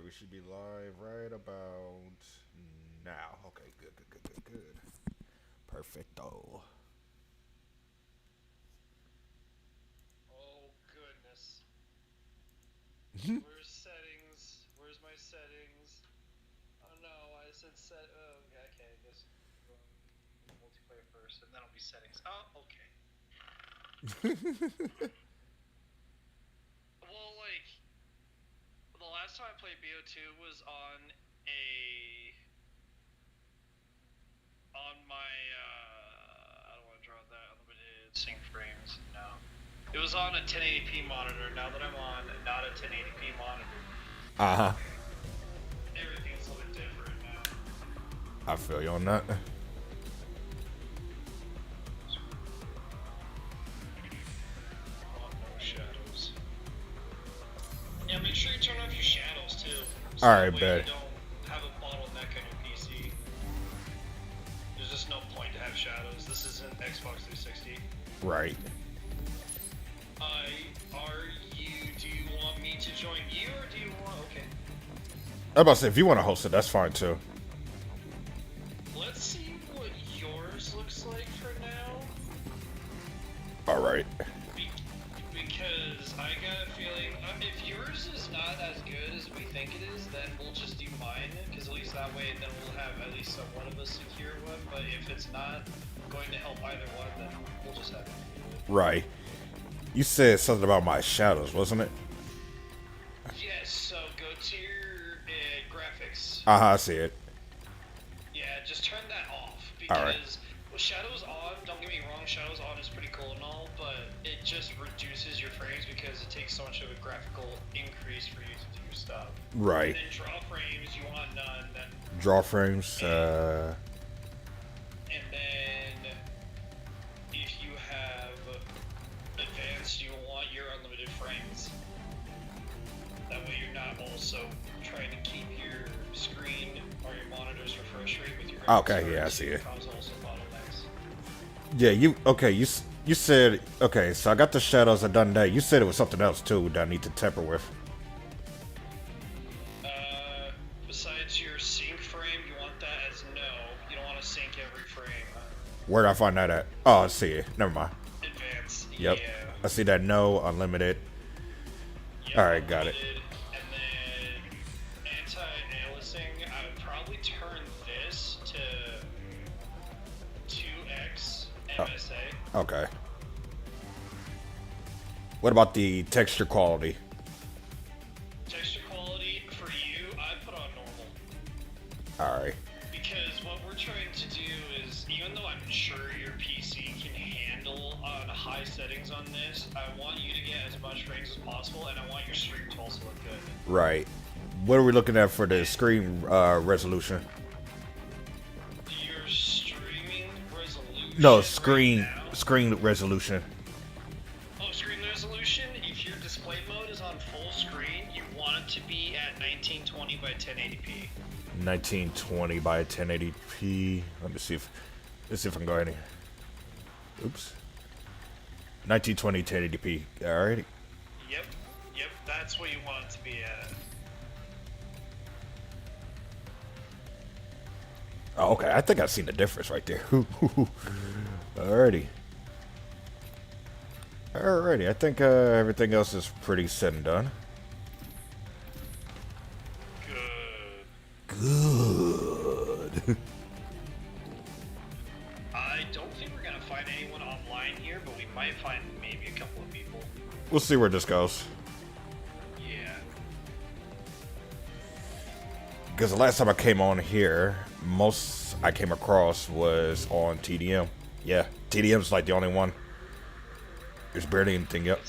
we should be live right about now. Okay, good. Perfecto. Oh goodness. Where's settings? Where's my settings? Oh no, I said set. Oh, okay. I guess multiplayer first, and then it'll be settings. Oh, okay. Well, like the last time I played BO2 was a on my. I don't want to draw that unlimited sync frames. No, it was on a 1080p monitor. Now that I'm on not a 1080p monitor, Uh huh. everything's a little bit different now. I feel you on that. Oh, no shadows. Yeah, make sure you turn off your shadows too. So All that right, way you bet. don't have a bottleneck on your PC. There's just no point to have shadows. This isn't Xbox 360. Right. Do you want me to join you or do you want. Okay. I was about to say if you want to host it, that's fine too. Let's see what yours looks like for now. All right. Be- because I got a feeling if yours is not as good as we think it is, then we'll just do mine. Because at least that way, then we'll have at least one of us secure one. But if it's not going to help either one, then we'll just have it. Right. You said something about my shadows, wasn't it? Yes. So go to your graphics. Uh huh. I see it. Yeah, just turn that off All right. because with shadows on, don't get me wrong, shadows on is pretty cool and all, but it just reduces your frames because it takes so much of a graphical increase for you to do your stuff. Right. And then draw frames, you want none, then Draw frames. and then if you have advanced, you want your unlimited frames. That way you're not also trying to keep your screen or your monitor's refresh rate with your graphics Okay, yeah, I cards see to it. cause also bottlenecks. Yeah. You okay? You said okay. So I got the shadows. I done that. You said it was something else too that I need to temper with. Besides your sync frame, you want that as no. You don't want to sync every frame. Where did I find that at? Oh, I see it. Never mind. Advanced, Yep. yeah. I see that. No unlimited. Yep, All right, got it. unlimited. And then anti-aliasing, I would probably turn this to 2x MSA. Okay. What about the texture quality? Texture quality for you, I put on normal. All right. Because what we're trying to do is, even though I'm sure your PC can handle on high settings on this, I want you to get as much frames as possible, and I want your stream to also look good. Right. What are we looking at for the screen resolution? Your streaming resolution. No, screen right now, screen resolution. oh, screen resolution. If your display mode is on full screen, you want it to be at 1920 by 1080p. 1920 by 1080p. Let's see if I can go any. Oops. 1920 1080p. All right. Yep, yep, that's what you want it to be at. Oh, okay. I think I've seen the difference right there. Alrighty. Alrighty. I think everything else is pretty said and done. Good. Good. I don't think we're gonna find anyone online here, but we might find maybe a couple of people. We'll see where this goes. Yeah. Because the last time I came on here, most I came across was on TDM. Yeah, TDM's like the only one. There's barely anything up.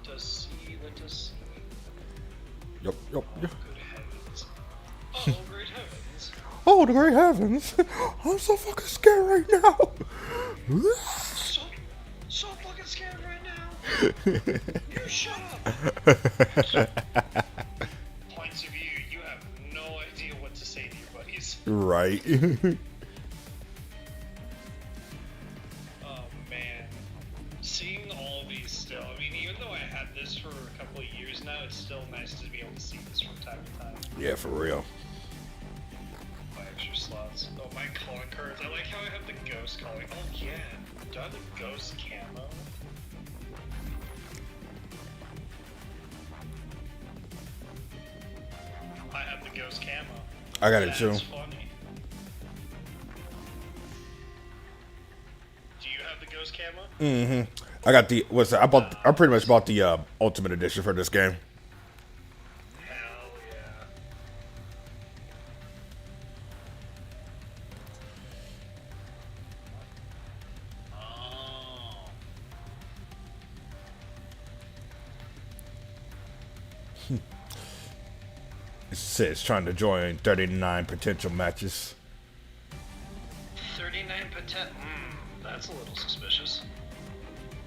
Let us see, let us see. Yep, yep, yep. Good heavens. Oh, great heavens. Oh, the great heavens! I'm so fucking scared right now. So, so fucking scared right now. You shut up. Points of view, you have no idea what to say to your buddies. Right. Oh man, seeing all these still. I mean, even though I had this for a couple of years now, it's still nice to be able to see this from time to time. Yeah, for real. My extra slots. Oh, my calling cards. I like how I have the ghost calling. Oh yeah, do I have the ghost camo? I have the ghost camo. I got it too. That's funny. Do you have the ghost camo? Mm-hmm. I got the I pretty much bought the Ultimate Edition for this game. Hell yeah. Oh. It says trying to join 39 potential matches. 39 that's a little suspicious.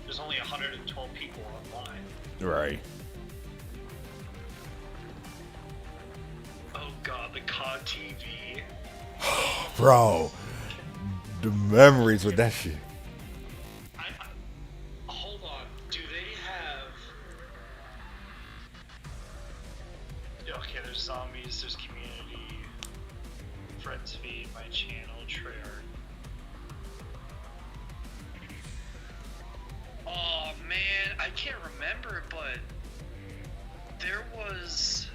There's only 112 people online. Right. Oh god, the COD TV. Bro, the memories with that shit. Hold on. Do they have... Okay, there's zombies, there's community, friends feed, my channel, Treyarch. Oh man, I can't remember, but there was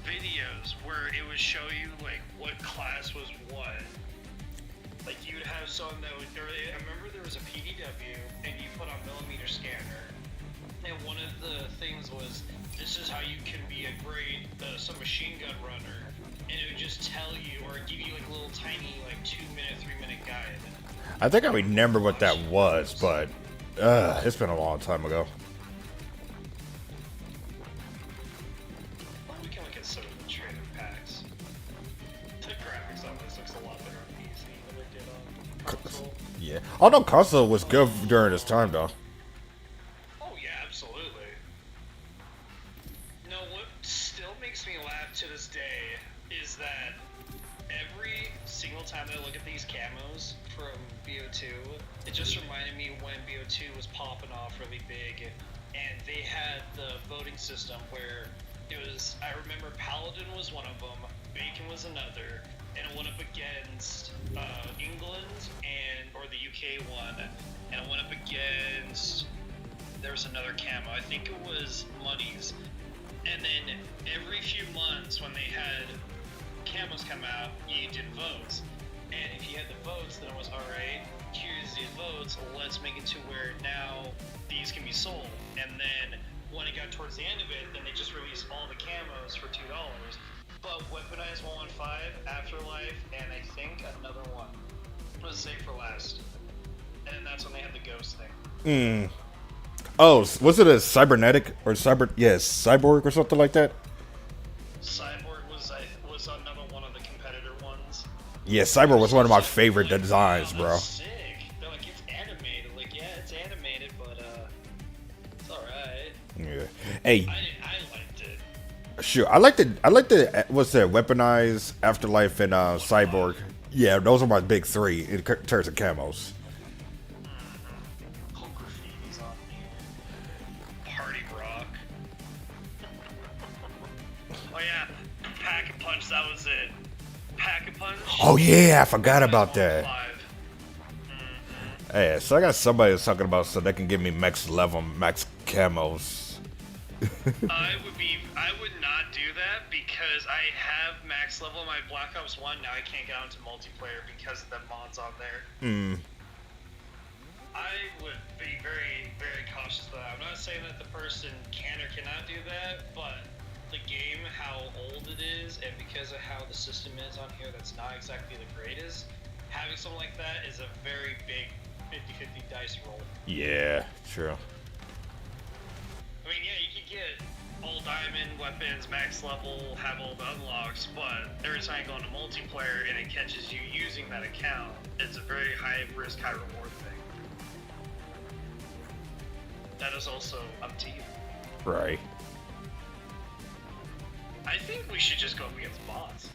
videos where it would show you like what class was what. Like you'd have some that would. I remember there was a PDW, and you put on millimeter scanner, and one of the things was this is how you can be a great submachine gun runner, and it would just tell you or give you like a little tiny like 2-minute, 3-minute guide. I think I remember what that was, but it's been a long time ago. Well, we can look at some of the trailer packs. The graphics on this looks a lot better on PC than it did on console. Yeah. Although console was good during this time, though. Oh yeah, absolutely. No, what still makes me laugh to this day is that every single time that I look at these camos from BO2, it just reminded me when BO2 was popping off really big, and they had the voting system where it was, I remember Paladin was one of them, Bacon was another, and it went up against England or the UK one, and it went up against, there was another camo, I think it was Muddies, and then every few months when they had camos come out, you did votes. And if you had the votes, then it was alright, here's these votes, let's make it to where now these can be sold. And then when it got towards the end of it, then they just released all the camos for $2. But Weaponized 115, Afterlife, and I think another one was Save for Last. And then that's when they had the ghost thing. Oh, was it a cybernetic or cyborg or something like that? Cyborg was another one of the competitor ones. Yeah, Cyber was one of my favorite designs, bro. Sick. They're like, it's animated. Like, yeah, it's animated, but it's alright. Yeah. Hey, I liked it. sure. I like the what's that? Weaponized, Afterlife, and Cyborg. Yeah, those are my big three in terms of camos. Cool graffiti's on here. Party rock. Oh yeah, Pack-a-Punch. That was it. Pack-a-Punch. Oh yeah, I forgot about that. 5. Hey, so I got somebody that's talking about so they can give me max level, max camos. I would not do that because I have max level in my Black Ops 1. Now I can't get onto multiplayer because of the mods on there. I would be very, very cautious of that. I'm not saying that the person can or cannot do that, but the game, how old it is, and because of how the system is on here that's not exactly the greatest, having something like that is a very big 50-50 dice roll. Yeah, true. I mean, yeah, you can get all diamond weapons, max level, have all the unlocks, but every time you go into multiplayer and it catches you using that account, it's a very high risk, high reward thing. That is also up to you. Right. I think we should just go up against bots.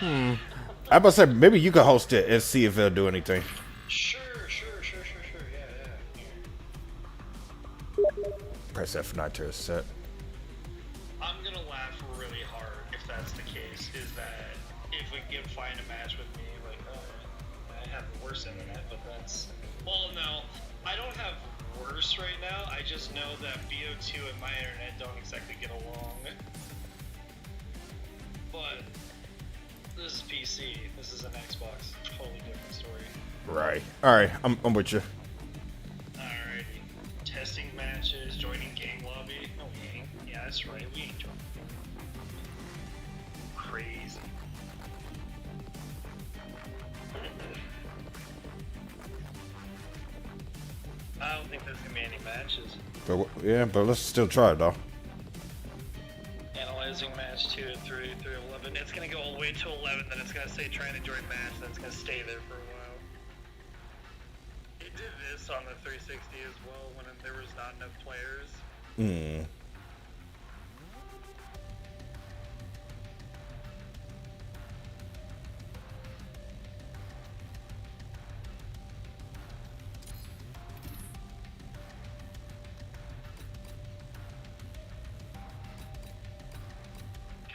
I'm about to say maybe you can host it and see if they'll do anything. Sure, yeah. press F9 to reset. I'm gonna laugh really hard if that's the case. Is that if we can find a match with me, like, oh, I have the worst internet, but that's. Well, no, I don't have worse right now. I just know that BO2 and my internet don't exactly get along. But this is PC. This is an Xbox. Totally different story. Right. Alright, I'm with you. Alrighty. Testing matches, joining game lobby. Oh, we ain't. Yeah, that's right. We ain't joining. Crazy. I don't think there's gonna be any matches. But yeah, but let's still try it though. Analyzing match 2 through 11. It's gonna go all the way to 11, then it's gonna say trying to join match, then it's gonna stay there for a while. It did this on the 360 as well when there was not enough players. Hmm.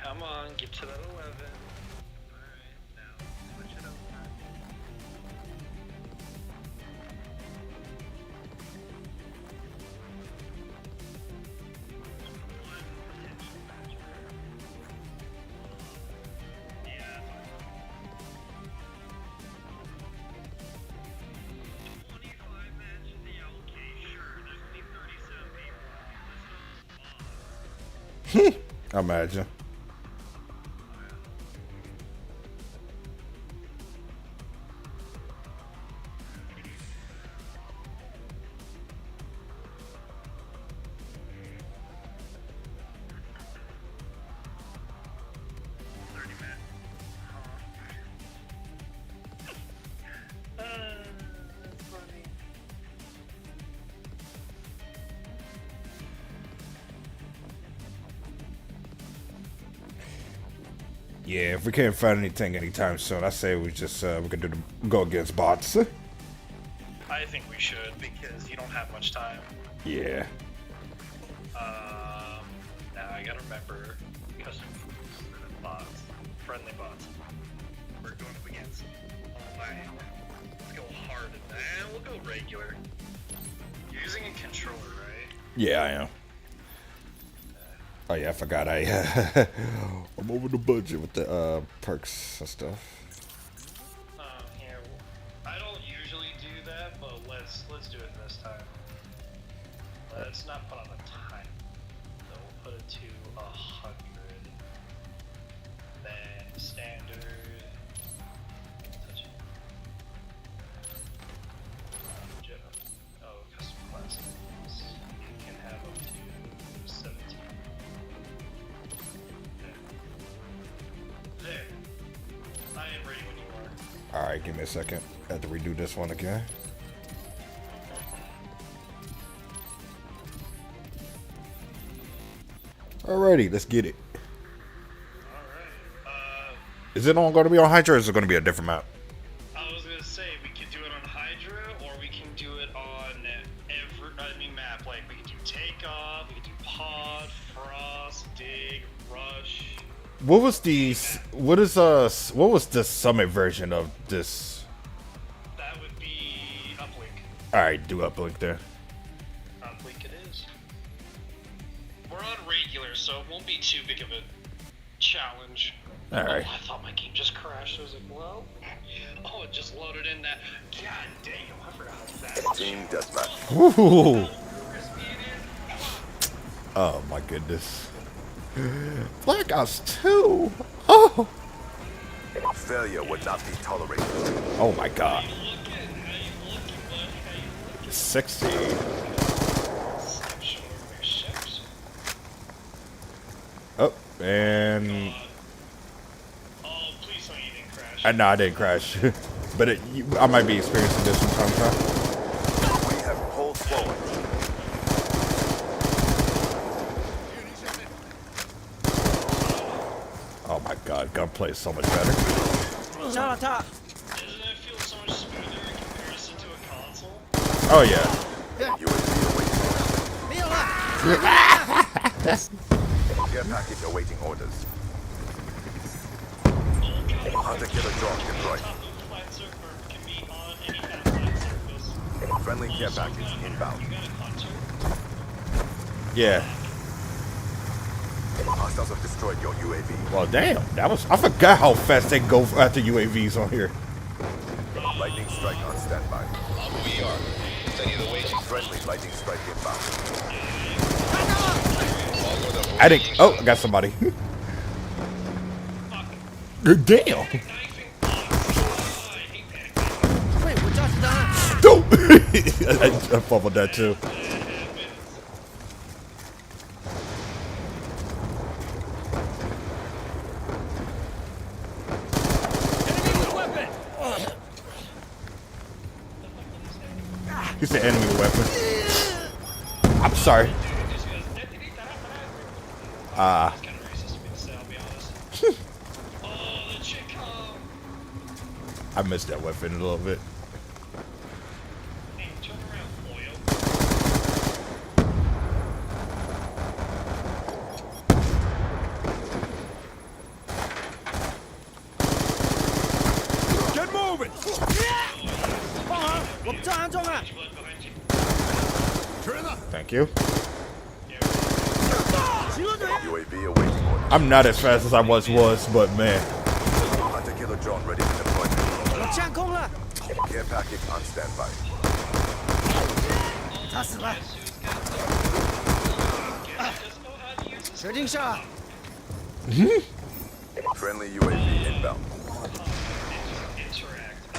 Come on, get to that 11. Alright, now switch it over. Yeah. 25 matches, yeah, okay, sure. There's only 37 people. Imagine. That's funny. Yeah, if we can't find anything anytime soon, I say we just we can go against bots. I think we should because you don't have much time. Yeah. Now I gotta remember custom bots, friendly bots. We're going up against online. Let's go hard in that. We'll go regular. You're using a controller, right? Yeah, I am. Oh yeah, I forgot I'm over the budget with the perks and stuff. Here. I don't usually do that, but let's do it this time. Let's not put on a time. So we'll put it to 100. Then standard. Touch it. Oh, custom classes. You can have up to 17. There. I am ready when you are. Alright, give me a second. I have to redo this one again. Alrighty, let's get it. Alright. Is it going to be on Hydra or is it going to be a different map? I was gonna say we could do it on Hydra or we can do it on any map. Like we could do Takeoff, we could do Pod, Frost, Dig, Rush. What was the summit version of this? That would be Uplink. Alright, do uplink there. Uplink it is. We're on regular, so it won't be too big of a challenge. Alright. Oh, I thought my game just crashed. I was like, well, oh, it just loaded in that. God damn, I forgot that. Team deathmatch. Woohoo! Oh my goodness. Black Ops 2! Oh! Failure would not be tolerated. Oh my god. How you looking, bud? How you looking? Sexy. Stop showing your ships. Oh, and... Oh, please tell me you didn't crash. No, I didn't crash. But I might be experiencing this from time to time. We have pulled forward. Oh my god, gunplay is so much better. Doesn't it feel so much smoother in comparison to a console? Oh yeah. UAV awaiting. Care package awaiting orders. Hunter-killer drone deployed. Friendly care package inbound. Yeah. Hostiles have destroyed your UAV. Well, damn. That was. I forgot how fast they go after UAVs on here. Lightning strike on standby. We are. Steady the way. Friendly lightning strike inbound. I think. Oh, I got somebody. Damn. Dope. I fumbled that too. He's the enemy weapon. I'm sorry. Kind of racist of me to say, I'll be honest. Oh, the chick come. I missed that weapon a little bit. Hey, turn around, oil. Get moving! Thank you. UAV awaiting orders. I'm not as fast as I was, but man. Hunter-killer drone ready for deployment. Care package on standby. Friendly UAV inbound. Interact.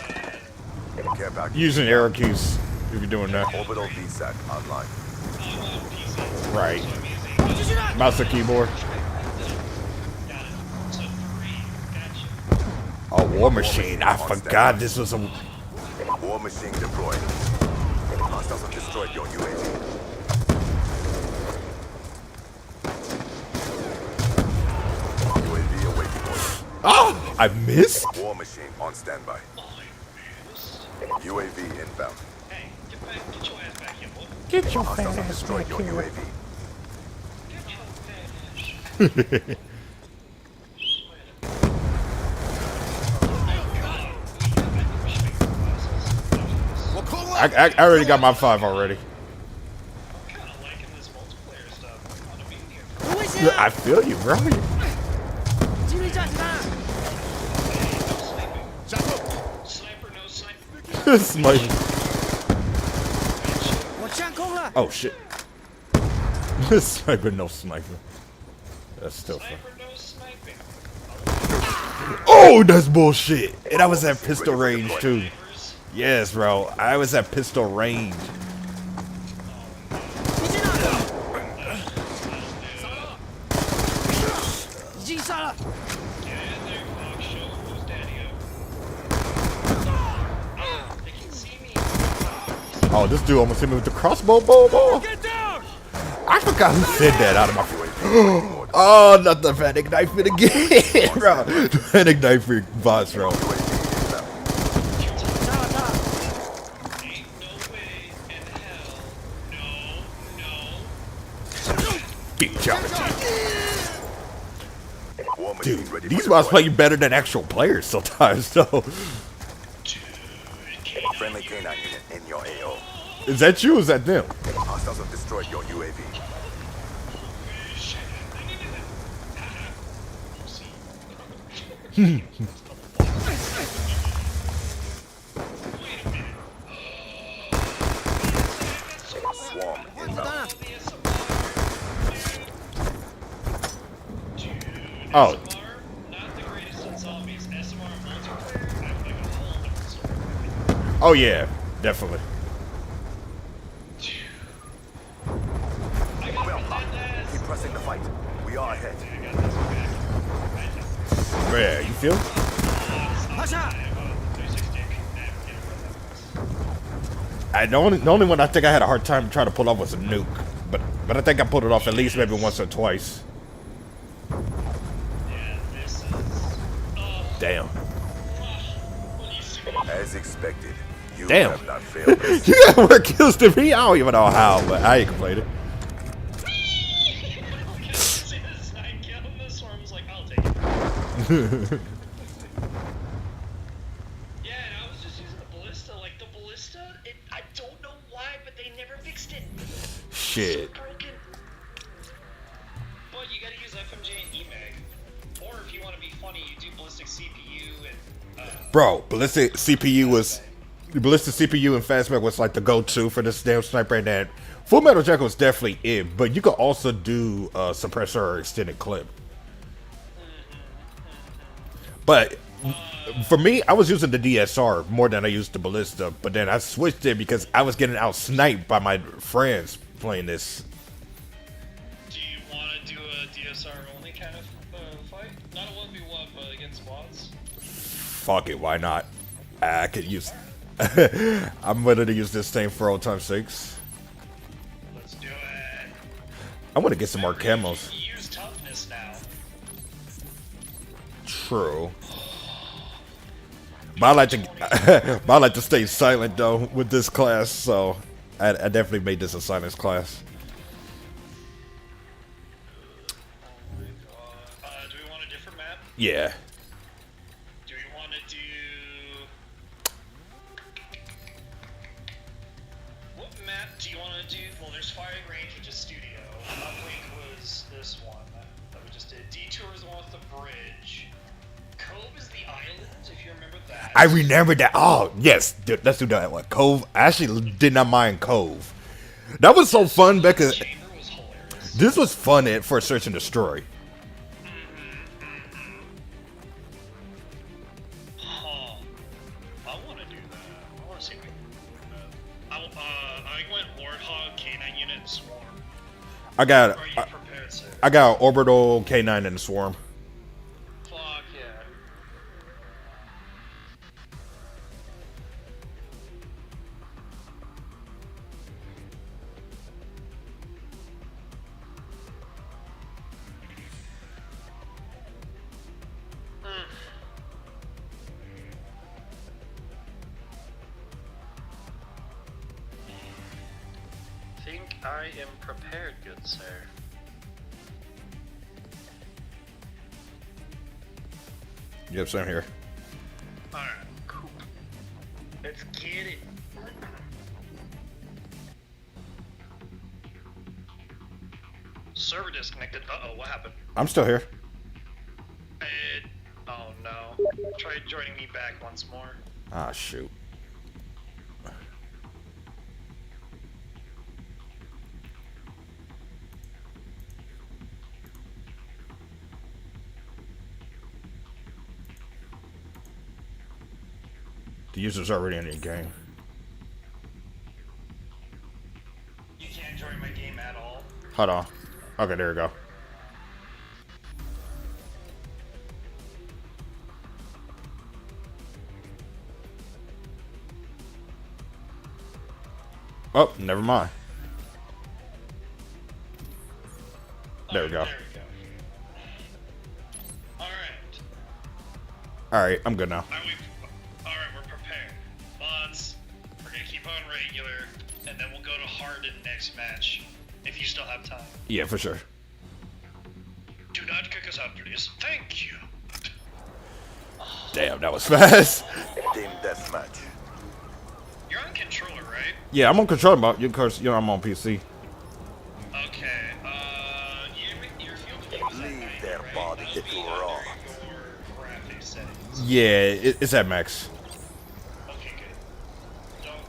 Care package Using arrow keys if you're doing that. orbital VSAT online. Right. Mouse and keyboard. Got it. So 3. Gotcha. Oh, War Machine. I forgot this was a. War machine deployed. Hostiles have destroyed your UAV. UAV awaiting orders. Oh, I missed. War machine on standby. UAV inbound. Hey, get your ass back here, boy. Get your Hostiles have destroyed your UAV. Get your ass. I already got my 5 already. I'm kind of liking this multiplayer stuff. I want to be here. I feel you, bro. Sniper, no sniper. Sniper. Oh shit. Sniper, no sniper. That's still fun. Sniper, no sniping. Oh, that's bullshit. And I was at pistol range too. Yes, bro. I was at pistol range. Get in there, Fox. Show who's daddy-o. They can see me. Oh, this dude almost hit me with the crossbow ball. I forgot who said that out of my. Oh, not the Fennec knife it again, bro. The Fennec knife boss, bro. Ain't no way in hell. No. Big chopper. War machine Dude, ready these for bots play deployment. better than actual players sometimes, though. Friendly canine unit in your AO. Is that you or is that them? Hostiles have destroyed your UAV. Swarm inbound. Oh, SMR, not the greatest in zombies. SMR multiplayer, I play a whole different story. oh yeah, definitely. I got Well, that ass. keep pressing the fight. We are ahead. I got this back. Yeah, you feel? The only one I think I had a hard time trying to pull off was a nuke, but I think I pulled it off at least maybe once or twice. Yeah, this is. Damn. As expected, you Damn. have not failed us. You got more kills than me. I don't even know how, but I ain't complaining. Yeah, and I was just using the ballista. Like the ballista, I don't know why, but they never fixed it. Shit. So broken. But you gotta use FMJ and EMAG. Or if you want to be funny, you do ballistic CPU and. Bro, ballistic CPU and Fastback was like the go-to for this damn sniper, and that Full Metal Jacket was definitely it. But you could also do suppressor or extended clip. But for me, I was using the DSR more than I used the ballista. But then I switched it because I was getting out sniped by my friends playing this. Do you want to do a DSR only kind of fight? Not a 1v1, but against bots? Fuck it, why not? I could use. I'm ready to use this thing for old time's sakes. Let's do it. I want to get some more camos. You use toughness now. True. But I like to stay silent though with this class, so I definitely made this a silence class. Do we want a different map? Yeah. Do we want to do... What map do you want to do? Well, there's Firing Range, which is Studio. Uplink was this one that we just did. Detour is the one with the bridge. Cove is the island, if you remember that. I remember that. Oh, yes. Dude, let's do that one. Cove. I actually did not mind Cove. That was so fun because Chamber was hilarious. this was fun for Search and Destroy. Huh. I want to do that. I want to see if we can do that. I went Warthog, K9 unit, and Swarm. I got Are you prepared, sir? I got Orbital, K9, and Swarm. Fuck yeah. Think I am prepared, good sir. Yep, same here. Alright, cool. Let's get it. Server disconnected. Uh-oh, what happened? I'm still here. Oh no. Try joining me back once more. Ah, shoot. The user's already in your game. You can't join my game at all. Hold on. Okay, there we go. Oh, never mind. There we go. There we go. Alright. Alright, I'm good now. Alright, we're prepared. Mods, we're gonna keep on regular, and then we'll go to hard in the next match. If you still have time. Yeah, for sure. Do not kick us after this. Thank you. Damn, that was fast. Team deathmatch. You're on controller, right? Yeah, I'm on controller, but of course, I'm on PC. Okay, your field of view is at Leave 90, their right? body That'll to be raw. under your graphics settings. Yeah, it's at max. Okay, good.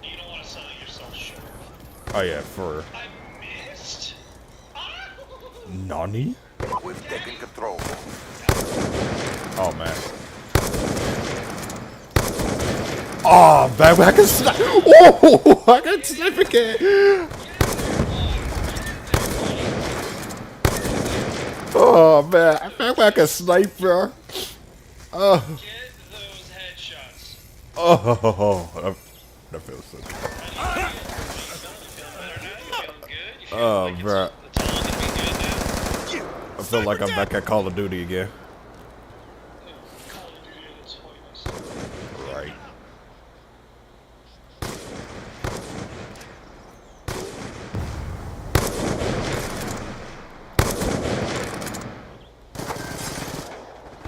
You don't want to sell yourself short. Oh yeah, for I missed? Nani? We've taken control. Oh man. Oh man, I can snipe. Oh, I can snipe again. Oh man, I feel like a sniper. Oh, Get those headshots. oh, that feels so good. You feeling better now? You feeling good? You feeling Oh, like bruh. it's all gonna be good now? I feel like I'm back at Call of Duty again. Call of Duty and its holiness. Right.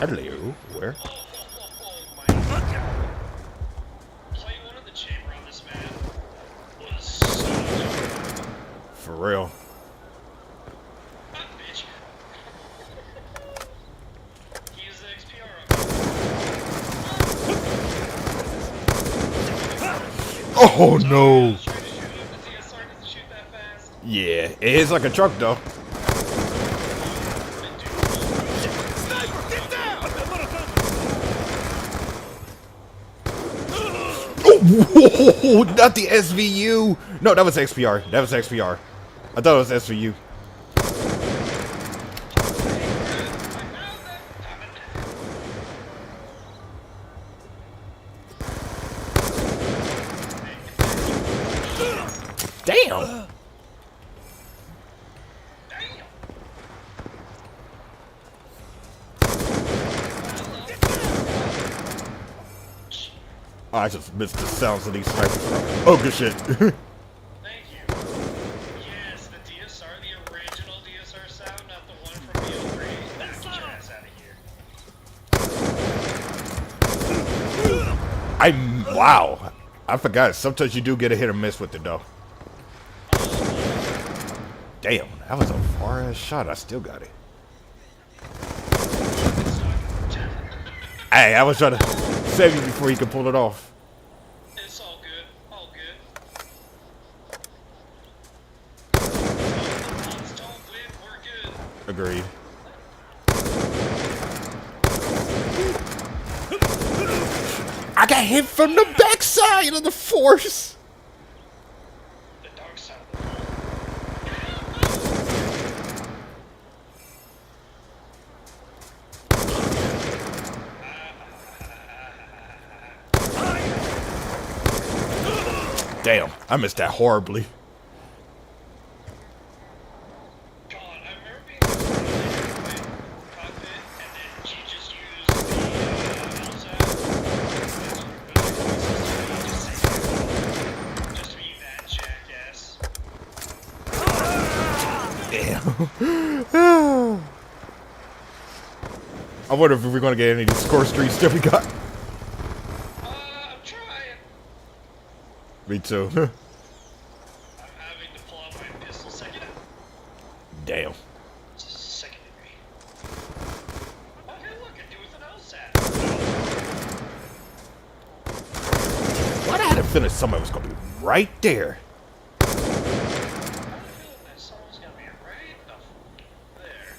Hello. Where? Oh my god. Play one in the chamber on this man was so much fun. For real. Ah, bitch. He used the XPR on me. Oh no. I was trying to shoot him. The DSR doesn't shoot that fast. Yeah, it is like a truck though. Whoa, not the SVU. No, that was XPR. That was XPR. I thought it was SVU. Damn. Oh, I just missed the sounds of these snipers. Oh, good shit. Thank you. Yes, the DSR, the original DSR sound, not the one from the 03. Get your ass out of here. Wow. I forgot. Sometimes you do get a hit or miss with it though. Damn, that was a far ass shot. I still got it. Hey, I was trying to save you before you could pull it off. It's all good. All good. Don't win. We're good. Agreed. I got hit from the backside of the force. The dark side. Damn, I missed that horribly. God, I remember being in the cockpit, and then she just used the LSAT just to be that jackass. Damn. I wonder if we're gonna get any of these score streaks that we got. I'm trying. Me too. I'm having to pull out my pistol second. Damn. Secondary. Okay, look, I do with an LSAT. Why'd I have to finish? Somebody was gonna be right there. I have a feeling that someone's gonna be right up there.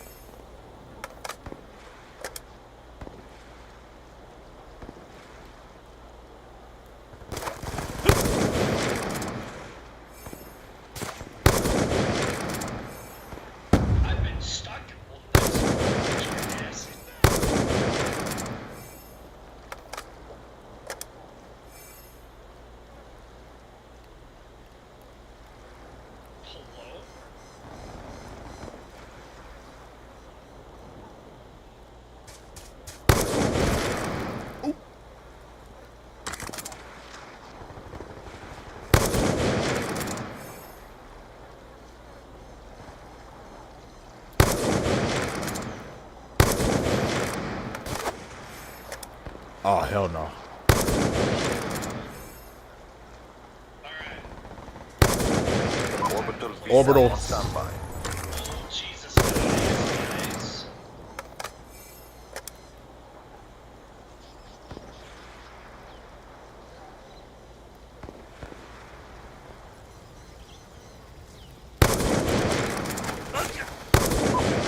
I've been stuck with this jackass. Hello? Oh hell no. Alright. Orbital visa Orbital. on standby. Oh, Jesus, nice.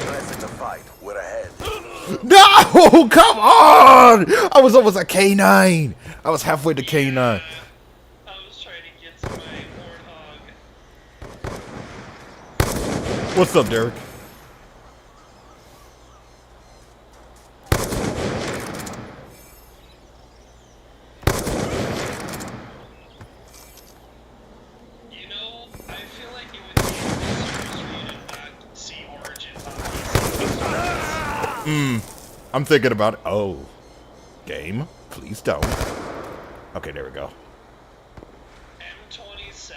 Pressing the fight. We're ahead. No! Come on! I was almost at K9. I was halfway to K9. I was trying to get to my warthog. What's up, Derek? You know, I feel like it would be a disservice for you to not see Origins on PC. I'm thinking about it. Oh. Game? Please don't. Okay, there we go. M27?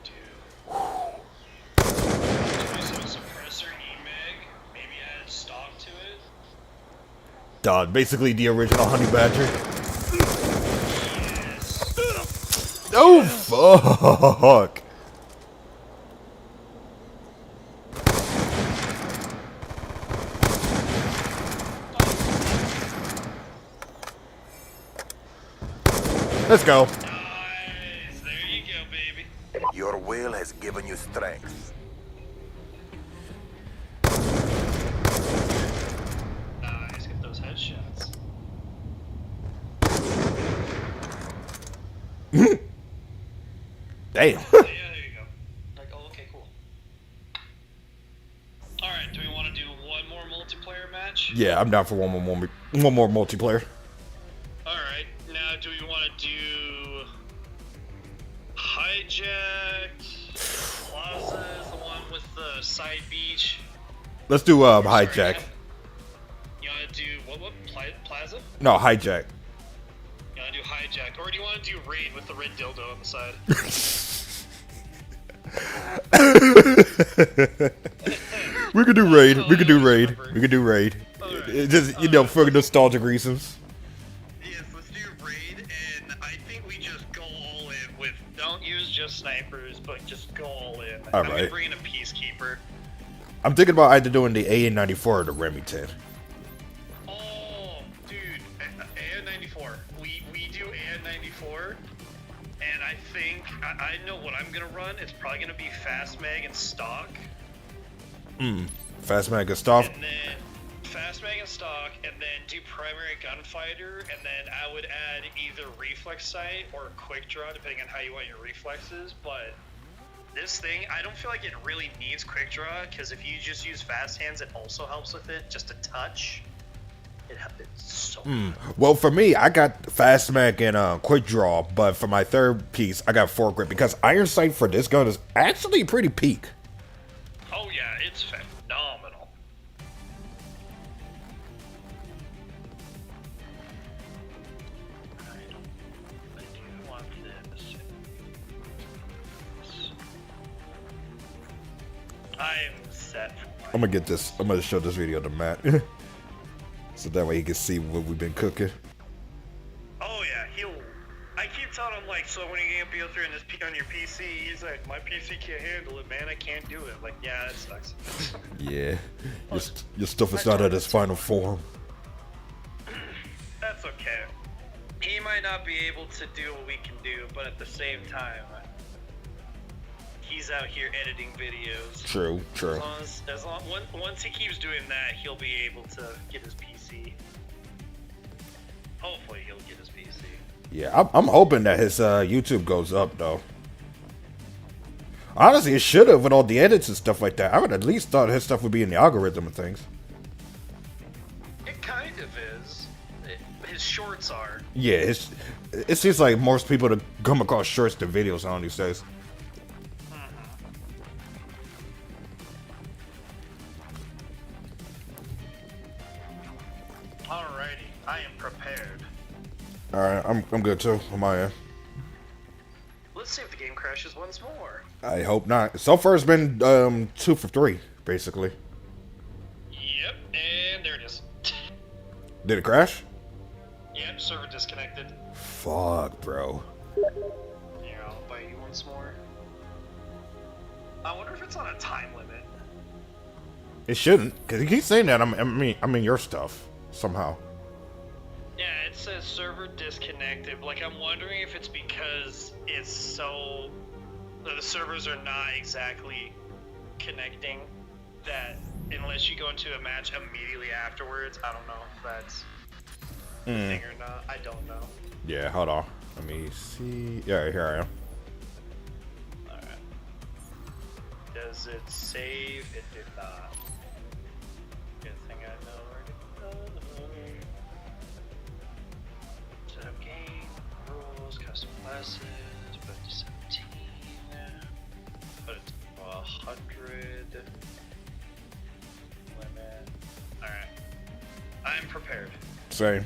Dude. M27 suppressor EMAG? Maybe add stock to it? Basically the original honey badger. Oh fuck! Let's go. Nice. There you go, baby. Your will has given you strength. Nice. Get those headshots. Damn. Yeah, there you go. Like, oh, okay, cool. Alright, do we want to do one more multiplayer match? Yeah, I'm down for one more multiplayer. Alright, now do we want to do Hijacked, Plaza is the one with the side beach. Let's do hijack. You want to do what Plaza? No, hijack. You want to do Hijack, or do you want to do Raid with the red dildo on the side? We could do raid. We could do raid. We could do raid. Alright. It just for nostalgic reasons. Yes, let's do Raid, and I think we just go all in with, don't use just snipers, but just go all in. I'm Alright. gonna bring in a Peacekeeper. I'm thinking about either doing the AN-94 or the Remington. Oh, dude, AN-94. We do AN-94, and I think, I know what I'm gonna run. It's probably gonna be Fast Mag and Stock. Fast mag and stuff. And then Fast Mag and Stock, and then do Primary Gunfighter, and then I would add either Reflex Sight or Quick Draw, depending on how you want your reflexes, but this thing, I don't feel like it really needs Quick Draw, because if you just use Fast Hands, it also helps with it, just a touch. It happens so good. Well, for me, I got fast mag and quick draw, but for my third piece, I got foregrip because iron sight for this gun is actually pretty peak. Oh yeah, it's phenomenal. I do want this. I am set for I'm gonna get this. I'm gonna show this video to Matt, so that way he can see what we've been cooking. Oh yeah, I keep telling him like, so when are you gonna be able to run this on your PC? He's like, my PC can't handle it, man. I can't do it. Like, yeah, that sucks. Yeah, your stuff is not at its final form. That's okay. He might not be able to do what we can do, but at the same time, he's out here editing videos. True, true. Once he keeps doing that, he'll be able to get his PC. Hopefully, he'll get his PC. Yeah, I'm hoping that his YouTube goes up though. Honestly, it should have with all the edits and stuff like that. I would at least thought his stuff would be in the algorithm of things. It kind of is. His shorts are. Yeah, it seems like most people that come across shorts than videos on these days. Alrighty, I am prepared. All right, I'm good too on my end. Let's see if the game crashes once more. I hope not. So far, it's been 2 for 3, basically. Yep, and there it is. Did it crash? Yep, server disconnected. Fuck, bro. Here, I'll bite you once more. I wonder if it's on a time limit. It shouldn't, because he keeps saying that. I mean your stuff somehow. Yeah, it says server disconnected. Like, I'm wondering if it's because it's so... the servers are not exactly connecting, that unless you go into a match immediately afterwards, I don't know if that's a thing or not. I don't know. Yeah, hold on. Let me see. Yeah, here I am. Alright. Does it save? It did not. Good thing I know where to go. Set up game, rules, custom classes, put it to 17. Put it to 100. Limit. Alright. I'm prepared. Same.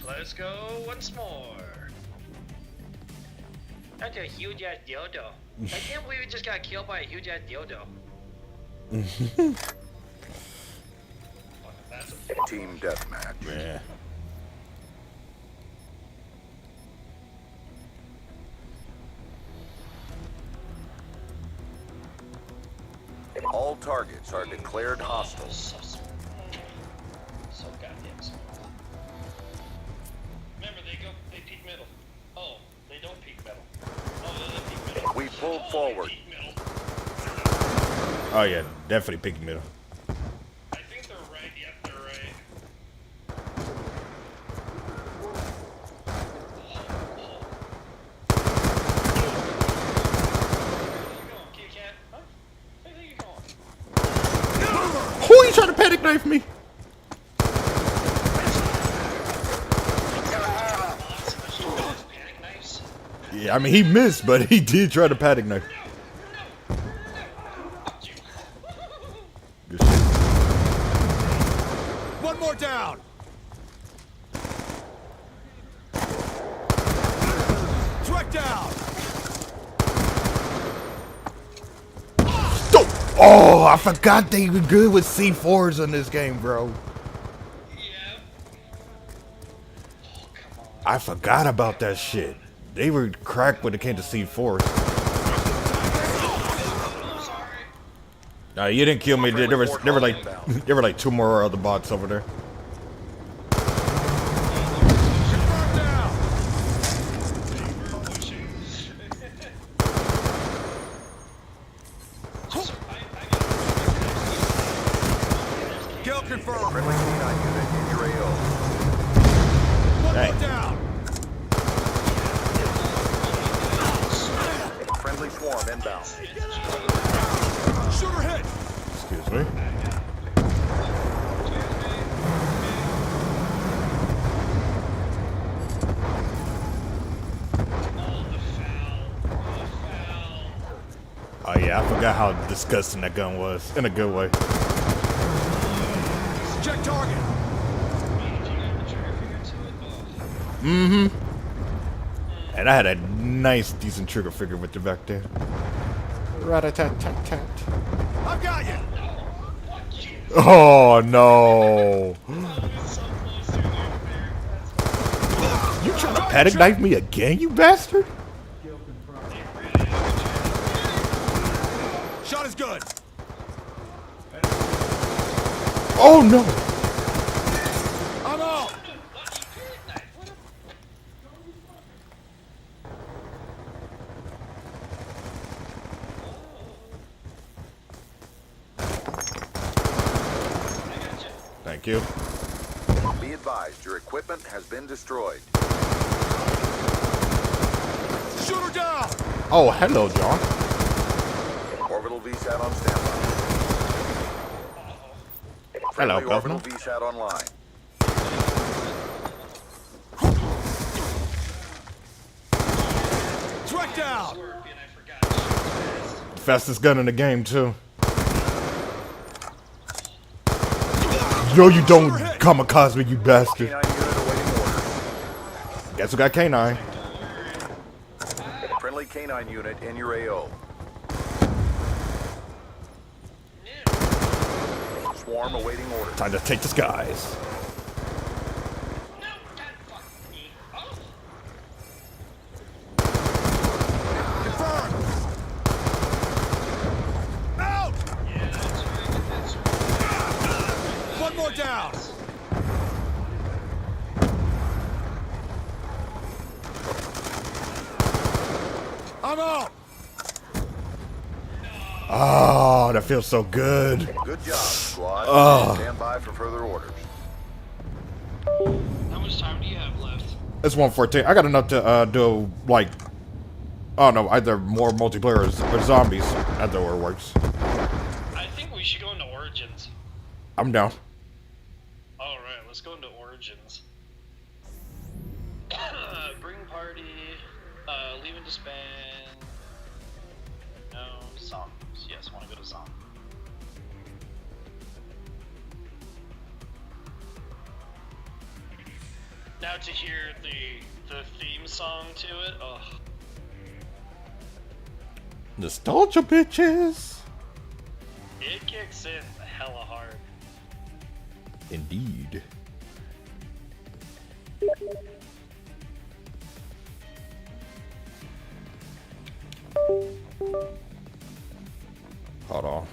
Let's go once more. That's a huge ass dildo. I can't believe we just got killed by a huge ass dildo. That's a Team deathmatch. Yeah. All targets are declared hostile. so smooth. So goddamn smooth. Remember, they peek middle. Oh, they don't peek middle. Oh, they peek middle. We pull Oh, forward. They peek middle. Oh yeah, definitely picking middle. I think they're right. Yep, they're right. Kitty cat. Huh? Where are you going? Who are you trying to panic knife me? Panic knives. Yeah, I mean he missed, but he did try to panic knife. Fuck you. Good shit. One more down. Threat down. Oh, I forgot they were good with C4s in this game, bro. Yeah. Oh, come on. I forgot about that shit. They were cracked when it came to C4s. I'm sorry. Nah, you didn't kill me. There were like there were like 2 more other bots over there. Kill confirmed. Friendly K9 unit in your AO. One Hey. more down. Friendly swarm inbound. Shooter hit. Excuse me. Oh yeah, I forgot how disgusting that gun was in a good way. Check target. And I had a nice, decent trigger figure with the back there. Rat-a-tat-tat-tat. I've got you. Oh no! You trying to panic knife me again, you bastard? Shot is good. Oh no! I'm out. Thank you. Be advised, your equipment has been destroyed. Shooter down. Oh, hello, John. Orbital VSAT on standby. Hello, Friendly orbital Governor. VSAT online. Threat down. Scorpion, I forgot. Fastest gun in the game, too. Yo, you don't kamikaze me, you bastard. K9 unit awaiting orders. Guess who got K9? Friendly K9 unit in your AO. Swarm awaiting orders. Time to take the skies. No, God, fuck me. Oh. Confirmed. Out. Yeah, that's right. That's right. One more down. I'm out. Oh, that feels so good. Good job, squad. Stand by for further orders. How much time do you have left? It's 1:14. I got enough to do like, I don't know, either more multiplayer or zombies. Either or works. I think we should go into Origins. I'm down. Alright, let's go into Origins. Bring party, leave and disband. No, zombies. Yes, want to go to zombies. Now to hear the theme song to it, oh, Nostalgia, bitches. it kicks in hella hard. Indeed. Hold on.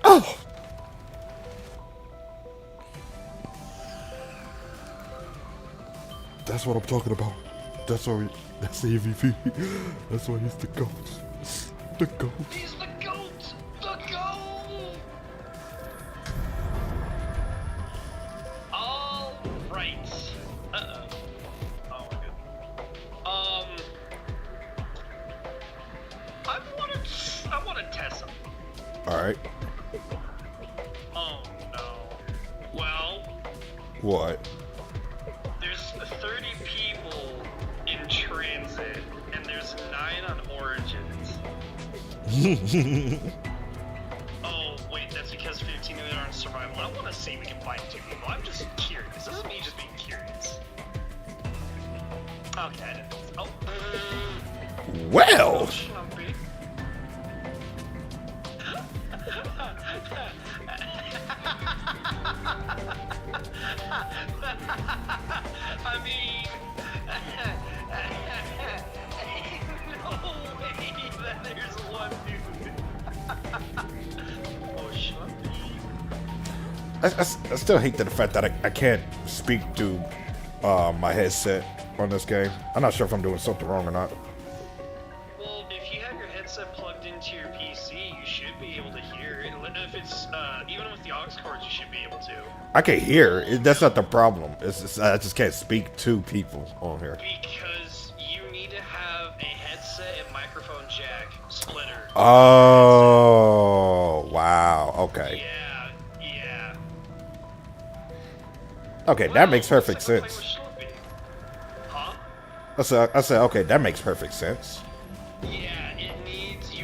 Oh! That's what I'm talking about. That's the EVP. That's why he's the GOAT. The GOAT. He's the GOAT! The GOAT! Alright. Uh-oh. Oh my god. I wanna test something. Alright. Oh no. Well, What? there's 30 people in transit, and there's 9 on Origins. Oh, wait, that's because 15 of them are in survival. I want to see if we can find 2 people. I'm just curious. This is me just being curious. Okay, I didn't. Oh. Well! Schlumpy. I mean, no way that there's one dude. Oh, Schlumpy. I still hate the fact that I can't speak to my headset on this game. I'm not sure if I'm doing something wrong or not. Well, if you have your headset plugged into your PC, you should be able to hear it. If it's, even with the aux cords, you should be able to. I can hear. That's not the problem. It's just, I just can't speak to people on here. Because you need to have a headset and microphone jack splitter. Oh, wow. Okay. Yeah, yeah. Okay, that makes perfect Looks like we're sense. playing with Schlumpy. Huh? I said, okay, that makes perfect sense. Yeah, you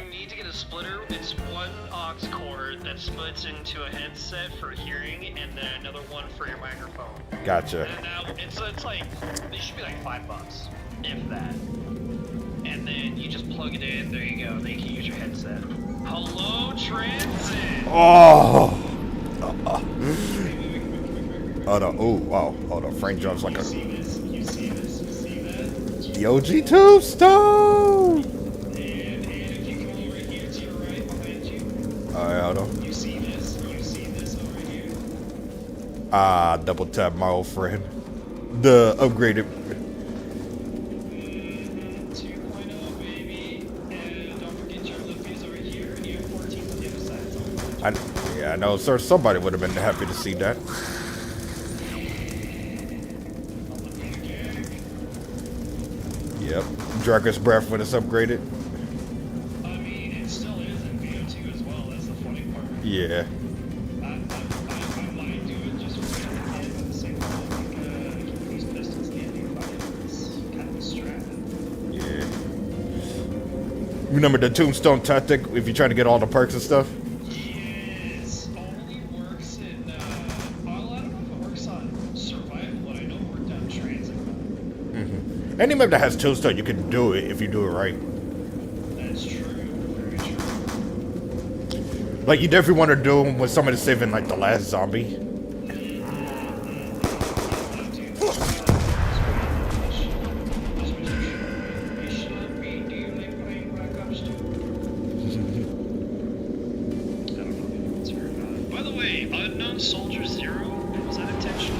need to get a splitter. It's one aux cord that splits into a headset for hearing, and then another one for your microphone. Gotcha. And now it's like, they should be like $5, if that. And then you just plug it in, there you go, then you can use your headset. Hello, Transit! Oh! Oh, no. Oh, wow. Oh, the frame jumps like You a... see this? You see this? You see that? The OG Tombstone! And if you come over here to your right behind you, Alright, hold on. you see this? You see this over here? Ah, double tap my old friend. The upgraded... 2.0, baby. And don't forget your Luffy's over here, and you have 14 on the other side. Yeah, I know, sir. Somebody would have been happy to see that. Yep. Dragon's Breath when it's upgraded. I mean, it still is in VO2 as well. That's the funny part. Yeah. I might do it just for the end, but at the same time, I think keeping these pistons standing by is kind of a strat. Yeah. Remember the Tombstone tactic if you're trying to get all the perks and stuff? Yes, only works in, well, I don't know if it works on survival, but I know it worked on transit. Any map that has Tombstone, you can do it if you do it right. That's true, very true. Like, you definitely want to do them with somebody saving, like, the last zombie. By the way, Unknown Soldier Zero, was that intentional?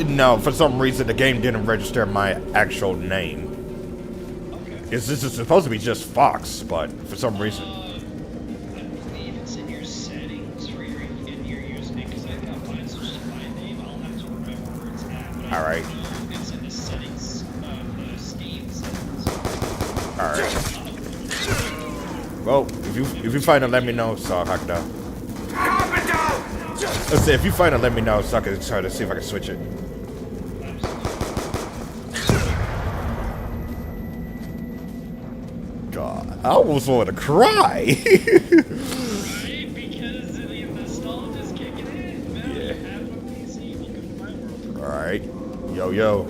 No, for some reason, the game didn't register my actual name. Okay. This is supposed to be just Fox, but for some reason... I believe it's in your All right. It's in the settings of the Steam settings. All right. Well, if you find it, let me know so I can. Let's say if you find it, let me know so I can try to see if I can switch it. God, I almost wanted to cry. Right? Because the nostalgia's kicking in. Now Yeah. you have a PC, welcome to my world. All right, yo.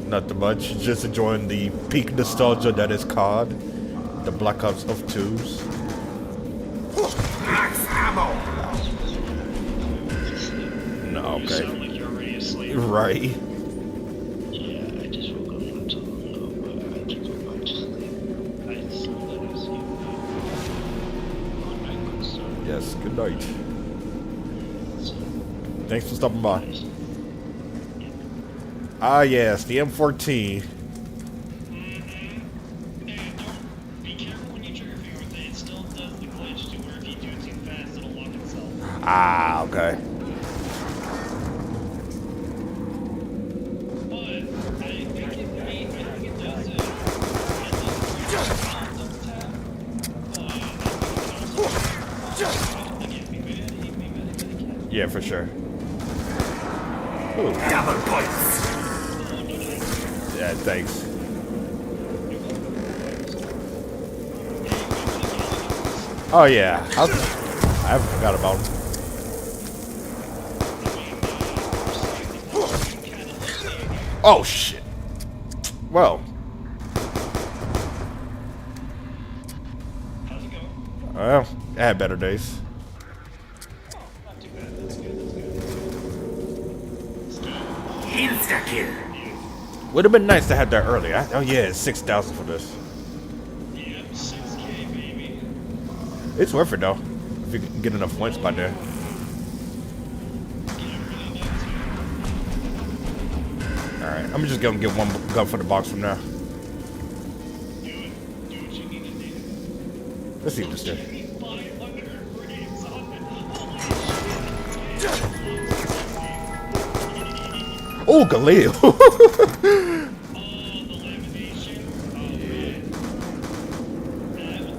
Nothing much. Just enjoying the peak nostalgia that is COD, the Black Ops of 2s. Max ammo! No, You okay. sound like you're already asleep. Right. Yeah, I just woke up not too long ago, but I took a bunch of sleep. I slept at sleep. Good night, good sir. Yes, good night. Thanks for stopping by. Ah, yes, the M14. And don't be careful when you trigger finger with it. It still does the glitch to where if you do it too fast, it'll lock itself. Ah, okay. But I think it does it. Yeah, for sure. Ooh. Double points! Yeah, thanks. Oh yeah, I forgot about him. Oh shit. Well, How's it going? well, I had better days. Not too bad. That's good. Insta-kill! Would have been nice to have that earlier. Oh yeah, it's 6,000 for this. Yep, 6K, baby. It's worth it though, if you can get enough points by then. All right, I'm just gonna get one gun for the box from now. Do it. Do what you need to do. Let's see what's there. 500 grades on it. Holy shit. Oh, Galil. Oh, the lamination. Oh, man. That was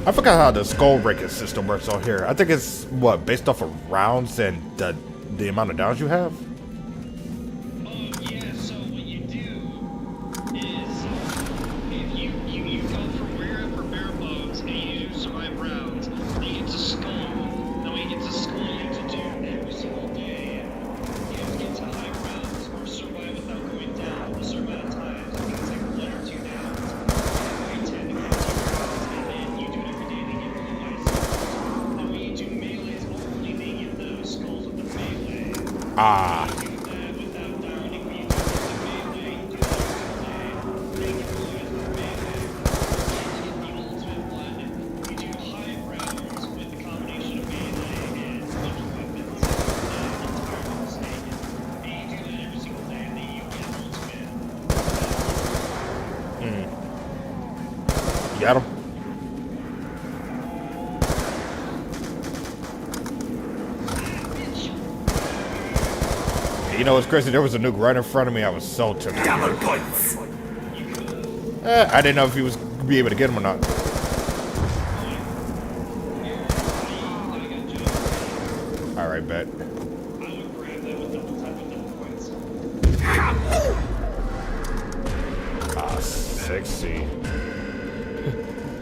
I forgot how the skull breaking system works on here. I think it's what, based off of rounds and the amount of downs you have. yeah, so what you do is if you go from rare for bare bones and you survive rounds, then you get to skull. Then when you get to skull, you have to do every single day. You have to get to high rounds or survive without going down a certain amount of times. I think it's like 1 or 2 downs. You tend to get 2 rounds, and then you do it every day to get really nice. Then when you do melees only, they get those skulls with the melee. Ah, Do that without downing. When you do the melee, you do that every day. They get really good with melee. You get the ultimate one. You do high rounds with the combination of melee and other weapons. Entirely mistaken. And you do that every single day, and then you get ultimate. you got him. You know what's crazy? There was a nuke right in front of me. I was so tempted. Double points! I didn't know if he was be able to get him or not. All right, bet. I would grab that with double time with double points. Ah, sexy.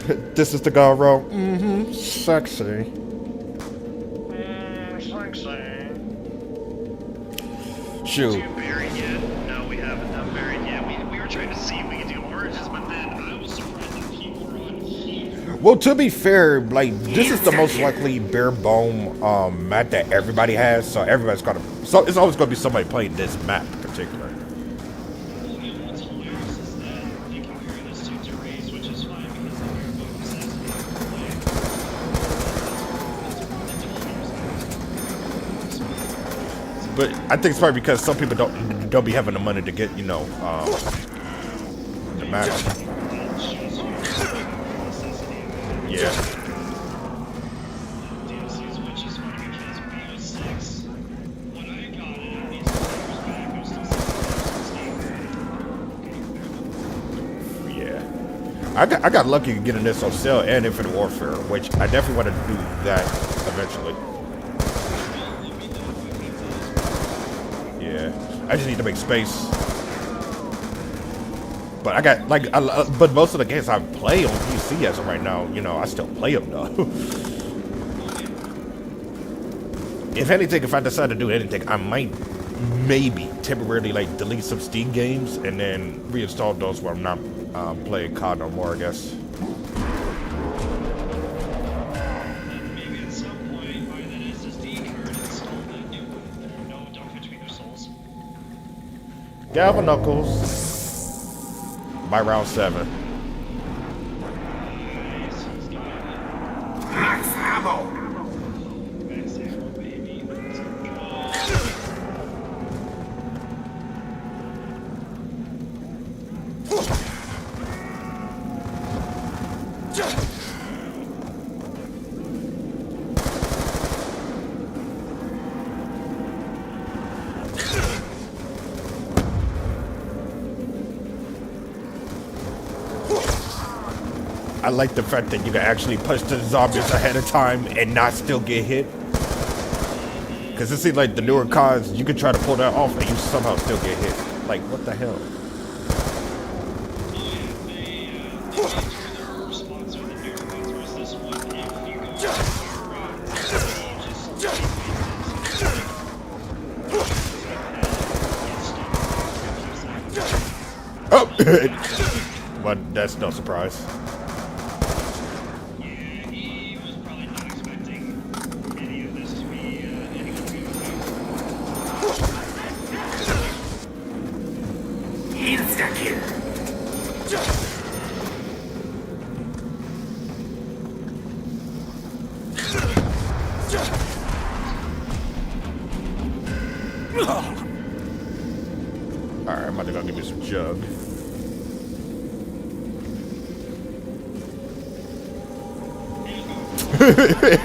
This is the guy roll. Mm-hmm. Sexy. Shoot. Do buried yet? No, we haven't done buried yet. We were trying to see if we could do origins, but then I was surprised that people were on here. Well, to be fair, like this is the most likely bare bone map that everybody has, so everybody's gonna. So it's always gonna be somebody playing this map in particular. Well, and what's hilarious is that you compare this to Race, which is fine because the bare bones says you can play. But I think it's probably because some people don't be having the money to get, you know, the match. Yeah. DLCs, which is funny because BO6, when I got it, at least 2 years back, it was still $60. Yeah. I got lucky getting this on sale and Infinite Warfare, which I definitely want to do that eventually. Yeah. I just need to make space. But I got like, but most of the games I play on PC as of right now, you know, I still play them though. If anything, if I decide to do anything, I might maybe temporarily like delete some Steam games and then reinstall those where I'm not playing COD no more, I guess. Maybe at some point, buy that SSD card and install the new No Don't Catch Me Their Souls. Galva Knuckles. By round 7. Nice, he's got it. Max ammo! Max ammo, baby. Let's go. I like the fact that you can actually push the zombies ahead of time and not still get hit. Because it seems like the newer CODs, you can try to pull that off and you somehow still get hit. Like, what the hell? Oh! But that's no surprise. Alright, I'm about to go give me some jug.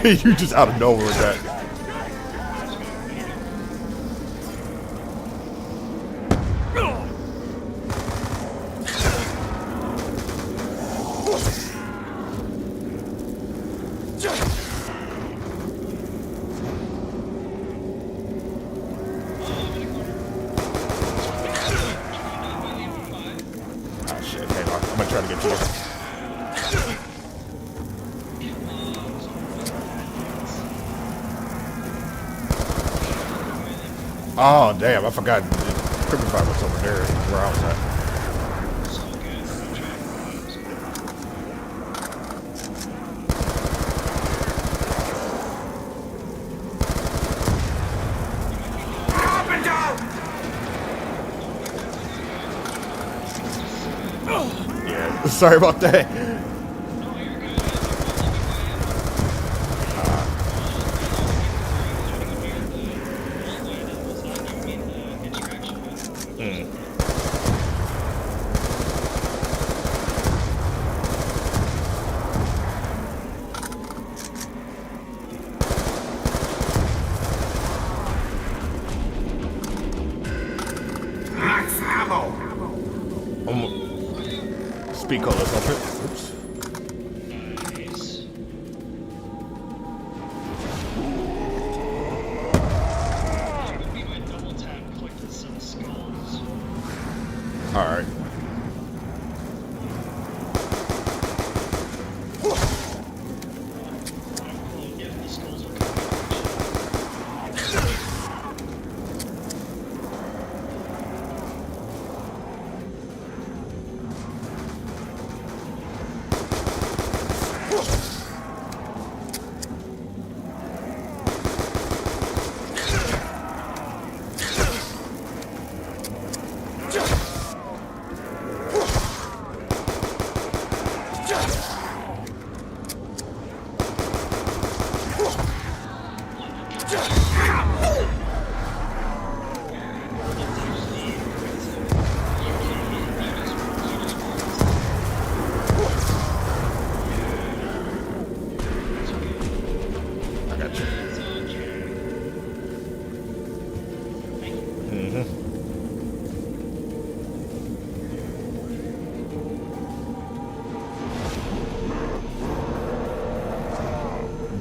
You just out of nowhere with that. Ah shit, hang on. I'm gonna try to get to you. Oh, damn, I forgot. Crippin' Fire was over there where I was at. Yeah, sorry about that. Max ammo! Speak on this open. Oops. Nice. It would be my double tap, click to send skulls. Alright.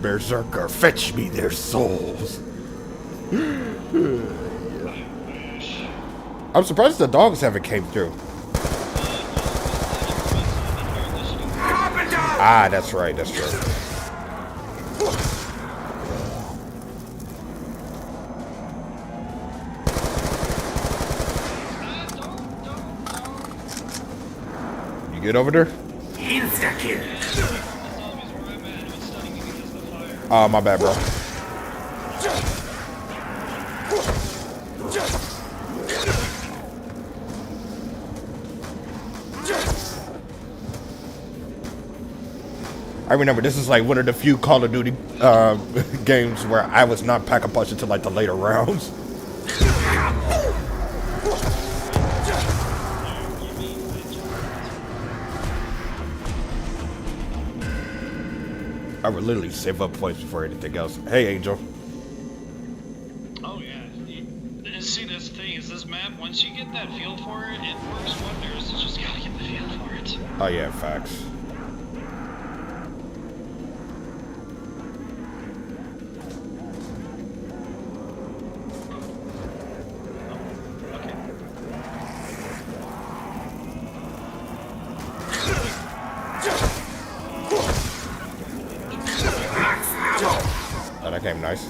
Berserker, fetch me their souls. I'm surprised the dogs haven't came through. Ah, that's right, that's true. You get over there? Insta-kill. Oh, my bad, bro. I remember this is like one of the few Call of Duty games where I was not pack-a-punch until like the later rounds. I would literally save up points before anything else. Hey, Angel. Oh yeah. See, this thing is this map. Once you get that feel for it, it works wonders. You just gotta get the feel for it. Oh yeah, facts. Oh, that came nice.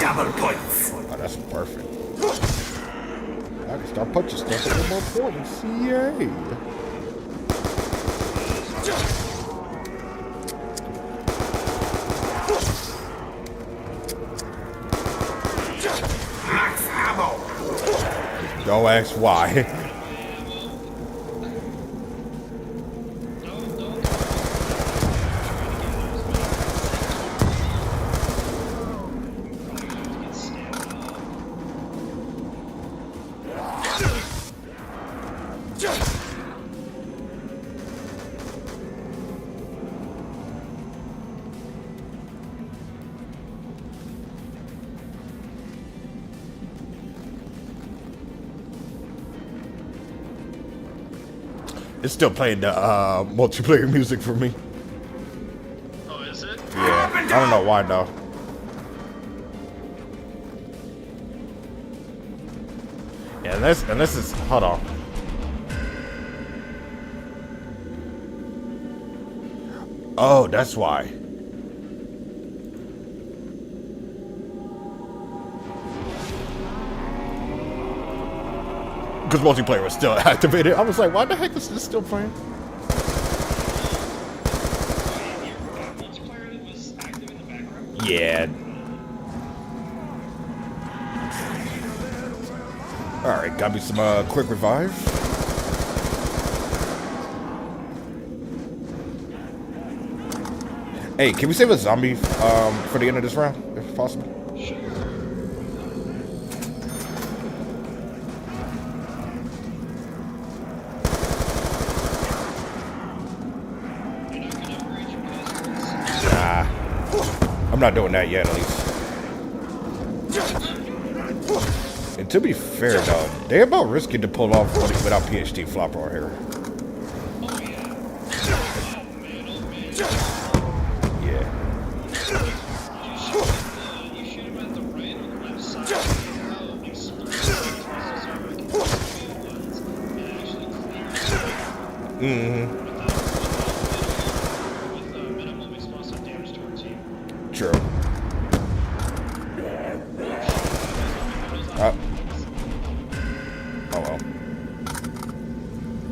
Double points. Oh, that's perfect. I can start punching stuff and get more points. Yay! Max ammo. Don't ask why. It's still playing the multiplayer music for me. Oh, is it? Yeah, I don't know why though. Yeah, unless it's hold on. Oh, that's why. Because multiplayer was still activated. I was like, why the heck is this still playing? Multiplayer was active in the background. Yeah. Alright, got me some quick revive. Hey, can we save a zombie for the end of this round, if possible? Sure. Nah. I'm not doing that yet, at least. And to be fair, though, they're about risky to pull off without PhD flopper on here. Yeah. You shoot him at the right or the left side. How explosive muscles are. Like, it actually clears. With minimum explosive damage to our team. True. Oh well.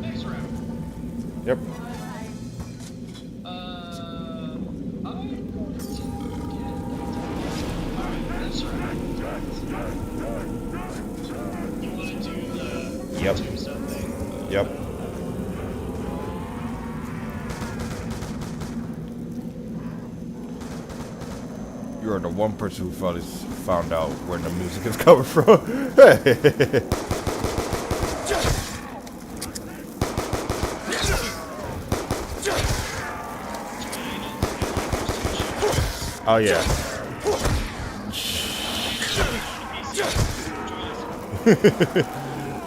Next round. Yep. I'm going to get... Alright, this round. You want to do the Yep. tombstone thing? Yep. You're the one person who found out where the music is coming from. Oh yeah.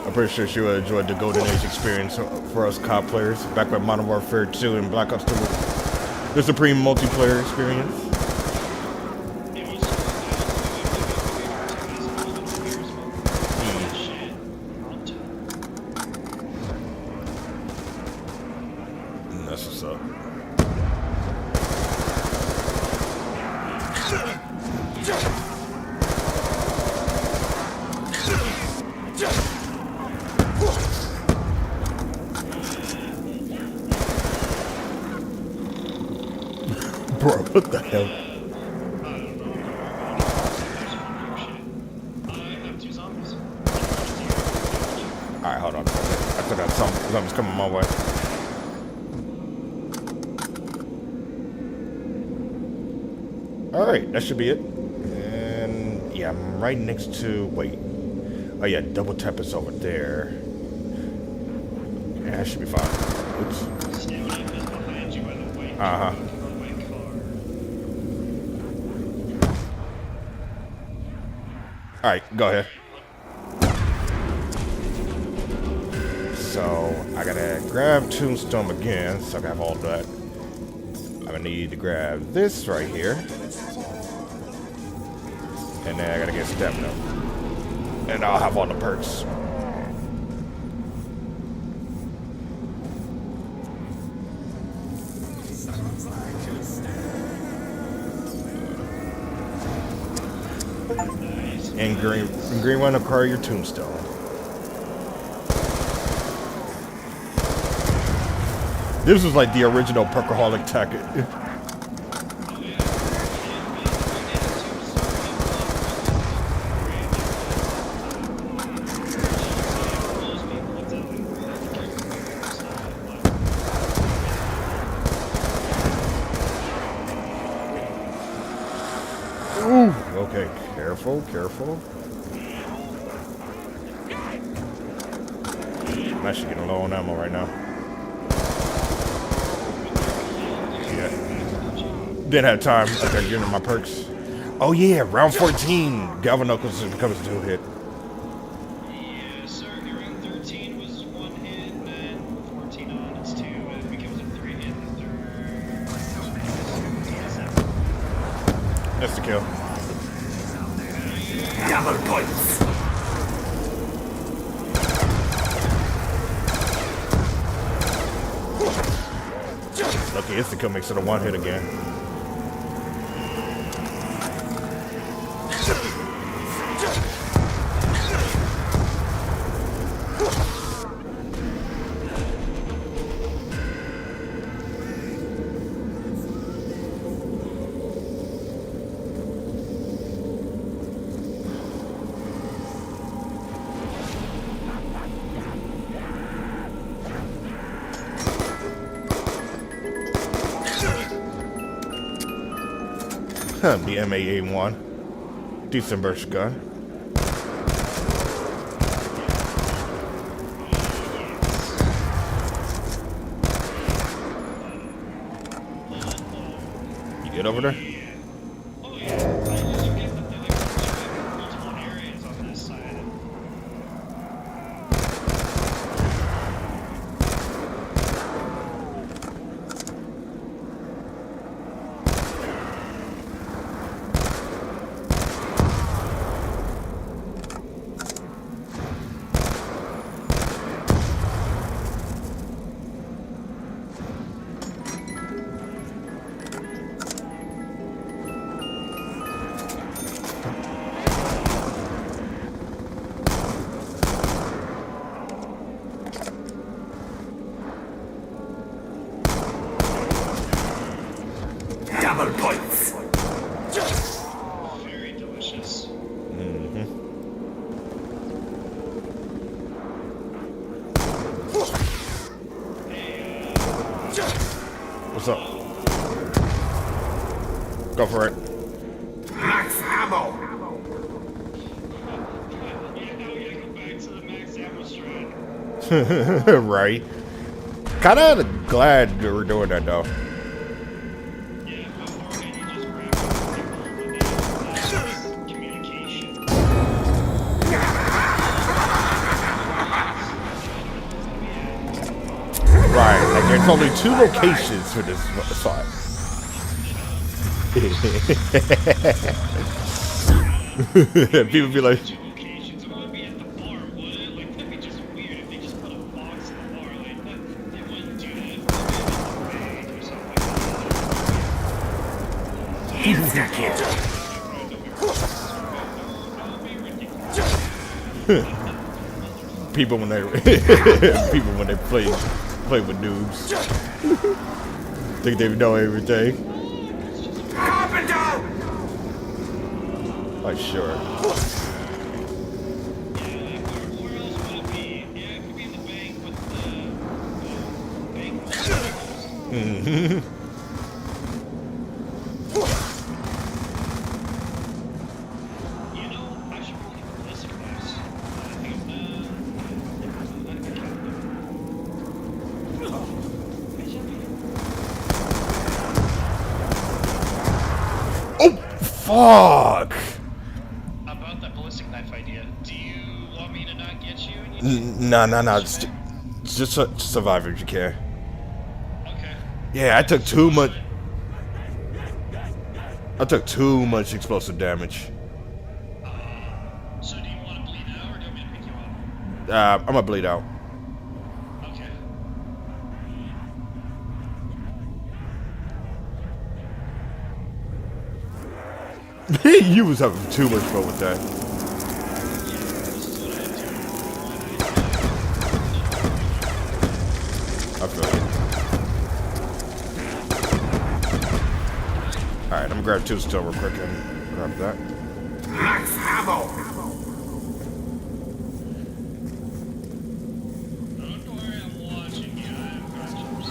I'm pretty sure she would enjoy the Golden Age experience for us COD players back when Modern Warfare 2 and Black Ops 2 was the supreme multiplayer experience. That's what's up. Bro, what the hell? Alright, hold on. I still got something's coming my way. Alright, that should be it. And yeah, I'm right next to, wait. Oh yeah, double tap is over there. Yeah, that should be fine. Oops. Uh-huh. Alright, go ahead. So, I gotta grab Tombstone again, so I have all that. I'm gonna need to grab this right here. And then I gotta get Stamina. And I'll have all the perks. And green one acquire your Tombstone. This was like the original Perkaholic tactic. Ooh, okay, careful, careful. I'm actually getting low on ammo right now. Yeah. Didn't have time. I gotta get into my perks. Oh yeah, round 14. Galvanokus becomes a 2-hit. Yeah, sir. Round 13 was 1 hit, and then 14 on, it's 2, and it becomes a 3-hit in the third. That's the kill. Double points. Lucky insta-kill makes it a 1-hit again. The MA81. Decent burst gun. You get over there? Oh, yeah. I usually get the multiple areas on this side. Double points. Very delicious. What's up? Go for it. Max ammo. Yeah, now we gotta go back to the max ammo strat. Right. Kinda glad that we're doing that though. Yeah, beforehand you just grab There's only 2 locations for this spot. People be like, Two locations. It wouldn't be at the bar, would it? Like, that'd be just weird if they just put a box in the bar. Like, they wouldn't do that. Maybe or something. Insta-kill. people when they people when they play with noobs. Think they know everything. Carpenter! Like sure. Yeah, like, where else would it be? Yeah, it could be in the bank with the bank. You know, I should really ballistic knives. I think Fuck. about that ballistic knife idea. Do you want me to not get you? Nah. Just survive if you care. Okay. Yeah, I took too much. I took too much explosive damage. So do you want to bleed out, or do you want me to pick you up? I'm gonna bleed out. Okay. You was having too much fun with that. I feel it. Alright, I'm gonna grab 2 still real quick and grab that. Max ammo! Don't worry, I'm watching you. I have questions.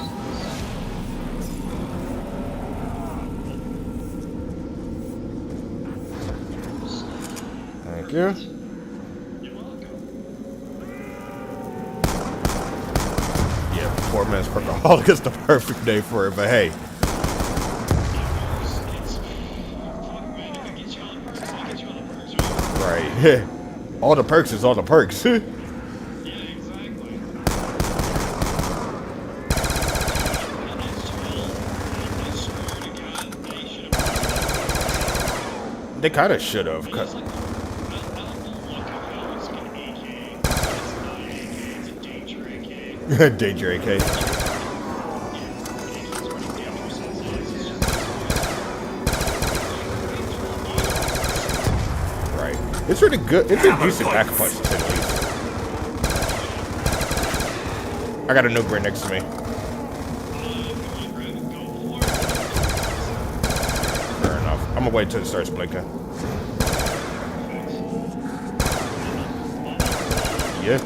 Thank you. You're welcome. Yeah, 4 minutes workaholic is the perfect day for it, but hey. Fuck, man. If I get you on the perks, I get you on the perks, right? Right. All the perks is all the perks. Yeah, exactly. They kind of should have. It's like, I love the look of how it's an AK. It's not an AK, it's a danger AK. Danger AK. Yeah, AK's pretty dangerous as is. It's just Right. It's really good. It's a decent back punch, to say the least. I got a nuke right next to me. Fair enough. I'm gonna wait till it starts blinking. Yeah.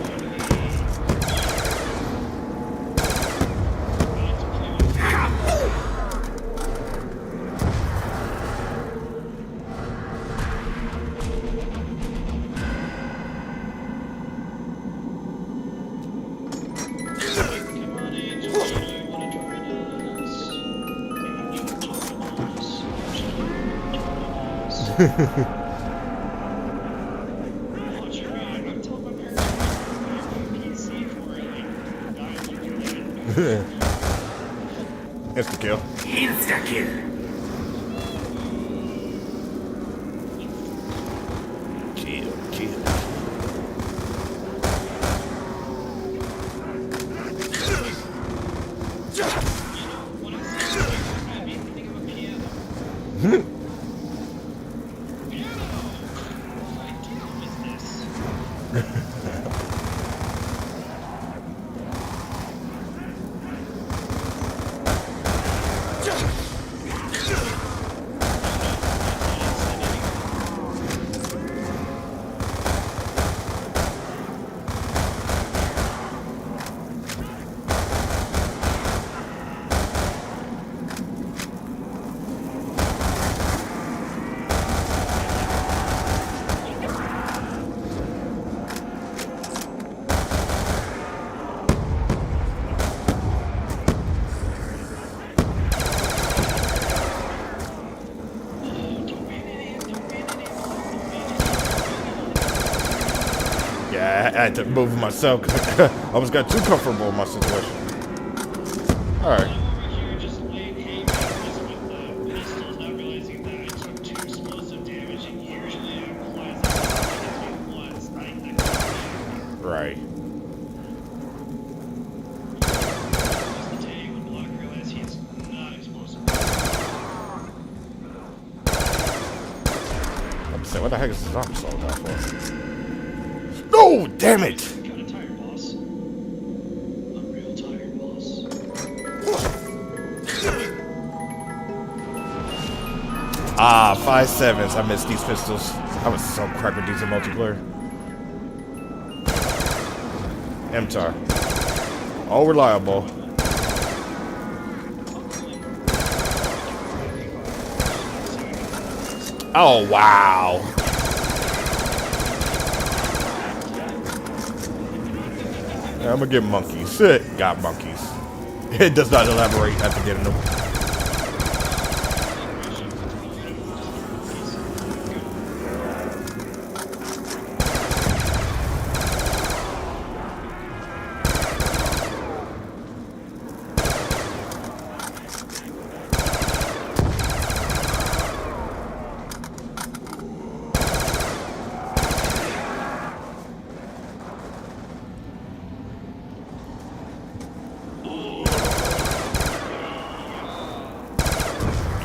Insta kill. Insta-kill! Kill, kill. Yeah, I had to move myself because I almost got too comfortable in my situation. Alright. I'm over here just laying haymakers with the pistols, not realizing that I took 2 explosive damage, and usually I realize that it hits me once. I can't. Right. Today, when Block realized he's not explosive. I'm saying, what the heck is this arm slowing down for? No! Damn it! Kinda tired, boss. I'm real tired, boss. Ah, 5.7s. I missed these pistols. I was so cracked with these in multiplayer. MTAR. All reliable. Oh, wow. Yeah, I'm gonna get monkeys. Got monkeys. It does not elaborate after getting them.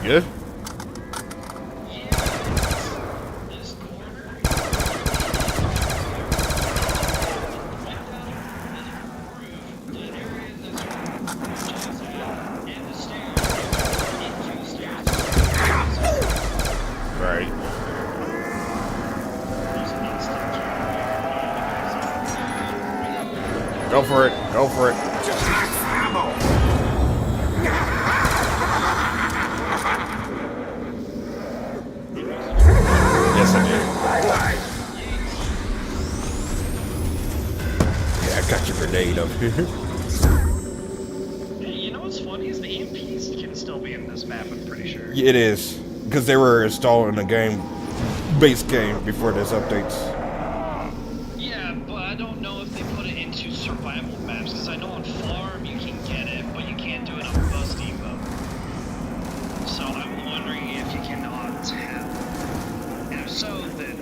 Good? This corner. The area that's just at, and the stairs. Into the stairs. Right. Go for it. Go for it. Max ammo. Yes, I did. Yeah, I got your grenade up here. Hey, you know what's funny is the EMPs can still be in this map, I'm pretty sure. It is. Because they were installed in the game, base game, before there's updates. Yeah, but I don't know if they put it into survival maps, because I know on Farm you can get it, but you can't do it on Bus Depot. So I'm wondering if you cannot have it. And if so, then,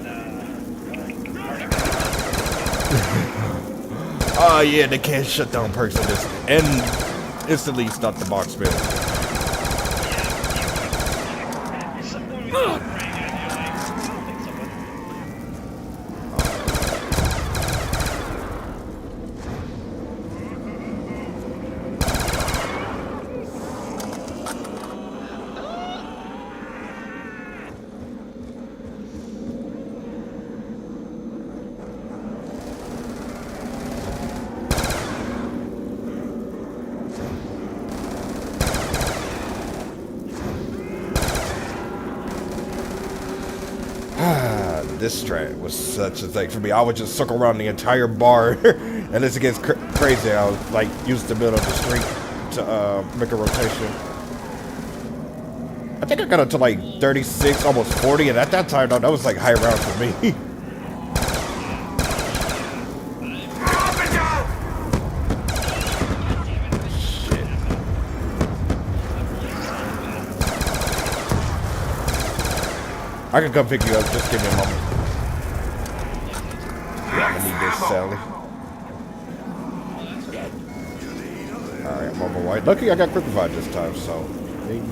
Oh yeah, they can't shut down perks in this. And instantly stop the box build. This strat was such a thing for me. I would just circle around the entire bar, and this gets crazy. I was like use the middle of the street to make a rotation. I think I got up to like 36, almost 40, and at that time, though, that was like high round for me. Shit. I can come pick you up. Just give me a moment. Yeah, I'm gonna need this, Sally. Alright, I'm over white. Lucky I got quick revive this time, so maybe.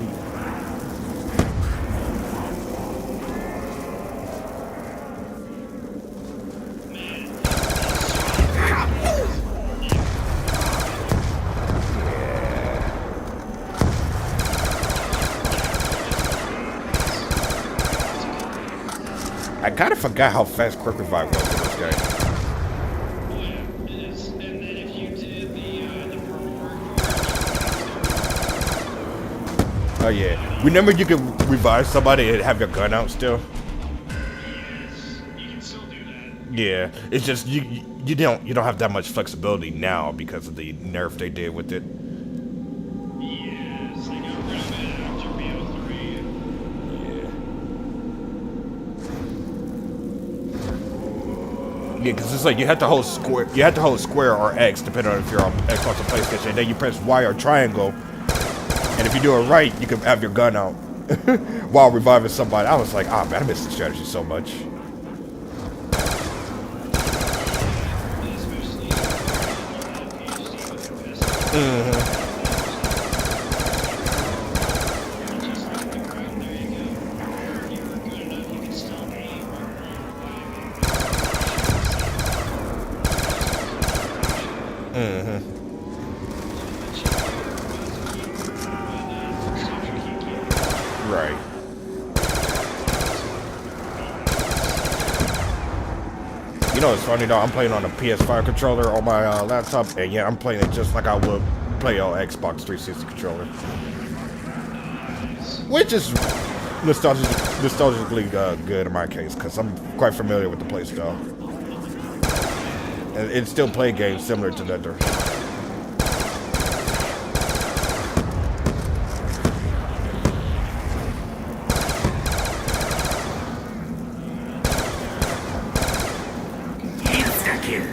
I kind of forgot how fast quick revive was in this game. Oh yeah, it is. And then if you did the perk. Oh yeah. Remember you could revive somebody and have your gun out still? Yes, you can still do that. Yeah. It's just you don't have that much flexibility now because of the nerf they did with it. Yes, I got rid of it after BO3. Yeah, because it's like you have to hold square or X depending on if you're on Xbox or PlayStation, and then you press Y or triangle And if you do it right, you can have your gun out while reviving somebody. I was like, ah, man, I miss the strategy so much. Right. You know, it's funny though. I'm playing on a PS5 controller on my laptop, and yeah, I'm playing it just like I would play on Xbox 360 controller, which is nostalgically good in my case because I'm quite familiar with the playstyle, and it still play games similar to that. Insta-kill.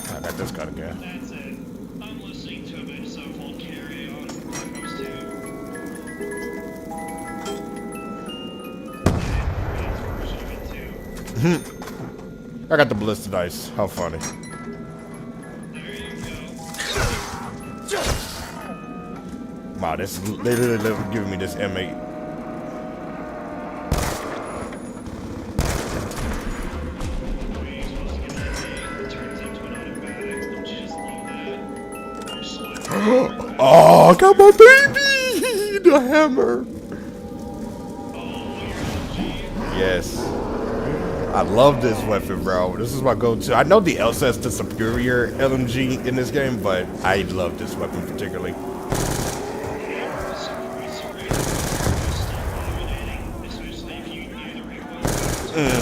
I got this gun again. That's it. I'm listening to a bit, so we'll carry on. Black Ops 2. I got the ballistic dice. How funny. There you go. Wow, this they literally giving me this M8. Oh, I got my baby! The hammer! Yes. I love this weapon, bro. This is my go-to. I know the LSS the superior LMG in this game, but I love this weapon particularly. Yeah.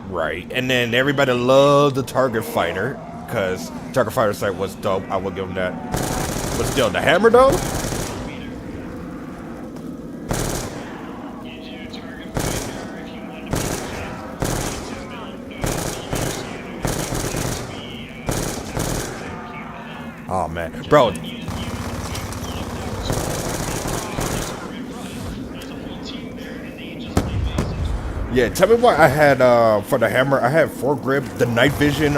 Right. And then everybody loved the Target Fighter, because Target Fighter sight was dope. I will give them that. But still, the hammer though? Oh man, bro. Yeah, tell me what I had for the hammer. I had foregrip, the night vision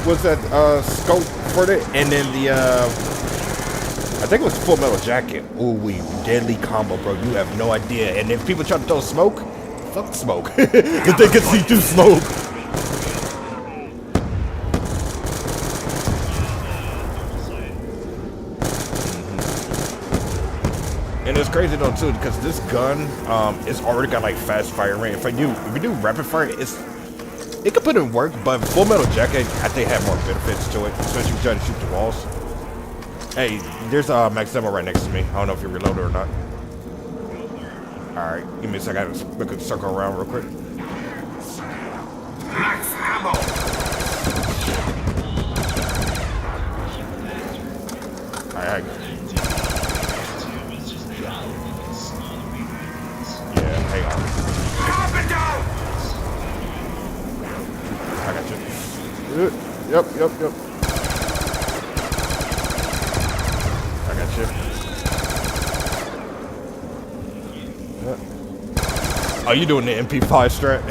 was that scope for it, and then the I think it was Full Metal Jacket. Ooh, we deadly combo, bro. You have no idea. And if people try to throw smoke, fuck smoke, because they can see through smoke. And it's crazy though too, because this gun it's already got like fast fire rate. If you do rapid fire, it can put in work, but Full Metal Jacket I think had more benefits to it, especially if you try to shoot the walls. Hey, there's a max ammo right next to me. I don't know if you're reloaded or not. All right, give me a second. I gotta make a circle around real quick. Max ammo. All right. Yeah, hang on. Up and down. I got you. Yep. I got you. Yep. Oh, you doing the MP5 strat?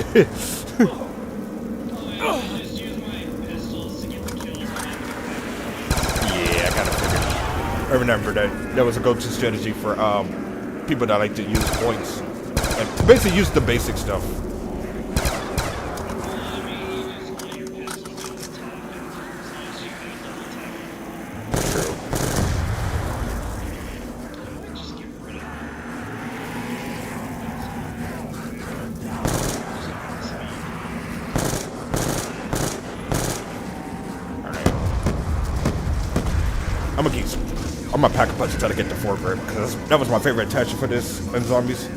Yeah, I gotta figure. I remember that was a go-to strategy for people that like to use points and basically use the basic stuff. I'm gonna pack a punch until I get the foregrip because that was my favorite attachment for this in zombies.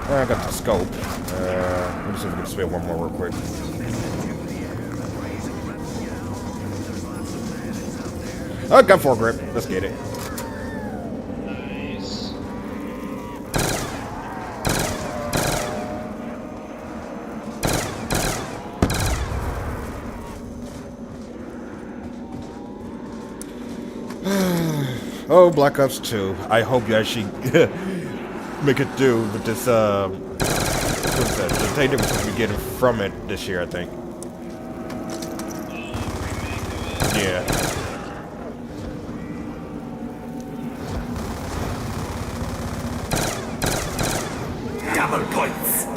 I got the scope. Let me see if we can spare one more real quick. I got foregrip. Let's get it. Nice. Oh, Black Ops 2. I hope you actually make it through with this, what's that? The thing that we're supposed to be getting from it this year, I think. Yeah. Double points.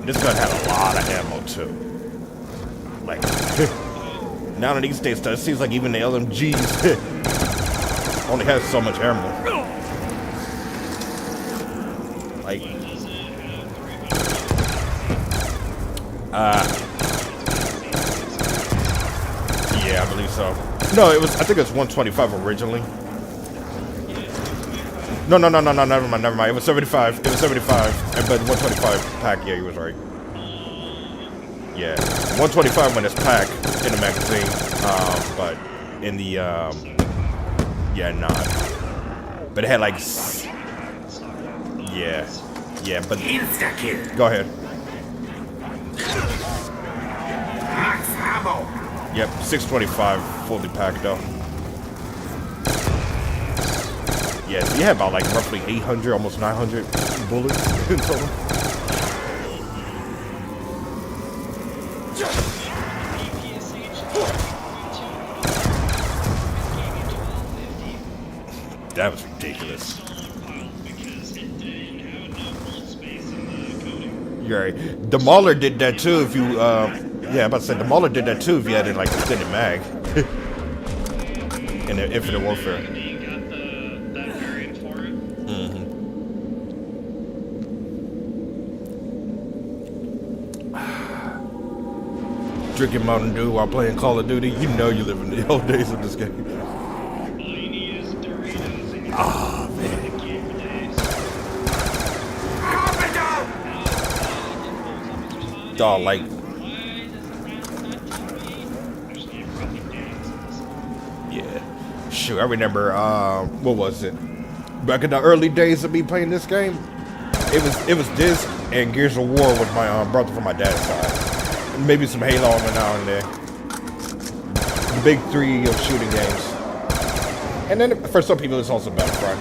This gun had a lot of ammo too. Like, now in these days, it seems like even the LMGs only has so much ammo. Like, yeah, I believe so. No, it was. I think it was 125 originally. No, never mind. It was 75. It was 75, but 125 pack. Yeah, you was right. Yeah, 125 when it's packed in the magazine, but in the yeah, not. But it had like, yeah, but Insta kill. go ahead. Max ammo. Yep, 625 fully packed though. Yeah, so you had about like roughly 800, almost 900 bullets in total. That was ridiculous. You're right. The Mauler did that too if you, yeah, I'm about to say, the Mauler did that too if you had it like extended mag. In the Infinite Warfare. You got that variant for it? Drinking Mountain Dew while playing Call of Duty, you know you live in the old days of this game. All you need is Doritos and Ah, man. the game for days. Carpenter. Dog, like, yeah. Shoot, I remember, what was it? Back in the early days of me playing this game, it was this and Gears of War with my brother from my dad's side. Maybe some Halo every now and then. The big three of shooting games. And then for some people, it's also Battlefront.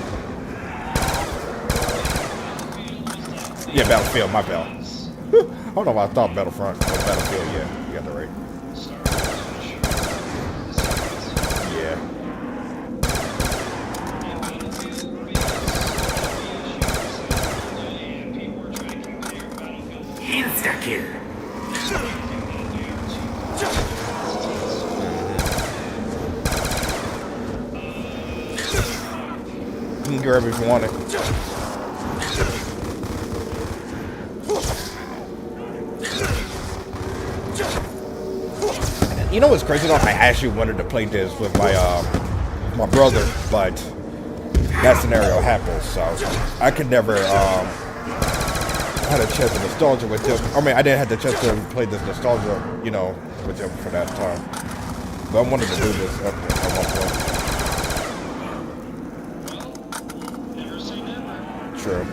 Yeah, Battlefield, my bad. I don't know why I thought Battlefront, but Battlefield, yeah, you got that right. Yeah. Insta kill. You can grab it if you want it. You know what's crazy though? I actually wanted to play this with my brother, but that scenario happened, so I could never had a chance of nostalgia with him. I mean, I didn't have the chance to play this nostalgia, you know, with him for that time. But I wanted to do this at one point. Never say never. True.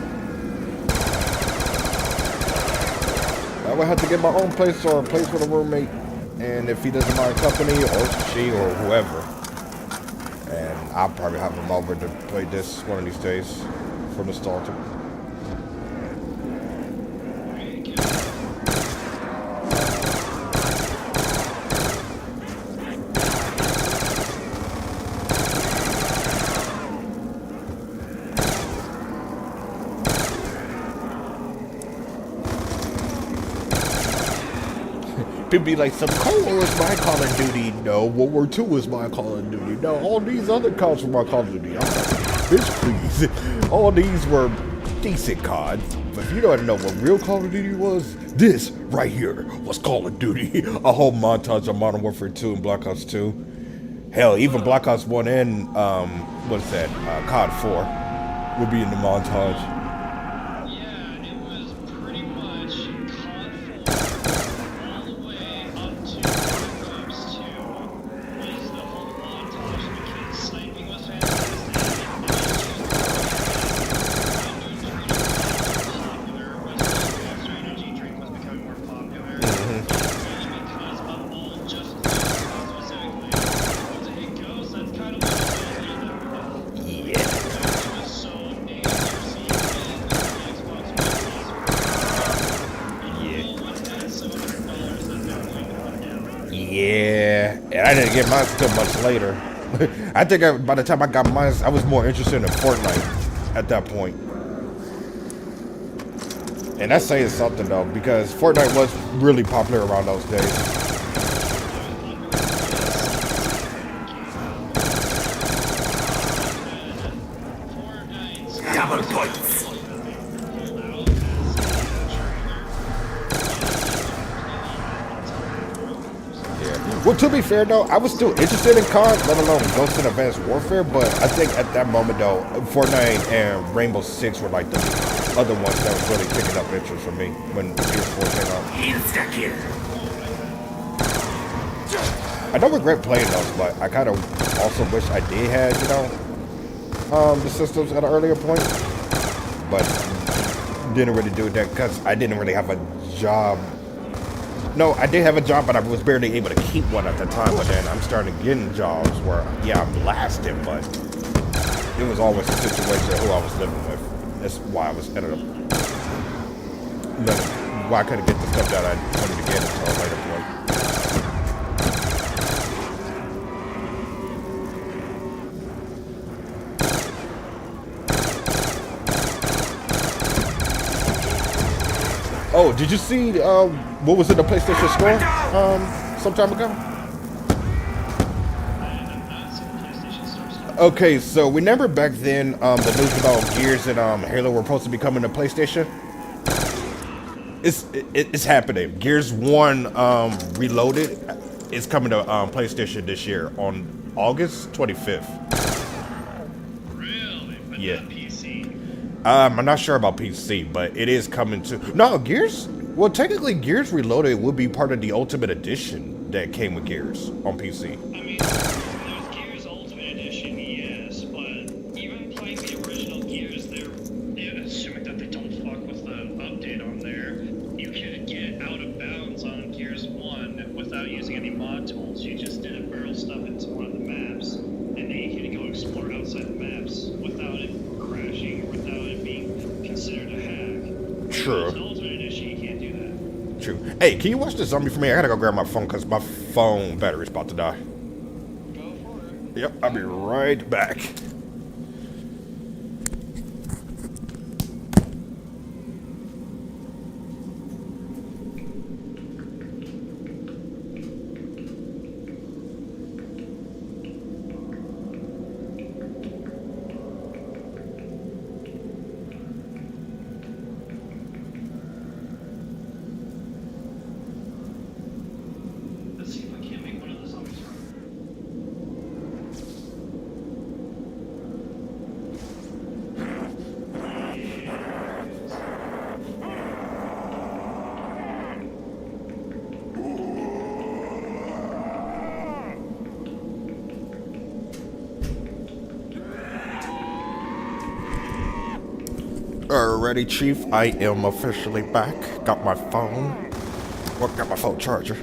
I would have to get my own place or a place with a roommate, and if he doesn't mind company, or she, or whoever, and I'll probably have him over to play this one of these days for nostalgia. People be like, some Cold War is my Call of Duty. No, World War II is my Call of Duty. No, all these other CODs were my Call of Duty. I'm like, bitch, please. All these were decent CODs. But if you don't know what real Call of Duty was, this right here was Call of Duty. A whole montage of Modern Warfare 2 and Black Ops 2. Hell, even Black Ops 1 and, what's that, COD 4 would be in the montage. Yeah, it was pretty much COD 4 all the way up to Black Ops 2 was the whole montage because sniping was fantastic. Popular was Monster Energy drink was becoming more popular. Because of all just specifically. Once it hit Ghost, that's kind of what it was so amazing seeing it on the Xbox One. Yeah, and I didn't get mine until much later. I think by the time I got mine, I was more interested in Fortnite at that point. And that's saying something though, because Fortnite was really popular around those days. Double points. Yeah. Well, to be fair though, I was still interested in COD, let alone Ghost in Advanced Warfare. But I think at that moment though, Fortnite and Rainbow Six were like the other ones that was really picking up interest for me when PS4 came out. Insta kill. I don't regret playing those, but I kind of also wish I did have, you know, the systems at an earlier point. But didn't really do that because I didn't really have a job. No, I did have a job, but I was barely able to keep one at the time. But then I'm starting to get in jobs where, yeah, I'm lasting, but it was always a situation of who I was living with. That's why I was ended up, you know, why I couldn't get the stuff that I wanted to get until a later point. Oh, did you see what was in the PlayStation Store some time ago? Okay, so remember back then the news about Gears and Halo were supposed to be coming to PlayStation? It's happening. Gears 1 Reloaded is coming to PlayStation this year on August 25th. Really? But Yeah. not PC. I'm not sure about PC, but it is coming to... No, Gears... Well, technically, Gears Reloaded would be part of the Ultimate Edition that came with Gears on PC. I mean, there's Gears Ultimate Edition, yes, but even playing the original Gears, they're assuming that they don't fuck with the update on there. You could get out of bounds on Gears 1 without using any mod tools. You just did a barrel stuff into one of the maps, and then you could go explore outside the maps without it crashing or without it being considered a hack. True. With the Ultimate Edition, you can't do that. True. Hey, can you watch the zombie for me? I gotta go grab my phone because my phone battery's about to die. Go for it. Yep, I'll be right back. Let's see if I can't make one of the zombies run. Alrighty, Chief. I am officially back. Got my phone. Well, got my phone charger.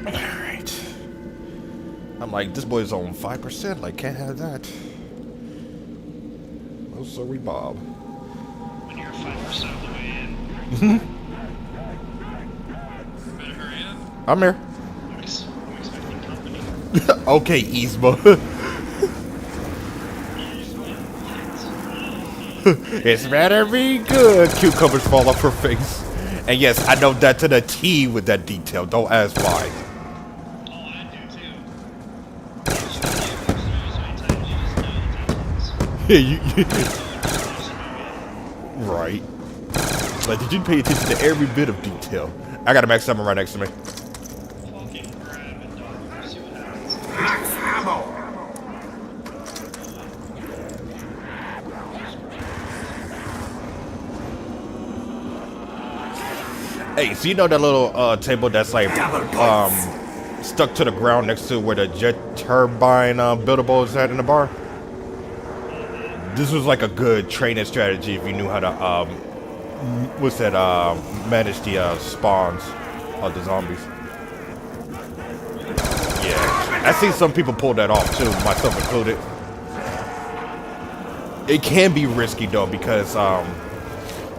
Alright. I'm like, this boy's on 5%. Like, can't have that. Oh, sorry, Bob. When you're 5% of the way in. Better hurry up. I'm here. I'm expecting company. Okay, Yzma. It's better be good. Cucumbers fall off her face. And yes, I know that to the T with that detail. Don't ask why. Oh, I do too. Yeah, you right. Like, did you pay attention to every bit of detail? I got a Max Summon right next to me. Fucking grab it, dog. See what happens. Max ammo. Hey, so you know that little table that's like Double points. stuck to the ground next to where the jet turbine buildable is at in the bar? This was like a good training strategy if you knew how to manage the spawns of the zombies. Yeah, I see some people pull that off too, myself included. It can be risky though because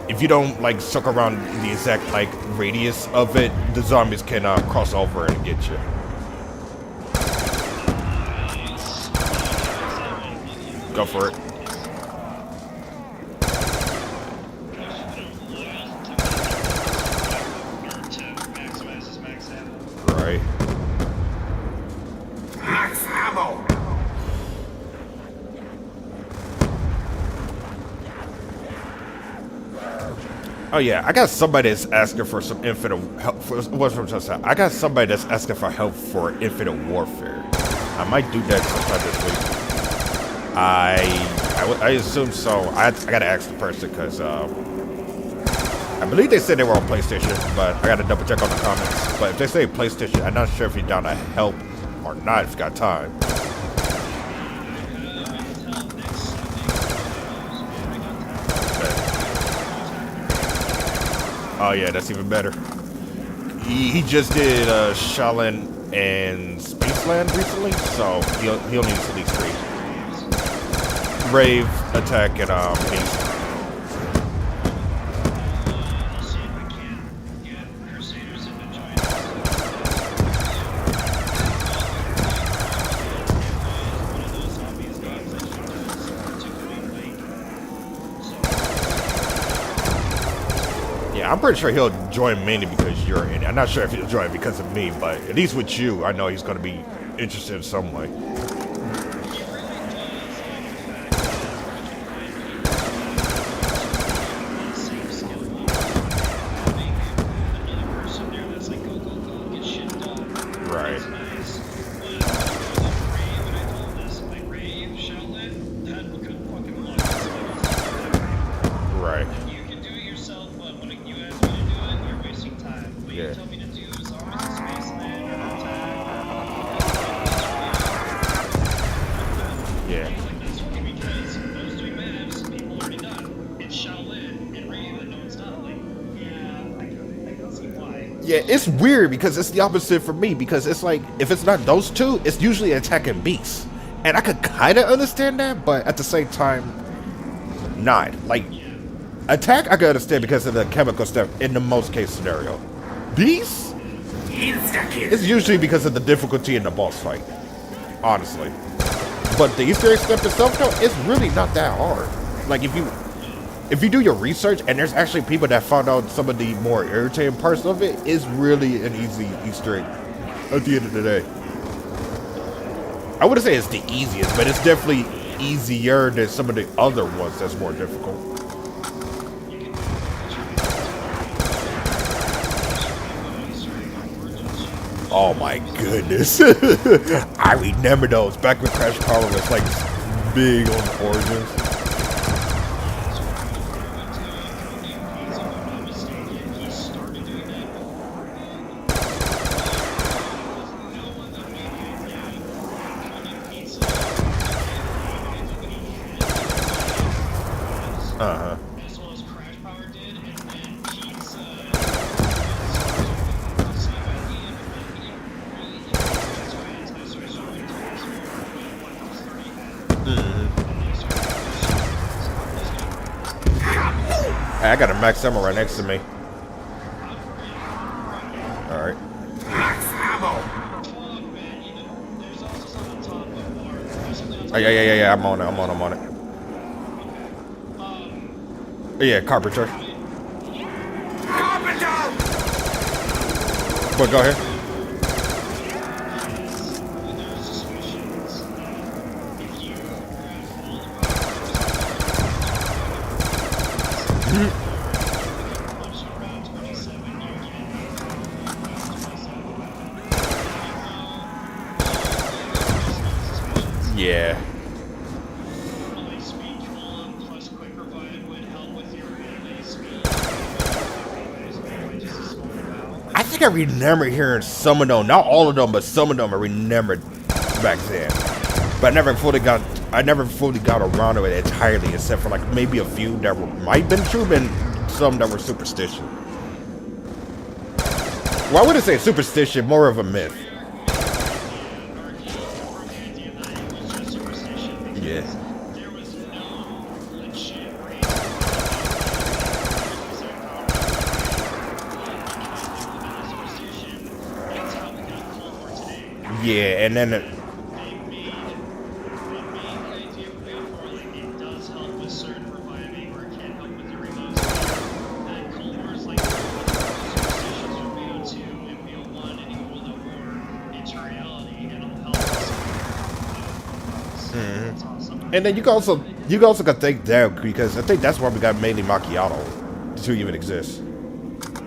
if you don't like suck around the exact like radius of it, the zombies can cross over and get you. Go for it. Right. Max ammo. Oh yeah, I got somebody that's asking for some infinite help. I got somebody that's asking for help for Infinite Warfare. I might do that sometime this week. I assume so. I gotta ask the person because I believe they said they were on PlayStation, but I gotta double check on the comments. But if they say PlayStation, I'm not sure if you're down to help or not. If you got time. Oh yeah, that's even better. He just did Shaolin and Spaceland recently, so he'll need at least 3. Rave, Attack, and Beast. Yeah, I'm pretty sure he'll join mainly because you're in it. I'm not sure if he'll join because of me, but at least with you, I know he's going to be interested in some way. Right. Right. You can do it yourself, but when you ask me to do it, you're wasting time. What you tell me to do is always a Spaceland or Attack. Yeah. Like that's because those 3 maps, people already done. It's Shaolin and Rave that no one's done. Like, yeah, I can see why. Yeah, it's weird because it's the opposite for me because it's like, if it's not those 2, it's usually Attack and Beast. And I could kind of understand that, but at the same time, not. Like, Attack, I can understand because of the chemical stuff in the most case scenario. Beast? Insta-kill. It's usually because of the difficulty in the boss fight. Honestly. But the Easter egg stuff itself, though, it's really not that hard. Like, if you do your research, and there's actually people that found out some of the more irritating parts of it, it's really an easy Easter egg at the end of the day. I wouldn't say it's the easiest, but it's definitely easier than some of the other ones that's more difficult. Oh my goodness. I remember those back when Crash Power was like big on Origins. Uh-huh. As well as Crash Power did, and then Pete's Hey, I got a Max Ammo right next to me. Alright. Max ammo. Oh, yeah. I'm on it. Yeah, Carpenter. Carpenter. But go ahead. There's suspicions. If you grab all the points around 27, you can Yeah. speed column plus quick revive would help with your melee speed. Just a small amount. I think I remember hearing some of them, not all of them, but some of them I remembered back then. But I never fully got around to it entirely, except for like maybe a few that might have been true, and some that were superstition. Well, I wouldn't say superstition, more of a myth. Yeah. There was no legit reason. That's how we got Cold War today. Yeah, and then They made the idea of Baleful, like, it does help with certain reviving, or it can help with your remotes. And Cold War's like superstitions from BO2 and BO1 and even World at War into reality, and it'll help us. That's awesome. and then you can also got think that, because I think that's why we got mainly macchiato to even exist. Look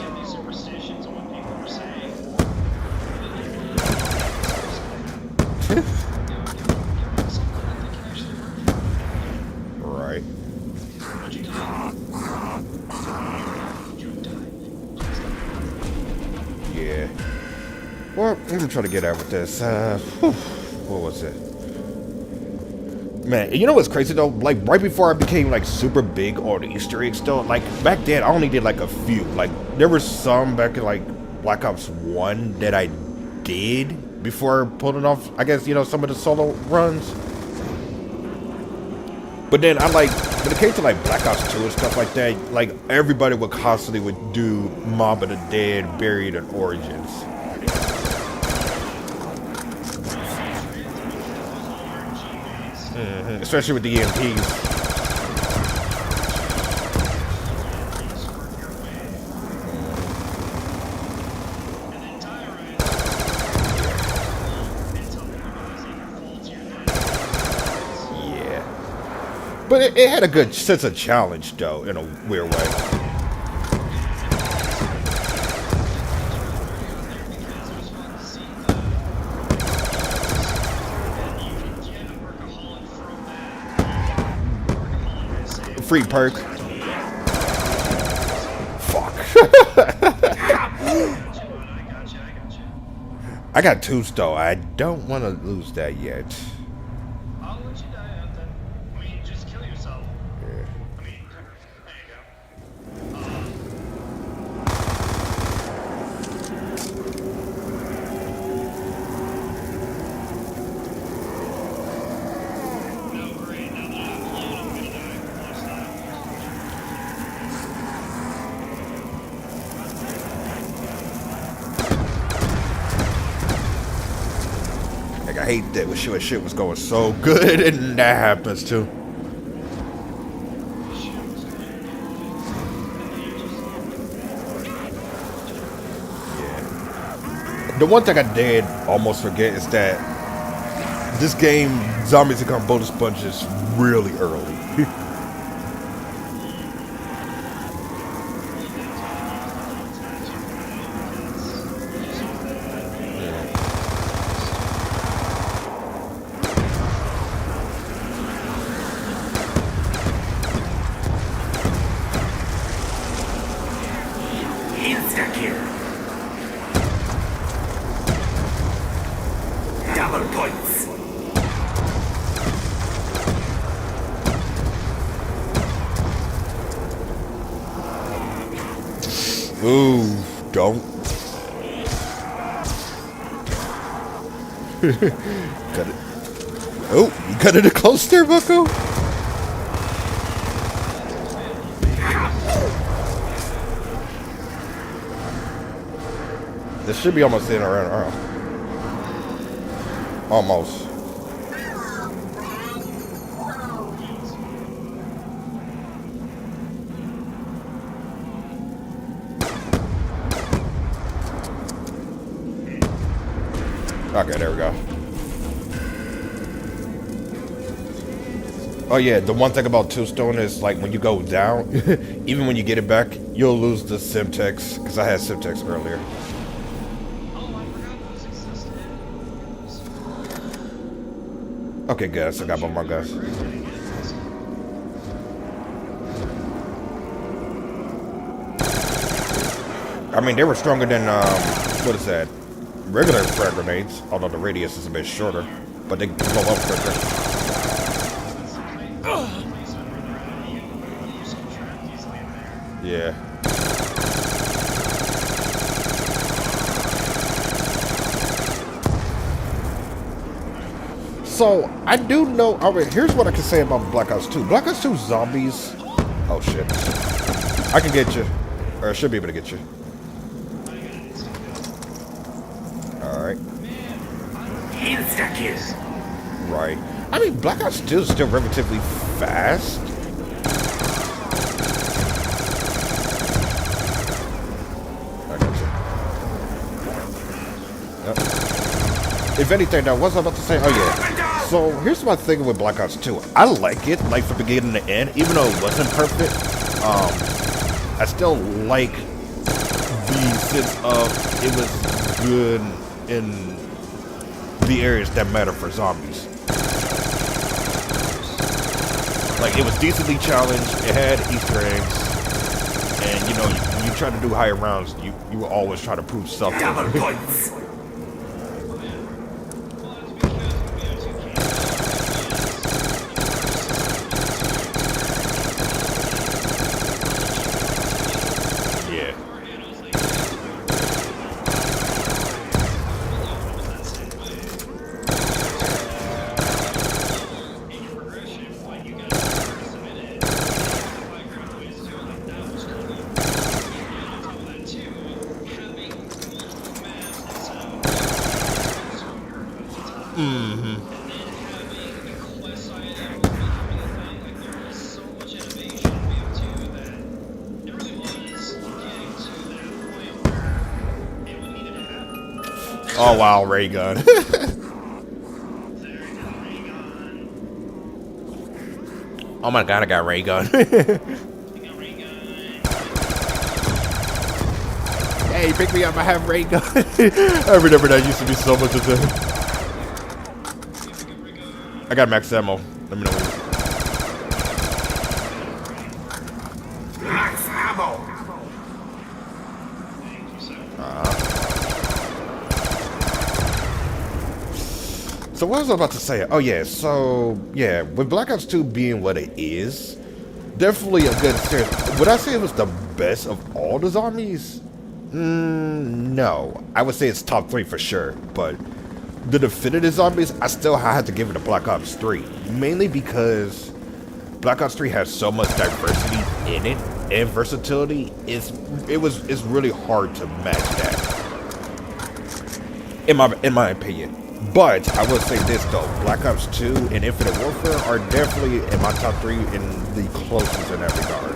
at these superstitions and what people were saying. Right. Yeah. Well, I'm trying to get out with this. What was it? Man, you know what's crazy though? Like right before I became like super big on the Easter eggs though, like back then I only did like a few. Like there were some back in like Black Ops 1 that I did before pulling off, I guess, you know, some of the solo runs. But then I like, when it came to like Black Ops 2 and stuff like that, like everybody would constantly would do Mob of the Dead, Buried, and Origins. Especially with the EMPs. Yeah. But it had a good sense of challenge, though, in a weird way. Free perk. Fuck. I got 2 though. I don't want to lose that yet. I'll let you die out then. I mean, just kill yourself. Yeah. I mean, there you go. No, great. Now that I'm playing, I'm gonna die. Watch that. Like I hate that when shit was going so good and that happens too. The one thing I did almost forget is that this game, zombies become bonus sponges really early. Insta-kill. Double points. Ooh, don't. Cut it. Oh, you cut it close there, Bucko. This should be almost in around. Almost. Okay, there we go. Oh yeah, the one thing about Tombstone is like when you go down, even when you get it back, you'll lose the Simtex, because I had Simtex earlier. Okay, good. I still got one more guys. I mean, they were stronger than what is that? Regular frag grenades, although the radius is a bit shorter, but they blow up quicker. Yeah. So, I do know... Alright, here's what I can say about Black Ops 2. Black Ops 2 zombies... Oh, shit. I can get you. Or I should be able to get you. Alright. Insta-kill. Right. I mean, Black Ops 2 is still relatively fast. I got you. Yep. If anything, now, what was I about to say? Oh, yeah. So, here's my thing with Black Ops 2. I like it, like, from beginning to end, even though it wasn't perfect. I still like the sense of it was good in the areas that matter for zombies. Like, it was decently challenged, it had Easter eggs, and, you know, when you try to do higher rounds, you will always try to prove something. Double points. Yeah. Oh wow, ray gun. Oh my god, I got ray gun. Hey, pick me up, I have ray gun. I remember that used to be so much of them. I got max ammo. Let me know when Max ammo. So what was I about to say? Oh yeah, so yeah, with Black Ops 2 being what it is, definitely a good series. Would I say it was the best of all the zombies? No. I would say it's top 3 for sure, but the definitive zombies, I still had to give it to Black Ops 3. Mainly because Black Ops 3 has so much diversity in it and versatility, it's really hard to match that. In my opinion. But I will say this though, Black Ops 2 and Infinite Warfare are definitely in my top 3 in the closest in that regard.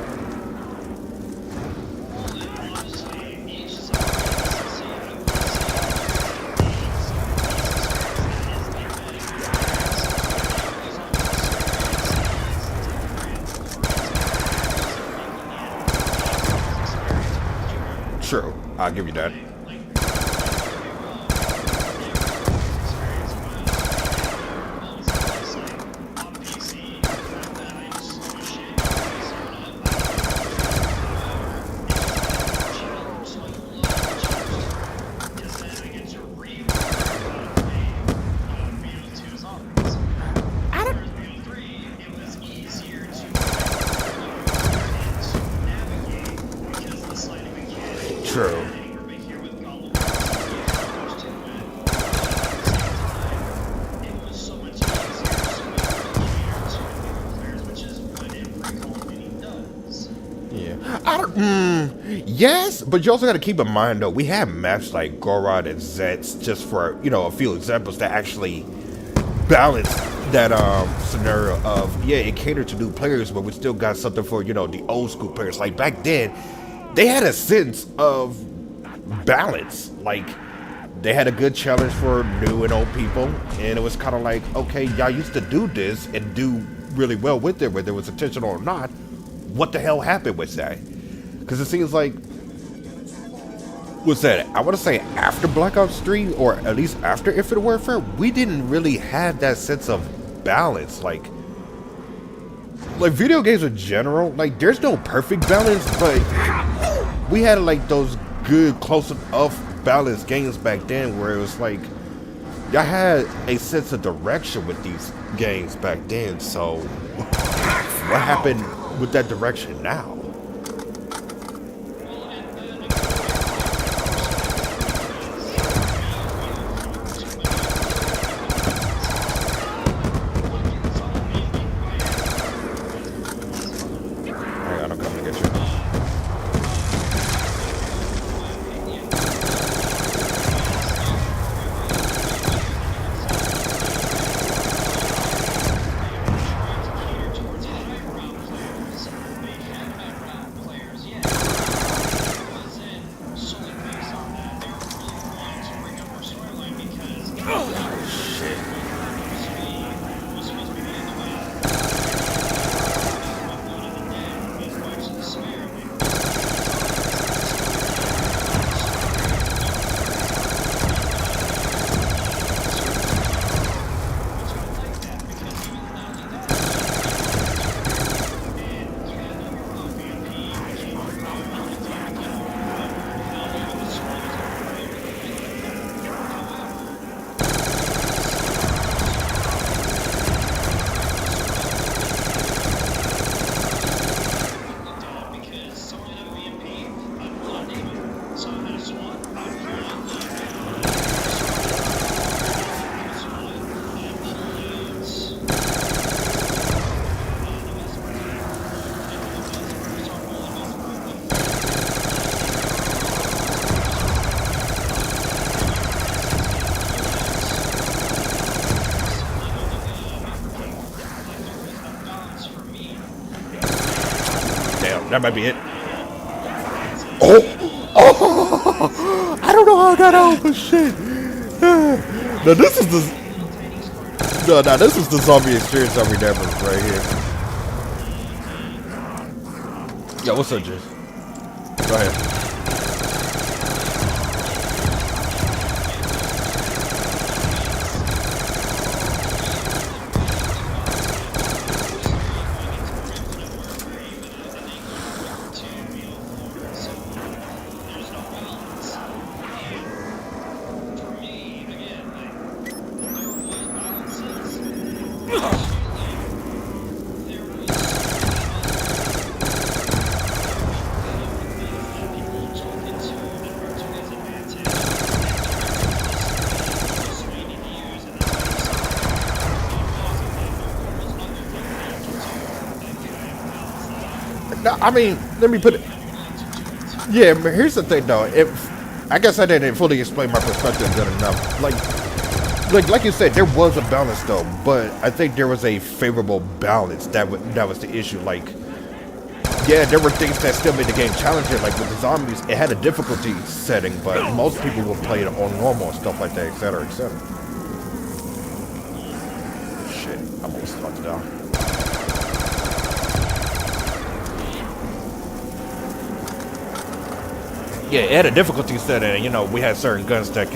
True, I'll give you that. True. Yeah. Yes, but you also got to keep in mind though, we have maps like Gorod and Zets just for, you know, a few examples that actually balance that scenario of, yeah, it catered to new players, but we still got something for, you know, the old school players. Like back then, they had a sense of balance. Like they had a good challenge for new and old people, and it was kind of like, okay, y'all used to do this and do really well with it, whether it was intentional or not. What the hell happened with that? Because it seems like, what's that? I want to say after Black Ops 3, or at least after Infinite Warfare, we didn't really have that sense of balance. Like video games in general, like there's no perfect balance, but we had like those good close enough balanced games back then where it was like y'all had a sense of direction with these games back then. So what happened with that direction now? That might be it. Oh! I don't know how I got out, but shit. Now this is the... No, this is the zombie experience I remember right here. Yo, what's up, Jay? Go ahead. No, I mean, let me put it. Yeah, but here's the thing, though. I guess I didn't fully explain my perspective good enough. Like you said, there was a balance, though, but I think there was a favorable balance. That was the issue. Like, yeah, there were things that still made the game challenging. Like with the zombies, it had a difficulty setting, but most people would play it on normal and stuff like that, etc., etc. Shit, I'm almost about to die. Yeah, it had a difficulty setting. You know, we had certain guns that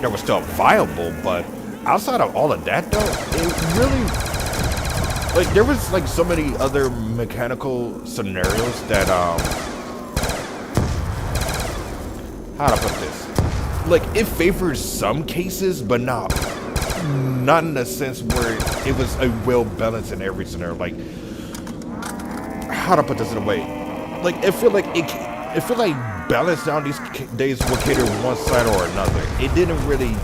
were still viable, but outside of all of that, though, it really, like, there was like so many other mechanical scenarios that how to put this? Like, it favors some cases, but not in the sense where it was a well balanced in every scenario. Like, how to put this in a way? Like, I feel like balance down these days would cater one side or another. It didn't really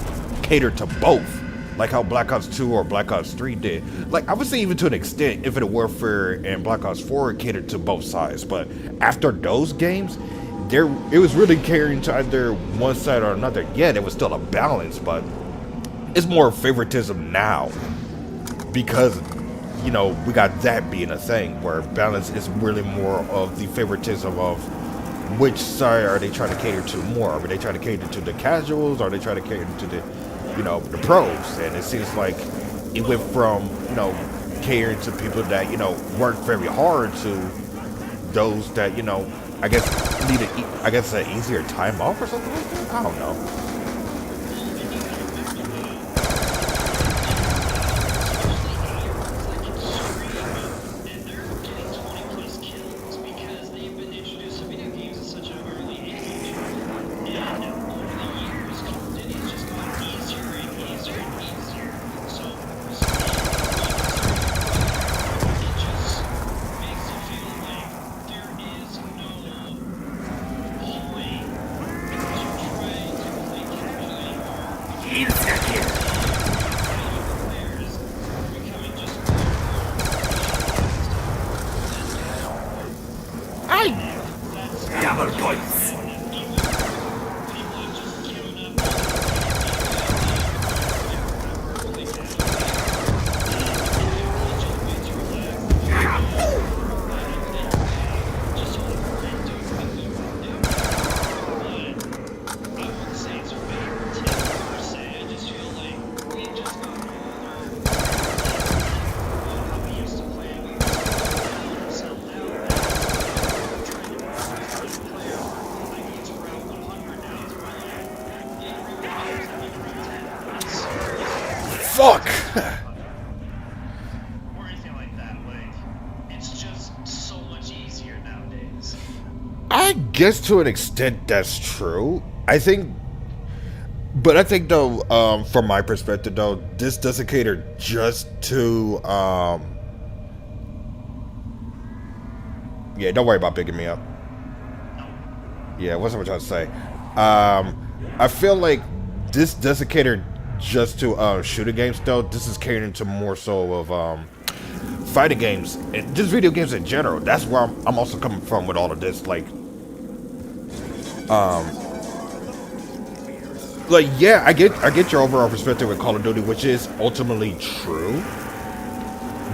cater to both, like how Black Ops 2 or Black Ops 3 did. Like, I would say even to an extent, Infinite Warfare and Black Ops 4 catered to both sides. But after those games, it was really catering to either one side or another. Yeah, there was still a balance, but it's more favoritism now because, you know, we got that being a thing where balance is really more of the favoritism of which side are they trying to cater to more? Are they trying to cater to the casuals? Are they trying to cater to the, the pros? And it seems like it went from, catering to people that, work very hard to those that, I guess need an easier time off or something like that. I don't know. Double points. Fuck! Or anything like that. Like, it's just so much easier nowadays. I guess to an extent that's true. I think though, from my perspective though, this doesn't cater just to, yeah, don't worry about picking me up. Yeah, what's what I was trying to say? I feel like this doesn't cater just to shooter games though. This is catering to more so of fighting games and just video games in general. That's where I'm also coming from with all of this. Like yeah, I get your overall perspective with Call of Duty, which is ultimately true.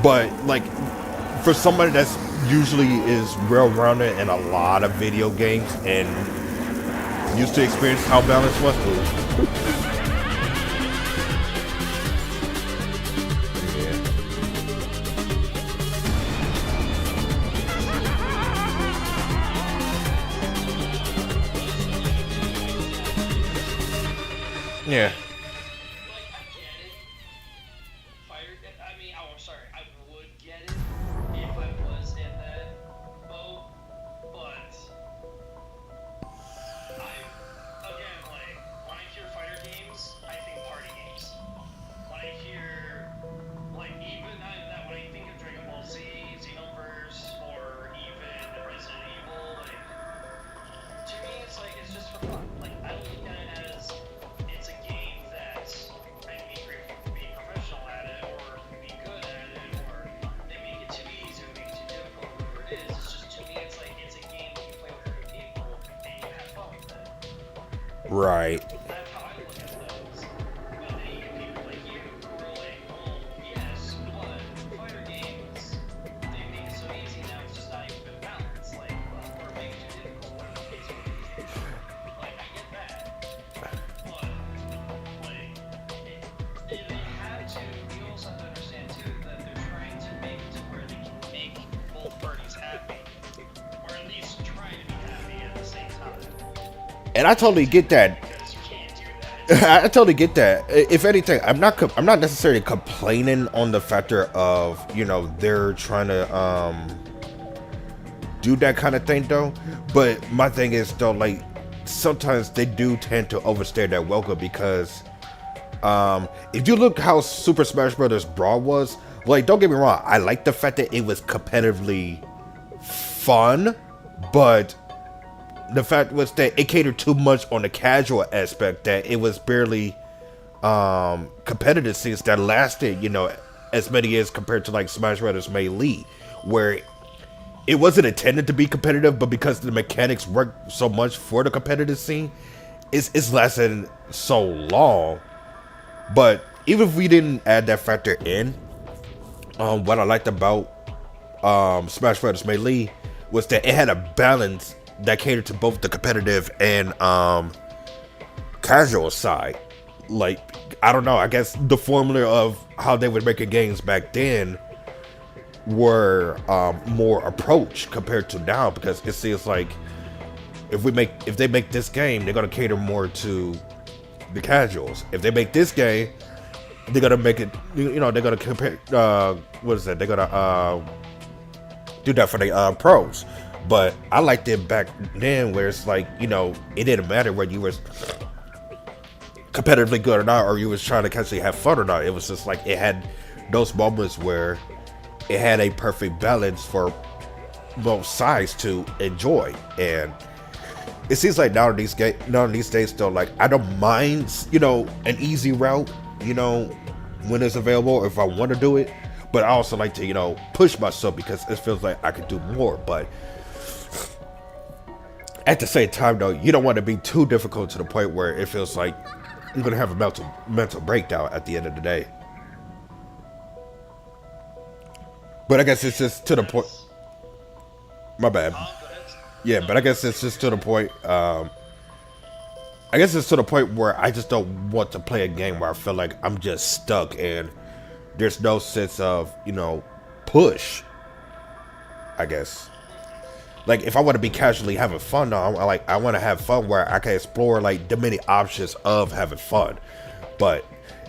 But like for somebody that's usually is well-rounded in a lot of video games and used to experience how balanced was. Yeah. Like, I get it. I mean, I'm sorry, I would get it if I was in that boat, but again, like, when I hear fighter games, I think party games. When I hear, like, even not even that, when I think of Dragon Ball Z, Xenoverse, or even Resident Evil, like, to me, it's like, it's just for fun. Like, I look at it as it's a game that I can be professional at it, or be good at it, or they make it too easy, or make it too difficult, whatever it is. It's just, to me, it's like, it's a game that you play with other people, and you have fun with it. Right. That's how I look at those. But then you get people like you who are like, well, yes, but fighter games, they make it so easy, now it's just not even balanced. Like, or make it too difficult, whatever the case may be. Like, I get that. But, like, they have to, you also have to understand too, that they're trying to make it to where they can make both parties happy. Or at least try to be happy at the same time. And I totally get that. Because you can't do that. I totally get that. If anything, I'm not necessarily complaining on the factor of, they're trying to do that kind of thing though. But my thing is though, like, sometimes they do tend to overstay their welcome because if you look how Super Smash Bros. Brawl was, like, don't get me wrong, I like the fact that it was competitively fun, but the fact was that it catered too much on the casual aspect, that it was barely competitive scenes that lasted, as many years compared to like Smash Bros. Melee, where it wasn't intended to be competitive, but because the mechanics worked so much for the competitive scene, it's lasted so long. But even if we didn't add that factor in, what I liked about Smash Bros. Melee was that it had a balance that cater to both the competitive and casual side. Like, I don't know, I guess the formula of how they would make a games back then were more approach compared to now, because it seems like if they make this game, they're gonna cater more to the casuals. If they make this game, they're gonna make it, you know, they're gonna compare what is that? They're gonna do that for the pros. But I liked it back then, where it's like, you know, it didn't matter whether you was competitively good or not, or you was trying to actually have fun or not. It was just like it had those moments where it had a perfect balance for both sides to enjoy. And it seems like now these days, though, like, I don't mind, you know, an easy route, you know, when it's available, if I want to do it. But I also like to, you know, push myself, because it feels like I could do more. But at the same time, though, you don't want to be too difficult to the point where it feels like I'm gonna have a mental breakdown at the end of the day. But I guess it's just to the point. My bad. Yeah, but I guess it's just to the point. I guess it's to the point where I just don't want to play a game where I feel like I'm just stuck and there's no sense of, you know, push. I guess. Like, if I want to be casually having fun, though, I want to have fun where I can explore, like, the many options of having fun. But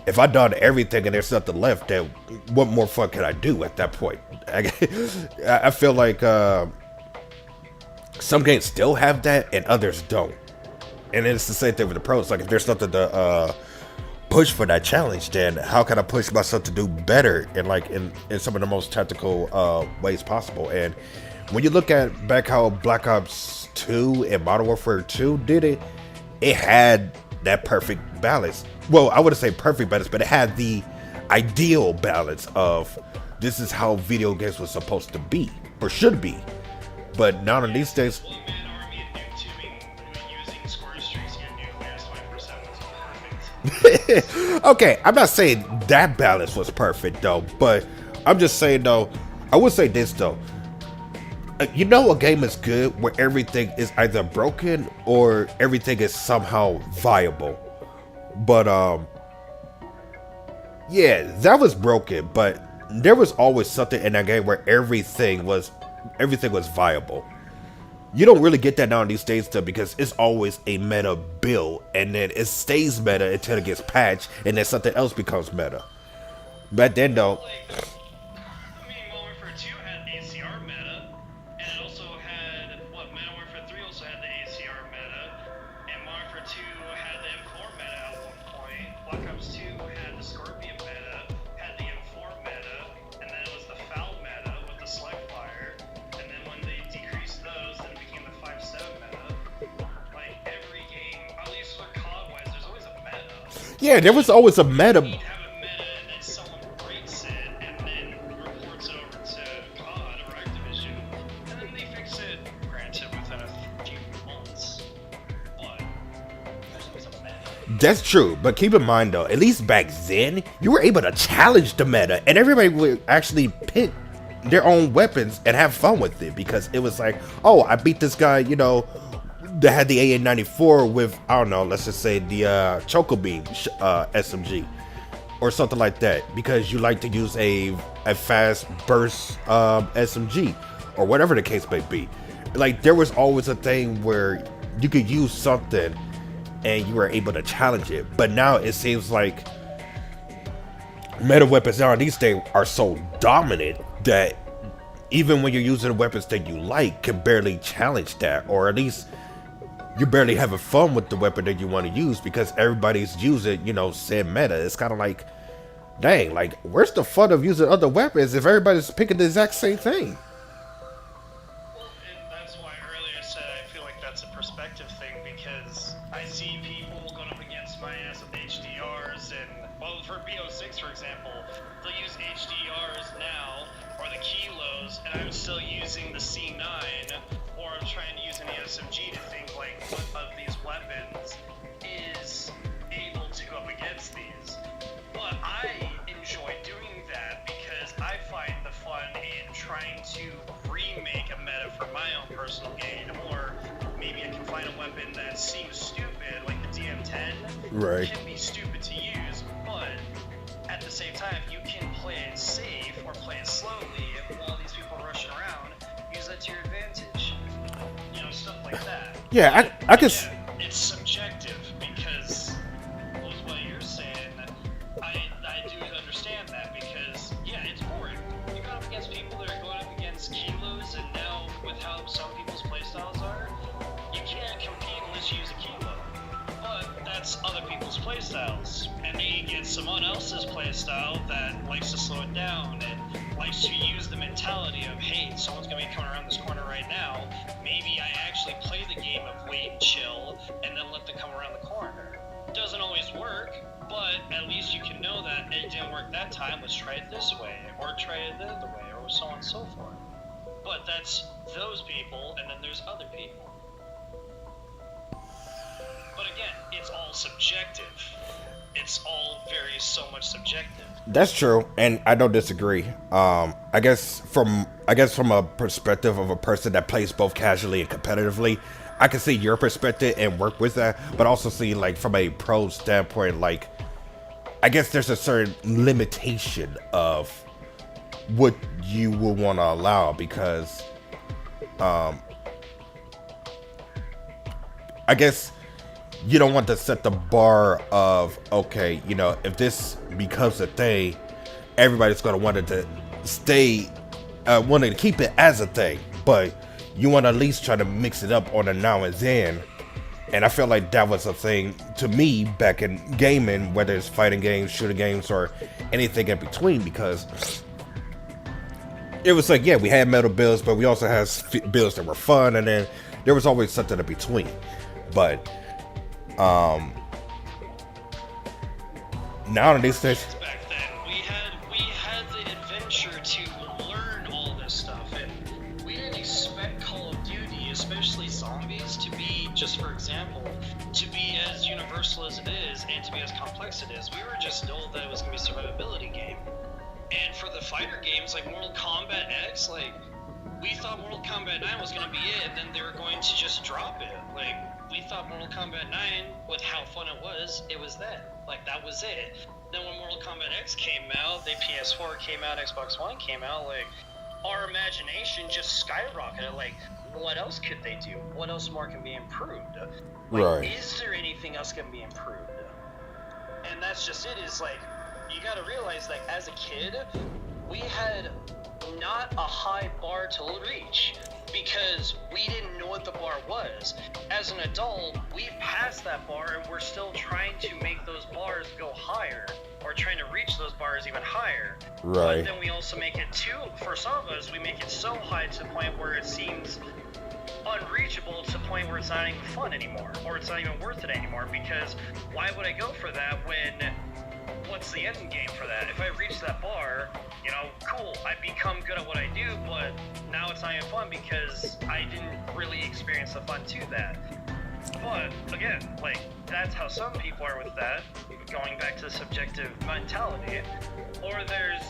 if I've done everything and there's nothing left, then what more fun can I do at that point? I feel like some games still have that and others don't. And it's the same thing with the pros. Like, if there's nothing to push for that challenge, then how can I push myself to do better in some of the most tactical ways possible? And when you look at back how Black Ops 2 and Modern Warfare 2 did it, it had that perfect balance. Well, I wouldn't say perfect balance, but it had the ideal balance of this is how video games were supposed to be, or should be. But now in these days, okay, I'm not saying that balance was perfect, though, but I'm just saying, though, I would say this, though. You know, a game is good where everything is either broken or everything is somehow viable. But yeah, that was broken, but there was always something in that game where everything was viable. You don't really get that now these days, though, because it's always a meta build, and then it stays meta until it gets patched, and then something else becomes meta. But then, though, yeah, there was always a meta. You have a meta and then someone breaks it and then reports it over to COD or Activision, and then they fix it, granted, within a few months. But there's always a meta. That's true, but keep in mind, though, at least back then, you were able to challenge the meta, and everybody would actually pick their own weapons and have fun with it, because it was like, oh, I beat this guy, you know, that had the AA-94 with, I don't know, let's just say the Choco Beam SMG or something like that, because you like to use a fast burst SMG or whatever the case may be. Like, there was always a thing where you could use something and you were able to challenge it. But now it seems like meta weapons now these days are so dominant that even when you're using weapons that you like, can barely challenge that, or at least you're barely having fun with the weapon that you want to use, because everybody's using, you know, said meta. It's kind of like, dang, like, where's the fun of using other weapons if everybody's picking the exact same thing? Well, and that's why earlier I said I feel like that's a perspective thing, because I see people going up against my ass with HDRs, and, well, for BO6, for example, they'll use HDRs now, or the Kilos, and I'm still using the C9, or I'm trying to use an SMG to think, like, what of these weapons is able to go up against these. But I enjoy doing that because I find the fun in trying to remake a meta for my own personal gain, or weapon that seems stupid, like the DM10, Right. can be stupid to use, but at the same time, you can play it safe or play it slowly while these people are rushing around. Use that to your advantage. You know, stuff like that. Yeah, I can. Yeah, it's subjective because with what you're saying, I do understand that because yeah, it's boring. You go up against people that are going up against kilos, and now with how some people's playstyles are, you can't compete unless you use a kilo. But that's other people's playstyles, and then you get someone else's playstyle that likes to slow it down and likes to use the mentality of, hey, someone's gonna be coming around this corner right now. Maybe I actually play the game of wait and chill, and then let them come around the corner. Doesn't always work, but at least you can know that it didn't work that time. Let's try it this way, or try it the other way, or so on and so forth. But that's those people, and then there's other people. But again, it's all subjective. It's all so much subjective. That's true, and I don't disagree. I guess from a perspective of a person that plays both casually and competitively, I can see your perspective and work with that, but also see like from a pro standpoint, like I guess there's a certain limitation of what you will want to allow because, I guess you don't want to set the bar of, okay, you know, if this becomes a thing, everybody's going to want it to stay, wanting to keep it as a thing, but you want to at least try to mix it up on a now and then. And I feel like that was a thing to me back in gaming, whether it's fighting games, shooting games, or anything in between, because it was like, yeah, we had metal builds, but we also had builds that were fun, and then there was always something in between. But nowadays, Back then, we had the adventure to learn all this stuff, and we didn't expect Call of Duty, especially zombies, to be, just for example, to be as universal as it is and to be as complex as it is. We were just told that it was going to be a survivability game. And for the fighter games like Mortal Kombat X, like, we thought Mortal Kombat 9 was going to be it, and then they were going to just drop it. Like, we thought Mortal Kombat 9, with how fun it was that. Like, that was it. Then when Mortal Kombat X came out, the PS4 came out, Xbox One came out, like, our imagination just skyrocketed. Like, what else could they do? What else more can be improved? Like, Right. Is there anything else can be improved? And that's just it, is like, you gotta realize, like, as a kid, we had not a high bar to reach because we didn't know what the bar was. As an adult, we've passed that bar and we're still trying to make those bars go higher, or trying to reach those bars even higher. Right. But then we also make it for some of us, we make it so high to the point where it seems unreachable, to the point where it's not even fun anymore, or it's not even worth it anymore, because why would I go for that when, what's the end game for that? If I reach that bar, you know, cool, I become good at what I do, but now it's not even fun because I didn't really experience the fun to that. But again, like, that's how some people are with that, going back to the subjective mentality. Or there's,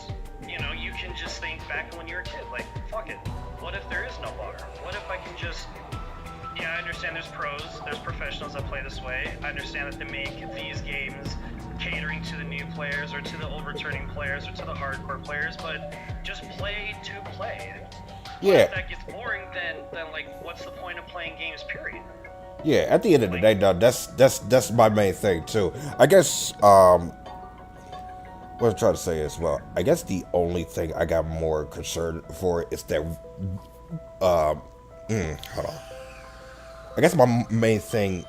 you know, you can just think back when you were a kid, like, fuck it, what if there is no bar? What if I can just, yeah, I understand there's pros, there's professionals that play this way. I understand that they make these games catering to the new players, or to the old returning players, or to the hardcore players, but just play to play. Yeah. If that gets boring, then like, what's the point of playing games, period? Yeah, at the end of the day, though, that's my main thing too. I guess what I'm trying to say is, well, I guess the only thing I got more concerned for is that hold on. I guess my main thing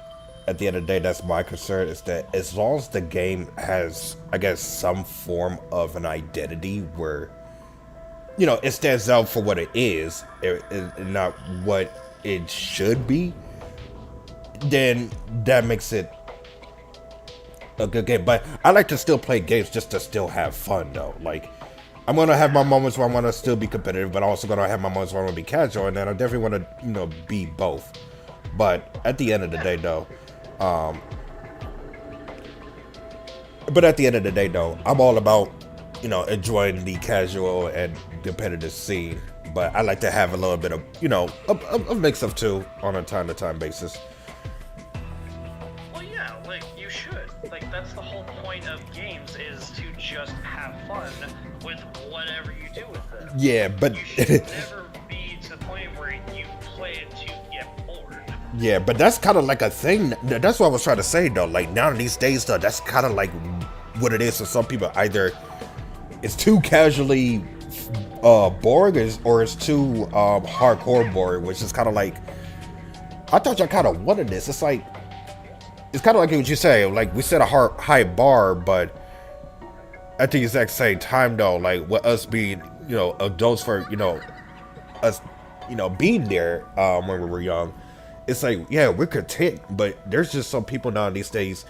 at the end of the day, that's my concern, is that as long as the game has, I guess, some form of an identity where, you know, it stands out for what it is, and not what it should be, then that makes it a good game. But I like to still play games just to still have fun, though. Like, I'm gonna have my moments where I want to still be competitive, but I'm also gonna have my moments where I want to be casual, and then I definitely want to, you know, be both. But at the end of the day, though, I'm all about, you know, enjoying the casual and competitive scene. But I like to have a little bit of, you know, a mix of two on a time-to-time basis. like, you should. Like, that's the whole point of games, is to just have fun with whatever you do with them. Yeah, but You should never be to the point where you play it to get bored. yeah, but that's kind of like a thing. That's what I was trying to say though. Like now these days, though, that's kind of like what it is for some people. Either it's too casually boring, or it's too hardcore boring, which is kind of like, I thought y'all kind of wanted this. It's like, it's kind of like what you say. Like we set a high bar, but at the exact same time, though, like with us being, you know, adults for, you know, us, you know, being there when we were young, it's like, yeah, we're content. But there's just some people now these days,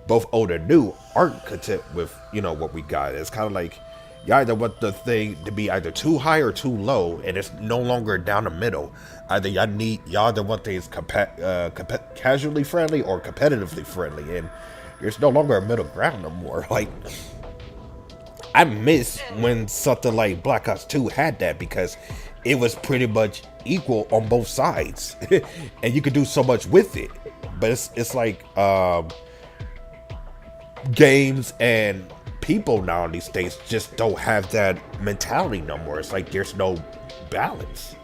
both old and new, aren't content with, you know, what we got. It's kind of like you either want the thing to be either too high or too low, and it's no longer down the middle. Either y'all either want things casually friendly or competitively friendly, and there's no longer a middle ground no more. Like, I miss when something like Black Ops 2 had that, because it was pretty much equal on both sides, and you could do so much with it. But it's like games and people now these days just don't have that mentality no more. It's like there's no balance.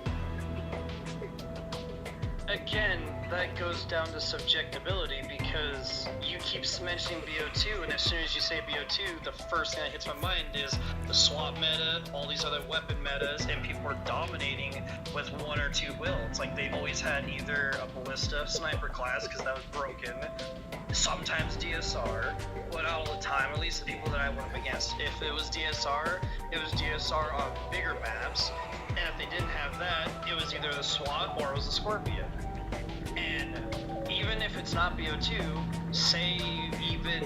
Again, that goes down to subjectability, because you keep mentioning BO2, and as soon as you say BO2, the first thing that hits my mind is the SWAT meta, all these other weapon metas, and people are dominating with one or two builds. Like, they've always had either a ballista sniper class, because that was broken, sometimes DSR, but not all the time, at least the people that I went up against. If it was DSR on bigger maps, and if they didn't have that, it was either the SWAT or it was the Scorpion. And even if it's not BO2, say even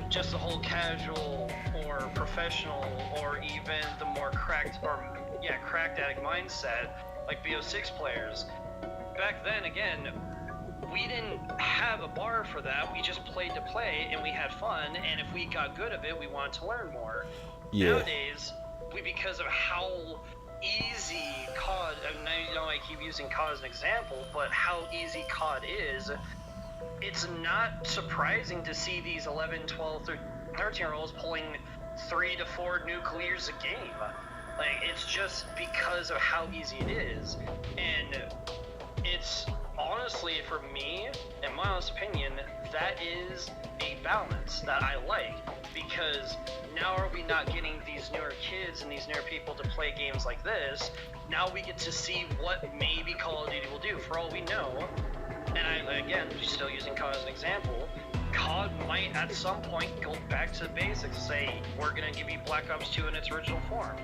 just the whole casual or professional, or even the more cracked addict mindset, like BO6 players, back then, again, we didn't have a bar for that. We just played to play, and we had fun, and if we got good of it, we wanted to learn more. Yeah. Nowadays, because of how easy COD, I know I keep using COD as an example, but how easy COD is, it's not surprising to see these 11, 12, 13-year-olds pulling 3 to 4 nuclears a game. Like, it's just because of how easy it is. And it's honestly, for me, in my honest opinion, that is a balance that I like, because now are we not getting these newer kids and these newer people to play games like this? Now we get to see what maybe Call of Duty will do. For all we know, and I, again, still using COD as an example, COD might at some point go back to the basics and say, we're going to give you Black Ops 2 in its original form.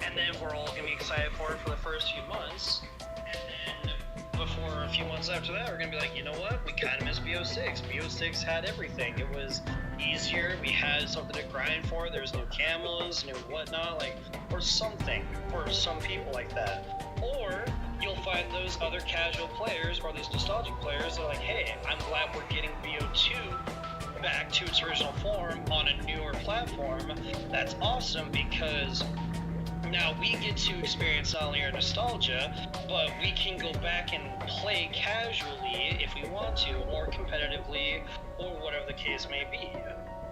And then we're all going to be excited for it for the first few months. And then before a few months after that, we're going to be like, you know what? We kind of miss BO6. BO6 had everything. It was easier. We had something to grind for. There was new camos, new whatnot, like, or something for some people like that. Or you'll find those other casual players or these nostalgic players that are like, hey, I'm glad we're getting BO2 back to its original form on a newer platform. That's awesome, because now we get to experience not only our nostalgia, but we can go back and play casually if we want to, or competitively, or whatever the case may be.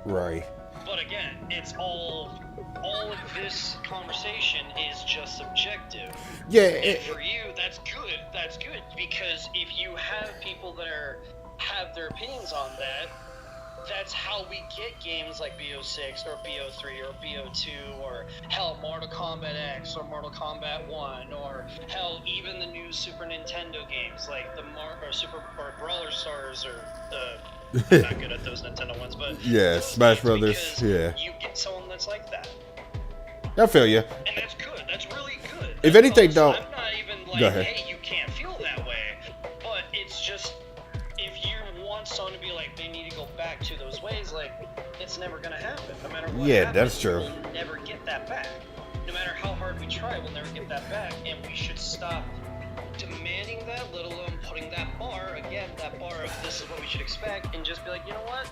Right. But again, it's all of this conversation is just subjective. Yeah. And for you, that's good. That's good, because if you have people that have their opinions on that, that's how we get games like BO6 or BO3 or BO2 or hell, Mortal Kombat X or Mortal Kombat 1, or hell, even the new Super Nintendo games like the Brawler Stars, or I'm not good at those Nintendo ones, but yeah, Smash Brothers. Yeah, you get someone that's like that. I feel you. And that's good. That's really good. If anything, though, I'm not even like, go ahead. hey, you can't feel that way. But it's just, if you want someone to be like, they need to go back to those ways, like, it's never gonna happen. No matter what Yeah, happens, that's true. We'll never get that back. No matter how hard we try, we'll never get that back. And we should stop demanding that, let alone putting that bar, again, that bar of this is what we should expect, and just be like, you know what?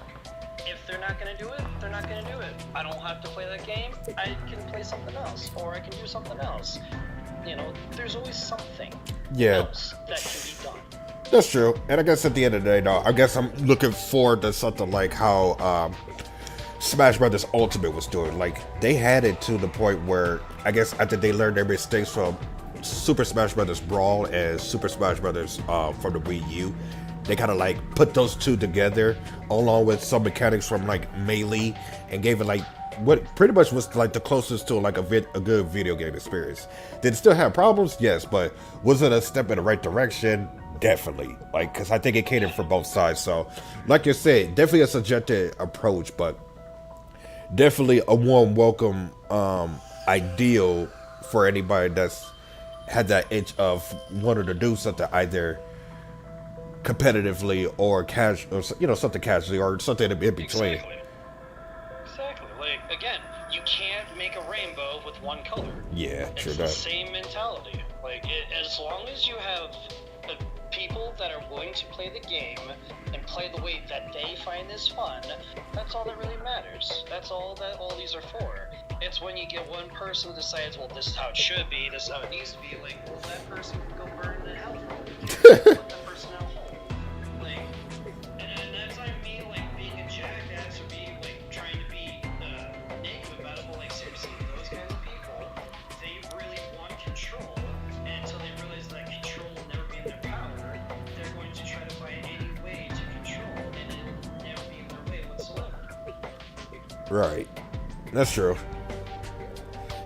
If they're not going to do it, they're not going to do it. I don't have to play that game. I can play something else, or I can do something else. You know, there's always something else that can be done. That's true. And I guess at the end of the day, though, I guess I'm looking forward to something like how Smash Brothers Ultimate was doing. Like, they had it to the point where I guess after they learned their mistakes from Super Smash Brothers Brawl and Super Smash Brothers from the Wii U, they kind of like put those two together along with some mechanics from like Melee and gave it like what pretty much was like the closest to like a good video game experience. Did it still have problems? Yes, but was it a step in the right direction? Definitely. Like, because I think it catered for both sides. So like you said, definitely a suggested approach, but definitely a warm welcome ideal for anybody that's had that itch of wanting to do something either competitively or casual, you know, something casually or something in between. Exactly. Like, again, you can't make a rainbow with one color. Yeah, it's true the that. same mentality. Like, as long as you have people that are willing to play the game and play the way that they find this fun, that's all that really matters. That's all that all these are for. It's when you get one person who decides, well, this is how it should be, this is how it needs to be, like, well, that person can go burn in hell. Let that person out home. Like, and that's not me, like, being a jackass or being, like, trying to be negative about it, but, like, seriously, those kinds of people, they really want control, and until they realize that control will never be in their power, they're going to try to find any way to control, and it will never be in their way whatsoever. Right. That's true.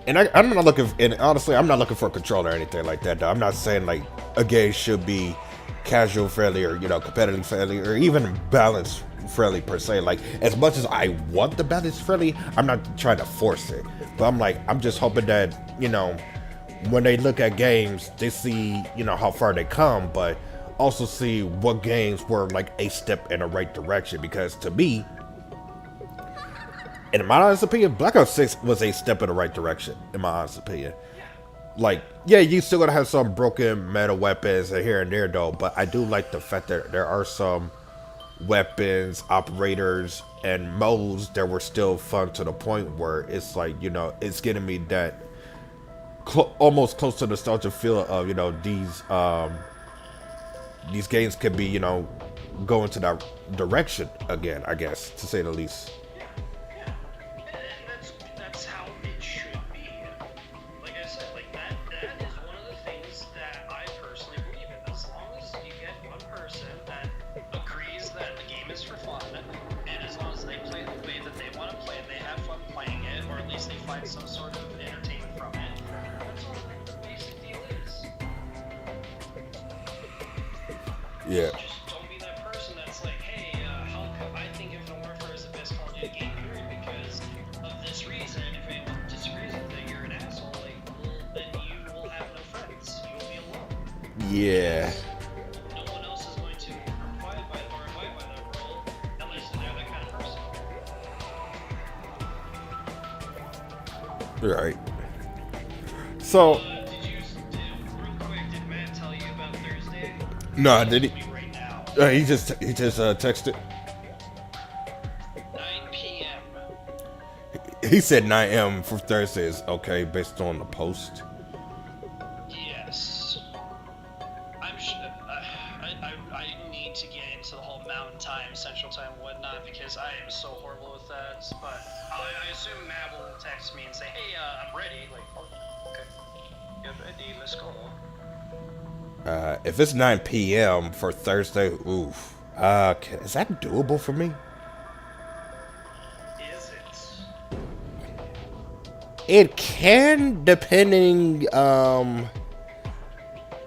And I'm not looking, and honestly, I'm not looking for control or anything like that, though. I'm not saying, like, a game should be casual friendly or, you know, competitive friendly or even balance friendly per se. Like, as much as I want the balance friendly, I'm not trying to force it. But I'm like, I'm just hoping that, you know, when they look at games, they see, you know, how far they come, but also see what games were, like, a step in the right direction. Because to me, in my honest opinion, Black Ops 6 was a step in the right direction, in my honest opinion. Like, yeah, you still gonna have some broken meta weapons here and there, though, but I do like the fact that there are some weapons, operators, and modes that were still fun to the point where it's like, you know, it's getting me that almost close to the nostalgia feel of, you know, these games could be, you know, go into that direction again, I guess, to say the least. Some sort of entertainment from it. That's all the basic deal is. Yeah. Just don't be that person that's like, hey, how come I think Infinite Warfare is the best Call of Duty game period because of this reason. If anyone disagrees with it, you're an asshole. Like, well, then you will have no friends. You will be alone. Yeah. No one else is going to abide by that rule unless they're that kind of person. Right. So. Real quick, did Matt tell you about Thursday? No, did he? Right now. He just texted. 9 p.m. He said 9 a.m. for Thursday is okay based on the post. Yes. I'm sure. I need to get into the whole Mountain Time, Central Time, whatnot because I am so horrible with that. But I assume Matt will text me and say, "Hey, I'm ready." Like, oh, okay, get ready, let's go. If it's 9 p.m. for Thursday, oof. Is that doable for me? Is it? It can, depending,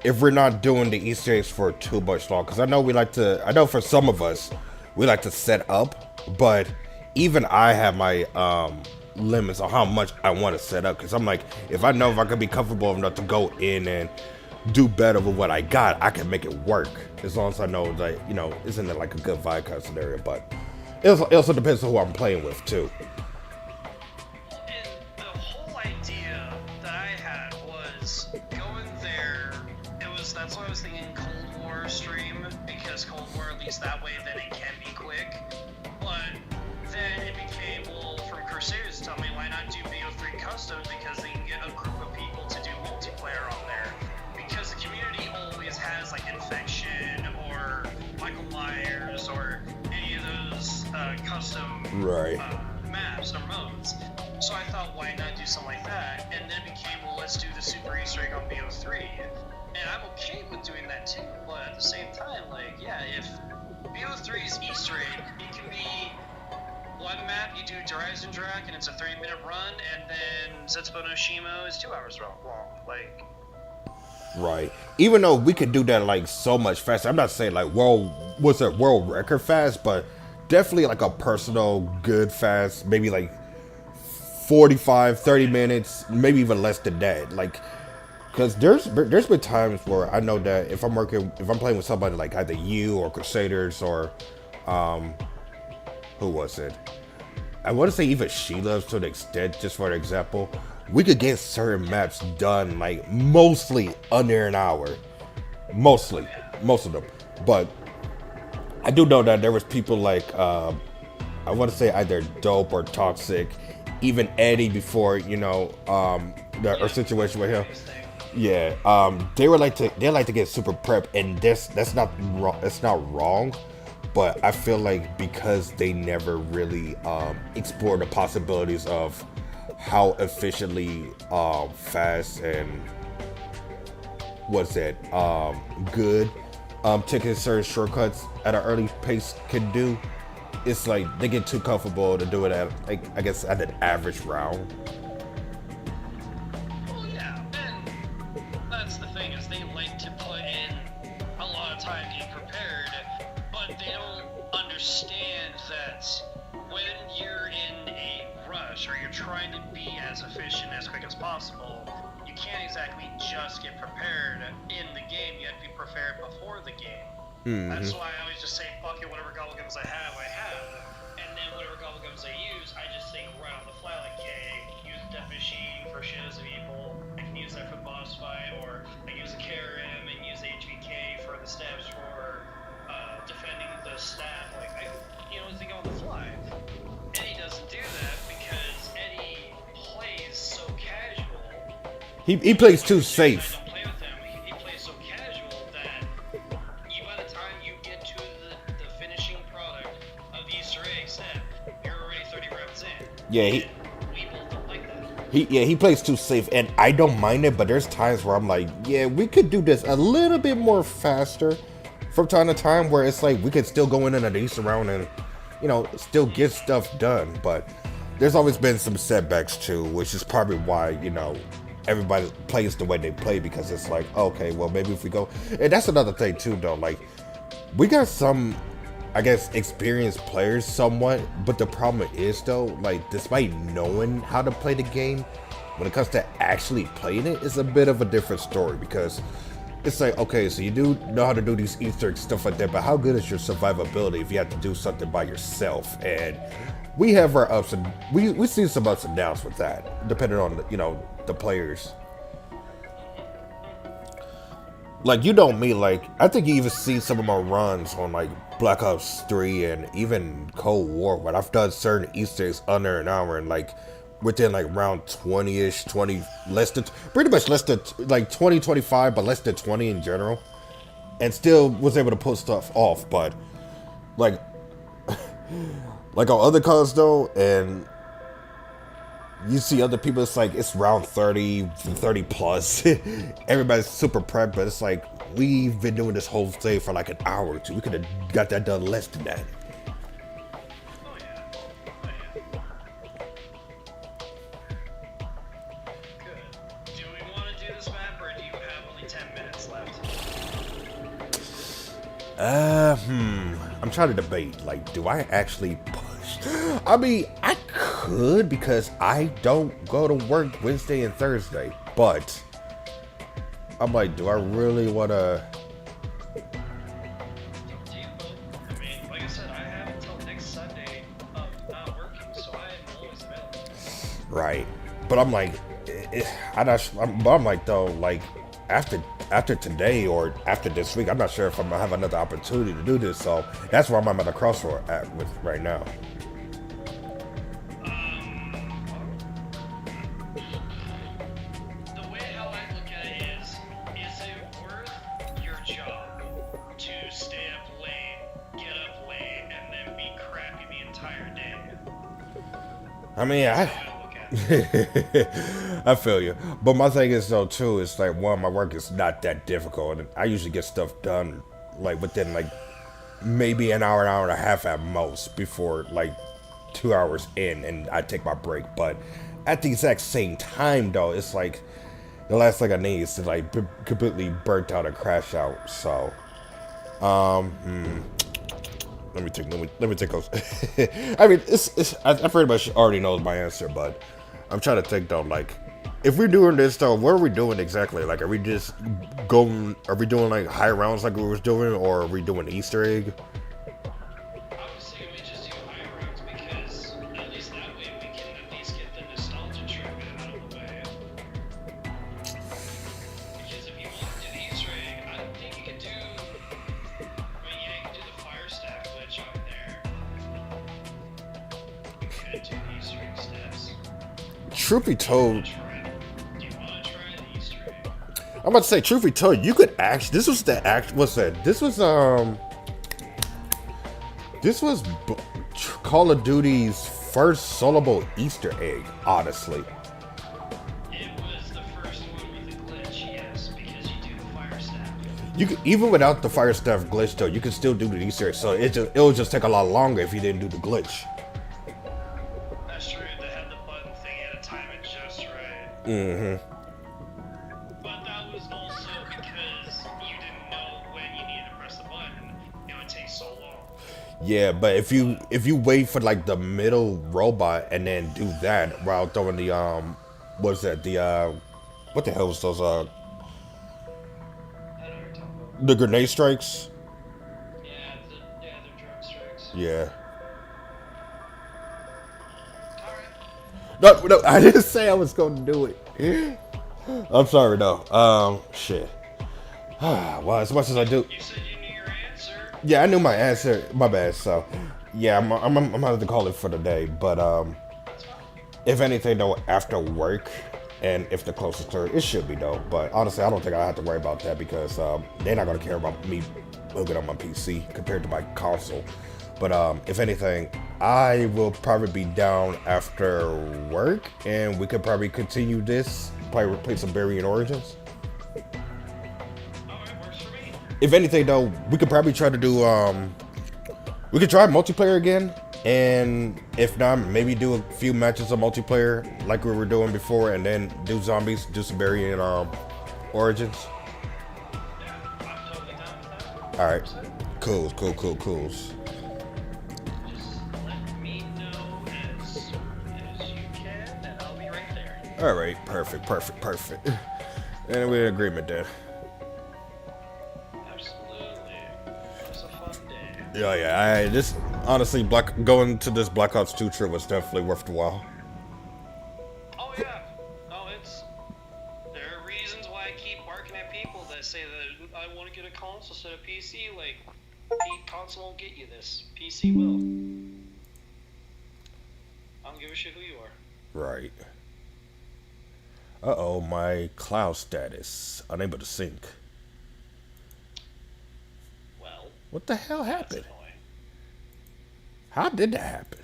if we're not doing the Easter eggs for too much long. Because I know for some of us, we like to set up. But even I have my limits on how much I want to set up. Because I'm like, if I know if I can be comfortable enough to go in and do better with what I got, I can make it work. As long as I know that, you know, isn't it like a good vibe kind of scenario. But it also depends on who I'm playing with, too. And the whole idea that I had was going there. That's why I was thinking Cold War stream, because Cold War, at least that way, then it can be quick. But then it became, well, from Crusaders tell me, why not do BO3 Customs, because they can get a group of people to do multiplayer on there. Because the community always has, like, Infection or custom Right. maps or modes. So I thought, why not do something like that? And then it became, well, let's do the Super Easter egg on BO3. And I'm okay with doing that too, but at the same time, like, yeah, if BO3's Easter egg, it can be one map, you do Horizon Drac, and it's a 30-minute run, and then Zetsubo no Shimo is 2 hours long. Like, Right. Even though we could do that like so much faster. I'm not saying like world record fast, but definitely like a personal good fast, maybe like 45, 30 minutes, maybe even less than that. Like, because there's been times where I know that if I'm playing with somebody like either you or Crusaders or who was it? I want to say even Sheila's to an extent, just for an example. We could get certain maps done like mostly under an hour. Most of them. But I do know that there was people like, I want to say either Dope or Toxic, even Eddie before, you know, our situation with him. Yeah, they like to get super prep, and that's not wrong. That's not wrong, but I feel like because they never really explored the possibilities of how efficiently fast and good taking certain shortcuts at an early pace can do. It's like they get too comfortable to do it at, like, I guess at an average round. well, yeah, and that's the thing, is they like to put in a lot of time getting prepared, but they don't understand that when you're in a rush or you're trying to be as efficient as quick as possible, you can't exactly just get prepared in the game. You have to be prepared before the game. That's why I always just say, fuck it, whatever gobblegums I have, and then whatever gobblegums I use, I just think right on the fly, like, okay, use Death Machine for Shadows of Evil, I can use that for the boss fight, or I use a KRM and use HVK for the stabs for defending the staff. Like, I think on the fly. Eddie doesn't do that because Eddie plays so casual. He plays too safe. I don't play with him. He plays so casual that by the time you get to the finishing product of the Easter egg set, you're already 30 reps in. Yeah, We both don't like that. he plays too safe, and I don't mind it, but there's times where I'm like, yeah, we could do this a little bit more faster from time to time, where it's like we could still go in a decent round and, you know, still get stuff done. But there's always been some setbacks too, which is probably why, you know, everybody plays the way they play, because it's like, okay, well, maybe if we go, and that's another thing too, though, like, we got some, I guess, experienced players somewhat, but the problem is, though, like, despite knowing how to play the game, when it comes to actually playing it, it's a bit of a different story, because it's like, okay, so you do know how to do these Easter eggs, stuff like that, but how good is your survivability if you have to do something by yourself? And we have our ups and we see some ups and downs with that, depending on, you know, the players. Like, you know me, like, I think you even see some of my runs on, like, Black Ops 3 and even Cold War, when I've done certain Easter eggs under an hour, and, like, within, like, round 20-ish, 20, pretty much less than, like, 20, 25, but less than 20 in general, and still was able to pull stuff off. But, like, like on other cards, though, and you see other people, it's like, it's round 30, 30 plus. Everybody's super prepped, but it's like, we've been doing this whole thing for like an hour or two. We could have got that done less than that. Oh yeah. Good. Do we want to do this map, or do you have only 10 minutes left? I'm trying to debate, like, do I actually push? I mean, I could, because I don't go to work Wednesday and Thursday, but I'm like, do I really want to? Do you both? I mean, like I said, I have until next Sunday of not working, so I am always available. Right, but I'm like, I'm like, though, like, after today or after this week, I'm not sure if I'm gonna have another opportunity to do this. So that's where I'm at a crossroad at with right now. The way how I look at it is it worth your job to stay up late, get up late, and then be crappy the entire I mean, That's how I look at it. I feel you. But my thing is though too, it's like one, my work is not that difficult, and I usually get stuff done like within like maybe an hour and a half at most before like 2 hours in, and I take my break. But at the exact same time though, it's like the last thing I need is to like completely burnt out and crash out. So, let me take those. I mean, I pretty much already know my answer, but I'm trying to think though, like, if we're doing this though, what are we doing exactly? Like, are we just going? Are we doing like high rounds like we was doing, or are we doing Easter egg? I was thinking we just do high rounds because at least that way we can at least get the nostalgia trivia out of the way. Because if you want to do the Easter egg, I don't think you can do. I mean, yeah, you can do the fire stack glitch on there. You could do the Easter egg steps. Truth be told, Do you want to try the Easter egg? I'm about to say, truth be told, you could actually. This was the act. What's that? This was This was Call of Duty's first soloable Easter egg. Honestly, It was the first one with the glitch, yes, because you do the fire stack. you could, even without the fire stuff glitch though, you could still do the Easter egg. So it will just take a lot longer if you didn't do the glitch. That's true, they had the button thing at a time and just right. Mm-hmm. But that was also because you didn't know when you needed to press the button. It would take so long. Yeah, but if you wait for like the middle robot and then do that while throwing the what's that, the what the hell was those I know what you're talking about. the grenade strikes? Yeah, the drone strikes. Yeah. Alright. No, I didn't say I was going to do it. I'm sorry, though. Shit. Well, as much as I do. You said you knew your answer. Yeah, I knew my answer. My bad. So, yeah, I'm gonna have to call it for the day. But if anything though, after work, and if the closest to it should be though. But honestly, I don't think I have to worry about that because they're not gonna care about me hooking up my PC compared to my console. But if anything, I will probably be down after work, and we could probably continue this. Probably play some Burying Origins. Alright, works for me. If anything though, we could probably try to do we could try multiplayer again, and if not, maybe do a few matches of multiplayer like we were doing before, and then do zombies, do some Burying Origins. Yeah, I'm totally down with that. All right, cool. Just let me know as soon as you can, and I'll be right there. All right, perfect. And we're in agreement then. Absolutely. It was a fun day. Yeah. This honestly, going to this Black Ops 2 trip was definitely worth the while. Oh yeah. No, there are reasons why I keep barking at people that say that I want to get a console instead of PC. Like, console won't get you this. PC will. I don't give a shit who you are. Right. Uh-oh, my cloud status. Unable to sync. Well, What the hell that's happened? annoying. How did that happen?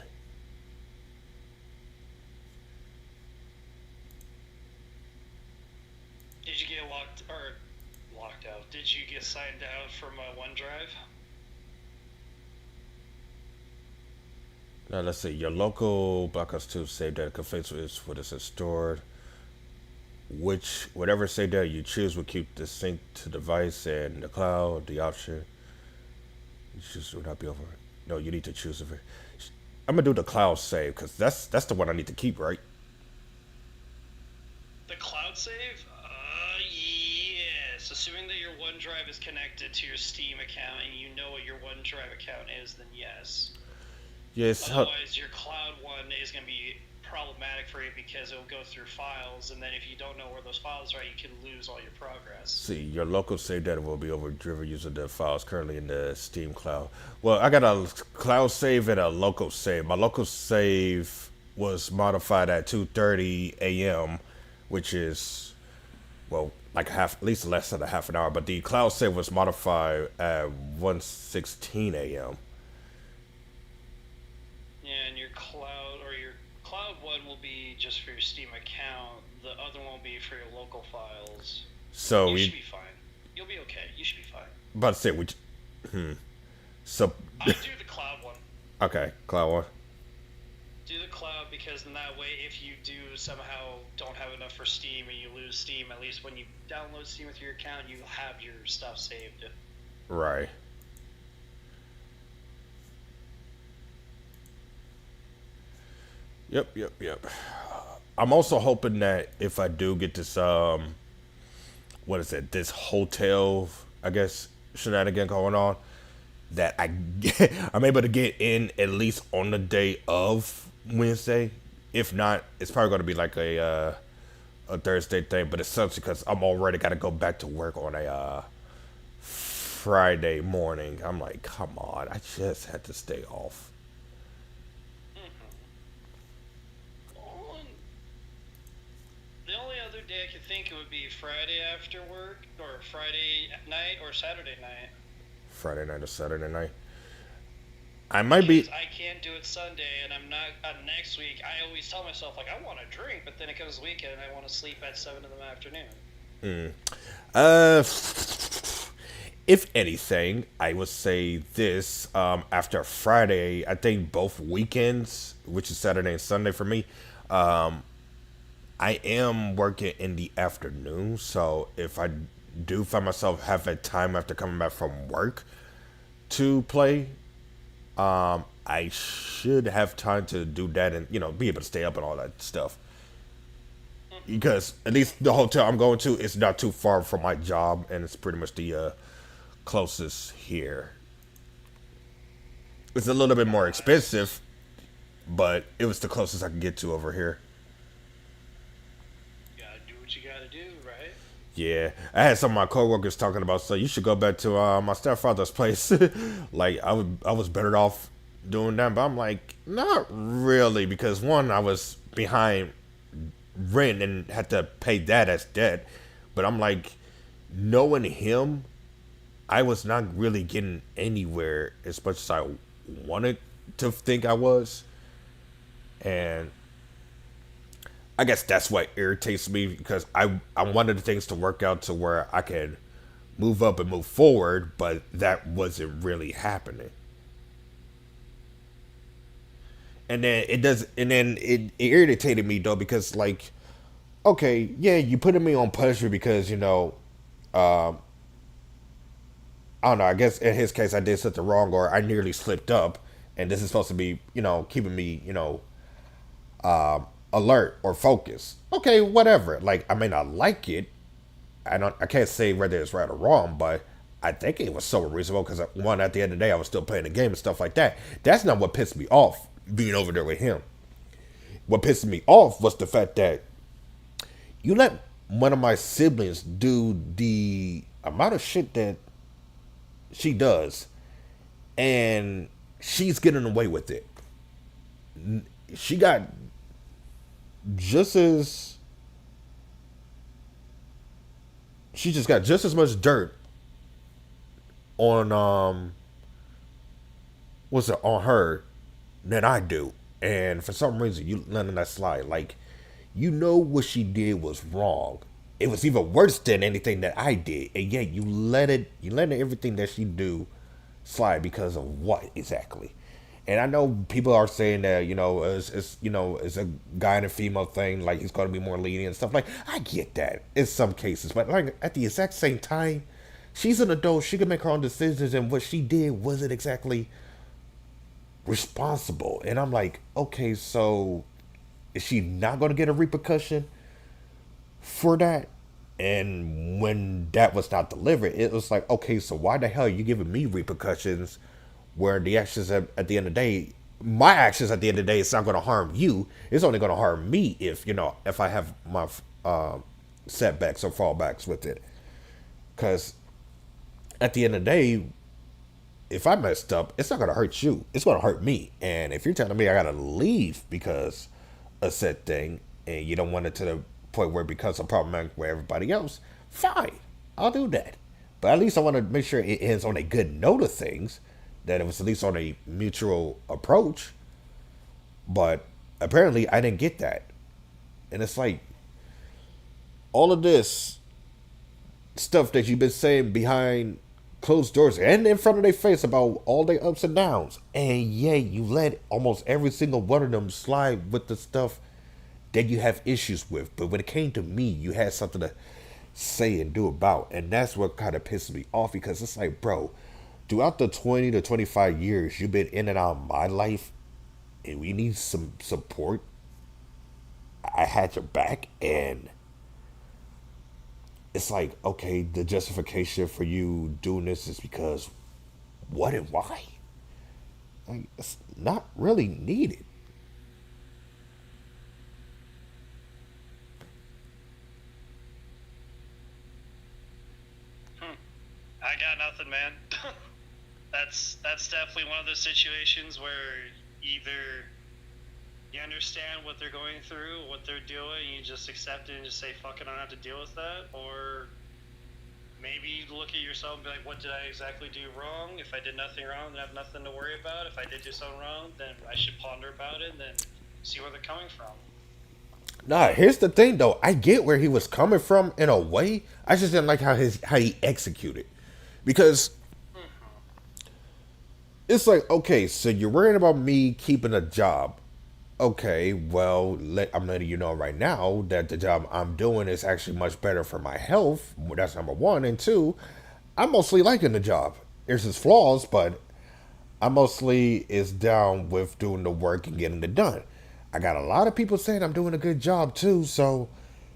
Did you get locked out? Did you get signed out from OneDrive? Now let's see. Your local Black Ops 2 save data conflicts with what is stored. Whatever save data you choose will keep the sync to device and the cloud. The option you choose will not be over. No, you need to choose it. I'm gonna do the cloud save because that's the one I need to keep, right? The cloud save? Yes. Assuming that your OneDrive is connected to your Steam account and you know what your OneDrive account is, then yes. Yes. Otherwise, your cloud one is going to be problematic for you because it'll go through files, and then if you don't know where those files are, you can lose all your progress. See, your local save data will be overdriven using the files currently in the Steam cloud. Well, I got a cloud save and a local save. My local save was modified at 2:30 a.m., which is, well, like at least less than a half an hour. But the cloud save was modified at 1:16 a.m. Yeah, and your cloud or your Cloud one will be just for your Steam account. The other one will be for your local files. So You should we be fine. You'll be okay. You should be fine. about to say so I do the cloud one. okay, Cloud One. Do the cloud because in that way, if you do somehow don't have enough for Steam or you lose Steam, at least when you download Steam with your account, you have your stuff saved. Right. Yep. I'm also hoping that if I do get this what is it, this hotel, I guess, shenanigan going on, that I'm able to get in at least on the day of Wednesday. If not, it's probably going to be like a Thursday thing. But it sucks because I'm already got to go back to work on a Friday morning. I'm like, come on, I just had to stay off. The only other day I could think it would be Friday after work, or Friday night, or Saturday night. Friday night or Saturday night. I might be. Because I can't do it Sunday, and I'm not. Next week, I always tell myself like I want to drink, but then it comes the weekend, and I want to sleep at 7 in the afternoon. If anything, I would say this. After Friday, I think both weekends, which is Saturday and Sunday for me, I am working in the afternoon. So if I do find myself having time after coming back from work to play, I should have time to do that and be able to stay up and all that stuff. Because at least the hotel I'm going to is not too far from my job, and it's pretty much the closest here. It's a little bit more expensive, but it was the closest I could get to over here. You gotta do what you gotta do, right? Yeah, I had some of my coworkers talking about, so you should go back to my stepfather's place. Like I was better off doing that, but I'm like, not really, because one, I was behind rent and had to pay that as debt. But I'm like, knowing him, I was not really getting anywhere as much as I wanted to think I was. And I guess that's what irritates me, because I wanted things to work out to where I could move up and move forward, but that wasn't really happening. And then it irritated me though, because like, okay, yeah, you putting me on punishment because I don't know, I guess in his case I did something wrong, or I nearly slipped up, and this is supposed to be keeping me alert or focused. Okay, whatever. Like, I may not like it. I can't say whether it's right or wrong, but I think it was so reasonable because one, at the end of the day, I was still playing the game and stuff like that. That's not what pissed me off being over there with him. What pissed me off was the fact that you let one of my siblings do the amount of shit that she does, and she's getting away with it. She got just as she just got just as much dirt on what's it on her than I do. And for some reason you letting that slide. Like, what she did was wrong. It was even worse than anything that I did. And yet you letting everything that she do slide because of what exactly? And I know people are saying that, it's a guy and a female thing, like he's going to be more lenient and stuff. Like, I get that in some cases, but like at the exact same time, she's an adult. She can make her own decisions, and what she did wasn't exactly responsible. And I'm like, okay, so is she not going to get a repercussion for that? And when that was not delivered, it was like, okay, so why the hell are you giving me repercussions where the actions at the end of the day, my actions at the end of the day, it's not going to harm you. It's only going to harm me if I have my setbacks or fallbacks with it. Because at the end of the day, if I messed up, it's not going to hurt you. It's going to hurt me. And if you're telling me I got to leave because of said thing, and you don't want it to the point where it becomes a problem with everybody else, fine, I'll do that. But at least I want to make sure it ends on a good note of things, that it was at least on a mutual approach. But Apparently, I didn't get that. And it's like, all of this stuff that you've been saying behind closed doors and in front of their face about all their ups and downs. And yeah, you let almost every single one of them slide with the stuff that you have issues with. But when it came to me, you had something to say and do about. And that's what kind of pisses me off, because it's like, bro, throughout the 20 to 25 years you've been in and out of my life and we need some support, I had your back. And it's like, okay, the justification for you doing this is because what and why? Like, it's not really needed. I got nothing, man. That's definitely one of those situations where either you understand what they're going through, what they're doing, and you just accept it and just say, fuck it, I don't have to deal with that, or maybe you look at yourself and be like, what did I exactly do wrong? If I did nothing wrong, then I have nothing to worry about. If I did do something wrong, then I should ponder about it and then see where they're coming from. Nah, here's the thing though. I get where he was coming from in a way. I just didn't like how he executed. Because it's like, okay, so you're worrying about me keeping a job. Okay, well, I'm letting you know right now that the job I'm doing is actually much better for my health. That's number one. And two, I'm mostly liking the job. There's its flaws, but I mostly is down with doing the work and getting it done. I got a lot of people saying I'm doing a good job too, so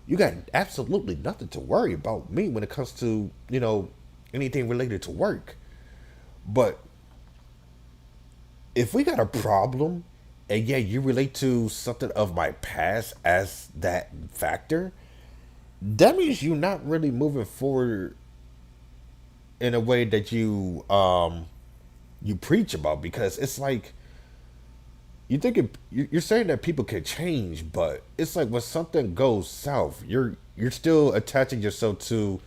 you got absolutely nothing to worry about me when it comes to, anything related to work. But if we got a problem, and yeah, you relate to something of my past as that factor, that means you're not really moving forward in a way that you preach about. Because it's like, you're saying that people can change, but it's like when something goes south, you're still attaching yourself to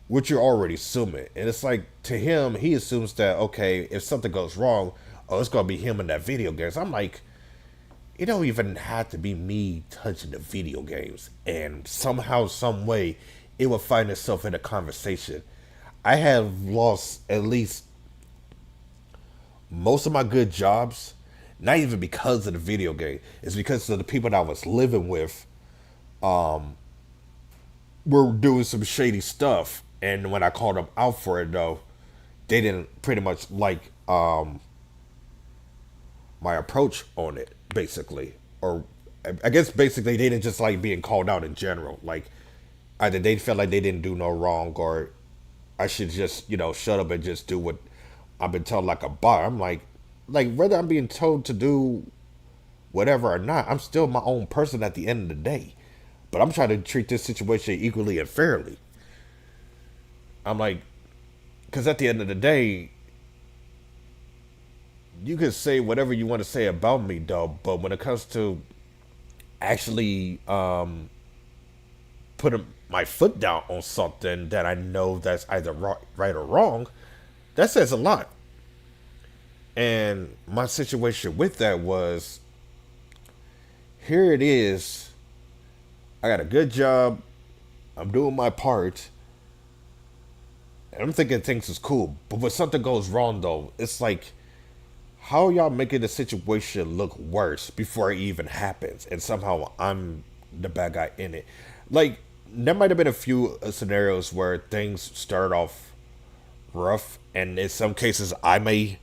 what you're already assuming. And it's like, to him, he assumes that, okay, if something goes wrong, oh, it's gonna be him in that video games. I'm like, it don't even have to be me touching the video games, and somehow, some way, it will find itself in a conversation. I have lost at least most of my good jobs, not even because of the video game. It's because of the people that I was living with were doing some shady stuff. And when I called them out for it, though, they didn't pretty much like my approach on it, basically. Or I guess basically they didn't just like being called out in general. Like, either they felt like they didn't do no wrong, or I should just, shut up and just do what I've been told like a bar. I'm like whether I'm being told to do whatever or not, I'm still my own person at the end of the day. But I'm trying to treat this situation equally and fairly. I'm like, because at the end of the day, you can say whatever you want to say about me, though, but when it comes to actually putting my foot down on something that I know that's either right or wrong, that says a lot. And my situation with that was, here it is, I got a good job, I'm doing my part, and I'm thinking things is cool. But when something goes wrong, though, it's like, how y'all making the situation look worse before it even happens? And somehow I'm the bad guy in it. Like, there might have been a few scenarios where things started off rough, and in some cases I may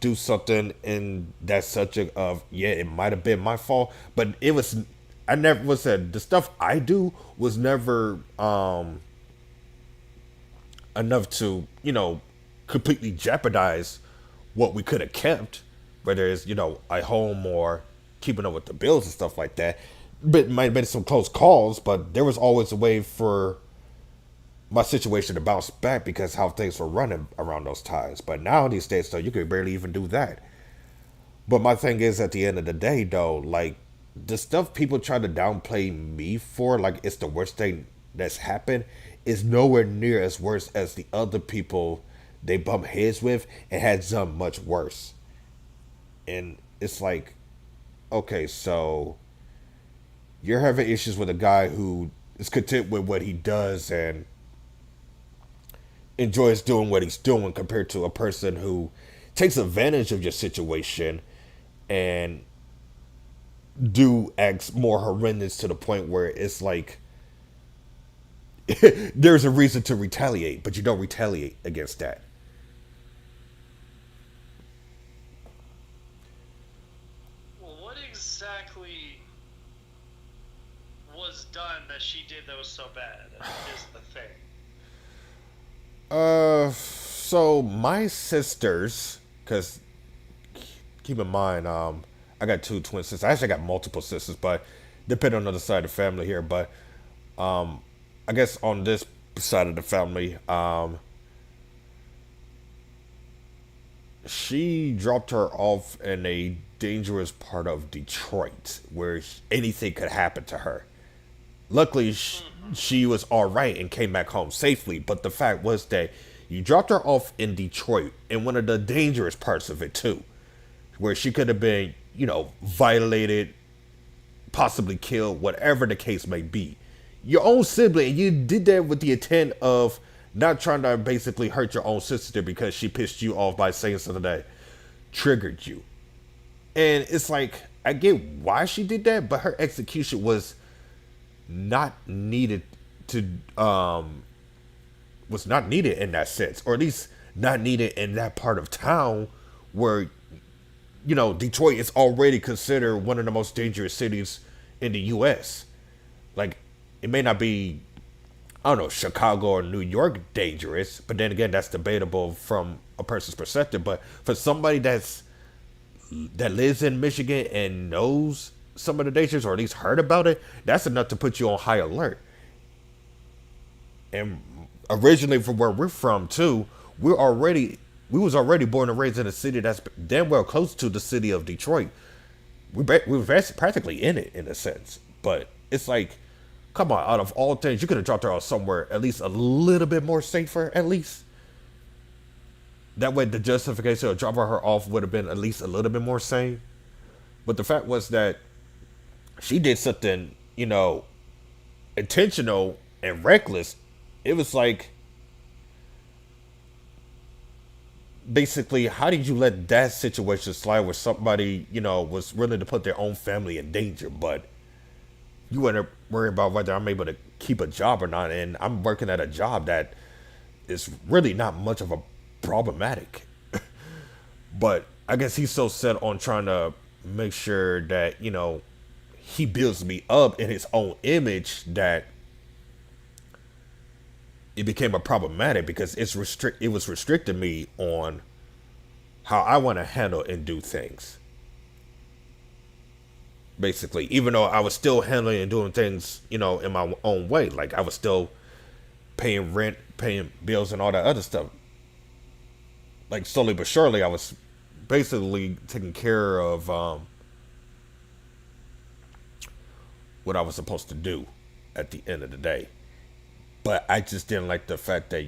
do something in that subject of, yeah, it might have been my fault, but I never was said the stuff I do was never enough to, completely jeopardize what we could have kept, whether it's, a home or keeping up with the bills and stuff like that. But it might have been some close calls, but there was always a way for my situation to bounce back because how things were running around those times. But now these days, though, you could barely even do that. But my thing is, at the end of the day, though, like, the stuff people try to downplay me for, like it's the worst thing that's happened, is nowhere near as worse as the other people they bump heads with and had done much worse. And it's like, okay, so you're having issues with a guy who is content with what he does and enjoys doing what he's doing compared to a person who takes advantage of your situation and do acts more horrendous to the point where it's like there's a reason to retaliate, but you don't retaliate against that. Well, what exactly was done that she did that was so bad? Is the thing. So my sisters, because keep in mind, I got two twin sisters. I actually got multiple sisters, but depending on the side of the family here. But I guess on this side of the family, she dropped her off in a dangerous part of Detroit where anything could happen to her. Luckily, she was all right and came back home safely. But the fact was that you dropped her off in Detroit in one of the dangerous parts of it too, where she could have been, violated, possibly killed, whatever the case may be. Your own sibling, you did that with the intent of not trying to basically hurt your own sister because she pissed you off by saying something that triggered you. And it's like, I get why she did that, but her execution was not needed to was not needed in that sense, or at least not needed in that part of town where Detroit is already considered one of the most dangerous cities in the US. Like, it may not be, I don't know, Chicago or New York dangerous, but then again, that's debatable from a person's perspective. But for somebody that lives in Michigan and knows some of the dangers, or at least heard about it, that's enough to put you on high alert. And originally, from where we're from too, we was already born and raised in a city that's damn well close to the city of Detroit. We were practically in it in a sense, but it's like, come on, out of all things, you could have dropped her off somewhere at least a little bit more safer, at least. That way, the justification of dropping her off would have been at least a little bit more sane. But the fact was that she did something, intentional and reckless. It was like, basically, how did you let that situation slide where somebody, was willing to put their own family in danger, but you weren't worried about whether I'm able to keep a job or not, and I'm working at a job that is really not much of a problematic. But I guess he's so set on trying to make sure that, he builds me up in his own image that it became a problematic because it was restricting me on how I want to handle and do things. Basically, even though I was still handling and doing things, in my own way. Like, I was still paying rent, paying bills, and all that other stuff. Like, slowly but surely, I was basically taking care of what I was supposed to do at the end of the day. But I just didn't like the fact that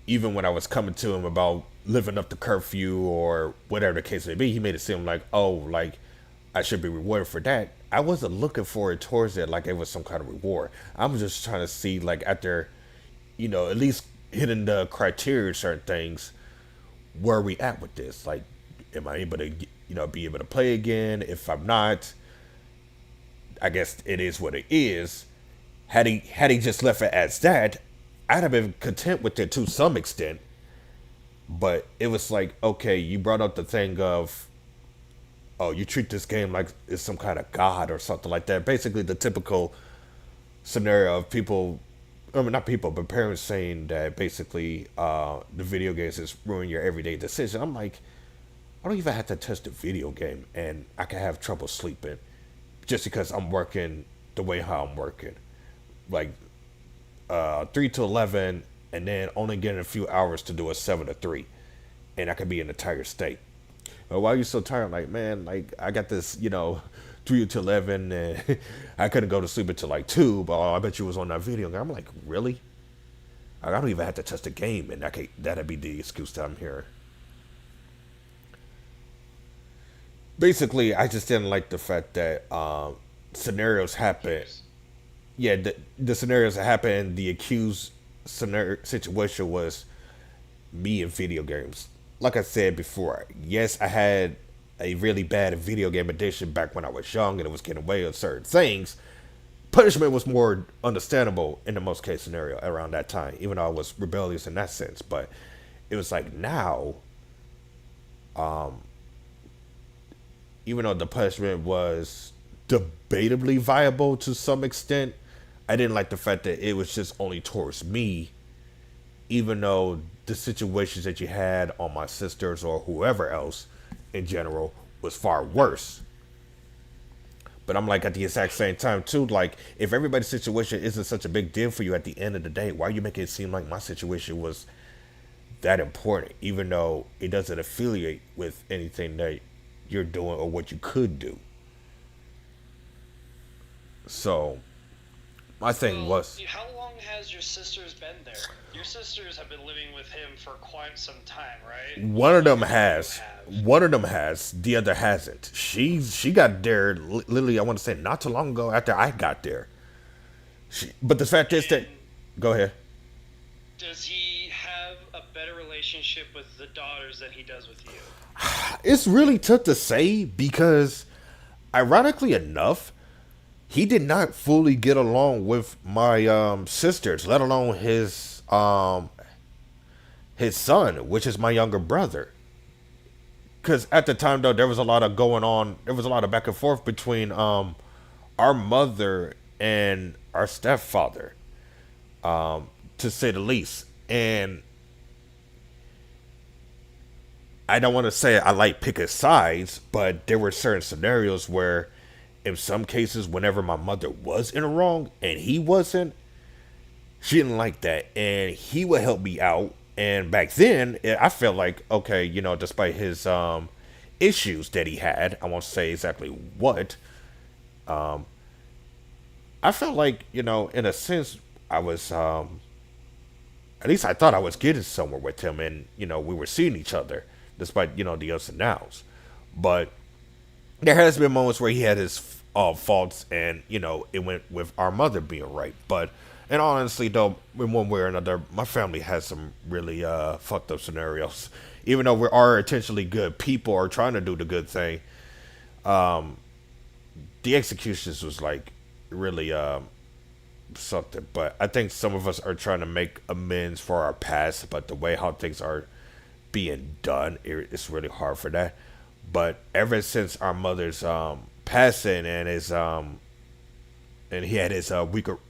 even when I was coming to him about living up to curfew or whatever the case may be, he made it seem like, oh, like, I should be rewarded for that. I wasn't looking for it towards it like it was some kind of reward. I'm just trying to see, like, after, at least hitting the criteria of certain things, where are we at with this? Like, am I able to, be able to play again? If I'm not, I guess it is what it is. Had he just left it as that, I'd have been content with it to some extent. But it was like, okay, you brought up the thing of, oh, you treat this game like it's some kind of god or something like that. Basically, the typical scenario of people, I mean, not people, but parents saying that basically the video games is ruining your everyday decision. I'm like, I don't even have to touch the video game, and I can have trouble sleeping just because I'm working the way how I'm working. Like 3 to 11, and then only getting a few hours to do a 7 to 3, and I could be in a tired state. But why are you so tired? I'm like, man, like, I got this, 3 to 11, and I couldn't go to sleep until like 2, but I bet you was on that video game. I'm like, really? I don't even have to touch the game, and that'd be the excuse that I'm here. basically, I just didn't like the fact that scenarios happen. Yeah, the scenarios that happened, the accused scenario situation was me in video games. Like I said before, yes, I had a really bad video game addiction back when I was young and it was getting away with certain things. Punishment was more understandable in the most case scenario around that time, even though I was rebellious in that sense. But it was like now, even though the punishment was debatably viable to some extent, I didn't like the fact that it was just only towards me, even though the situations that you had on my sisters or whoever else in general was far worse. But I'm like at the exact same time too, like if everybody's situation isn't such a big deal for you at the end of the day, why are you making it seem like my situation was that important, even though it doesn't affiliate with anything that you're doing or what you could do? So my thing Well, was how long has your sisters been there? Your sisters have been living with him for quite some time, right? one of them has, one of them has, the other hasn't. She got there literally, I want to say not too long ago after I got there. But the fact is that, go ahead. Does he have a better relationship with the daughters than he does with you? It's really tough to say because, ironically enough, he did not fully get along with my sisters, let alone his son, which is my younger brother. Because at the time, though, there was a lot of going on. There was a lot of back and forth between our mother and our stepfather, to say the least. And I don't want to say I like picking sides, but there were certain scenarios where, in some cases, whenever my mother was in the wrong and he wasn't, she didn't like that, and he would help me out. And back then, I felt like, okay, despite his issues that he had, I won't say exactly what. I felt like, in a sense, I was, at least I thought I was getting somewhere with him, and we were seeing each other, despite the ups and downs. But there has been moments where he had his faults, and it went with our mother being right. But and honestly, though, in one way or another, my family has some really fucked up scenarios. Even though we are intentionally good people or trying to do the good thing, the executions was like really something. But I think some of us are trying to make amends for our past, but the way how things are being done, it's really hard for that. But ever since our mother's passing and his and he had his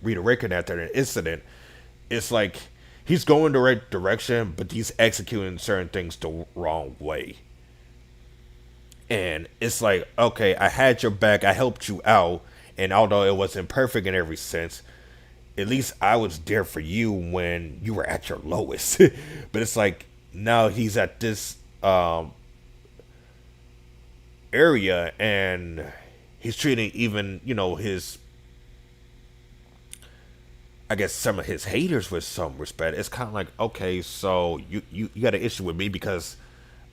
redirection after an incident, it's like he's going the right direction, but he's executing certain things the wrong way. And it's like, okay, I had your back, I helped you out, and although it wasn't perfect in every sense, at least I was there for you when you were at your lowest. But it's like now he's at this area, and he's treating even his, I guess, some of his haters with some respect. It's kind of like, okay, so you got an issue with me because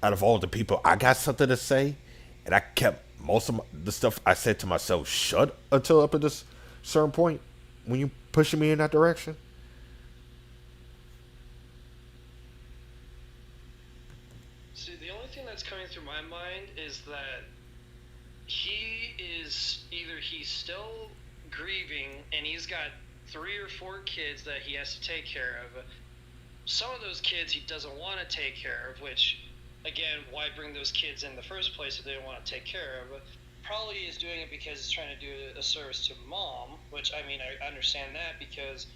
out of all the people, I got something to say, and I kept most of the stuff I said to myself shut until up to this certain point when you pushing me in that direction. See, the only thing that's coming through my mind is that he's still grieving and he's got 3 or 4 kids that he has to take care of. Some of those kids he doesn't want to take care of, which, again, why bring those kids in the first place if they don't want to take care of? Probably is doing it because he's trying to do a service to mom, which, I mean, I understand that because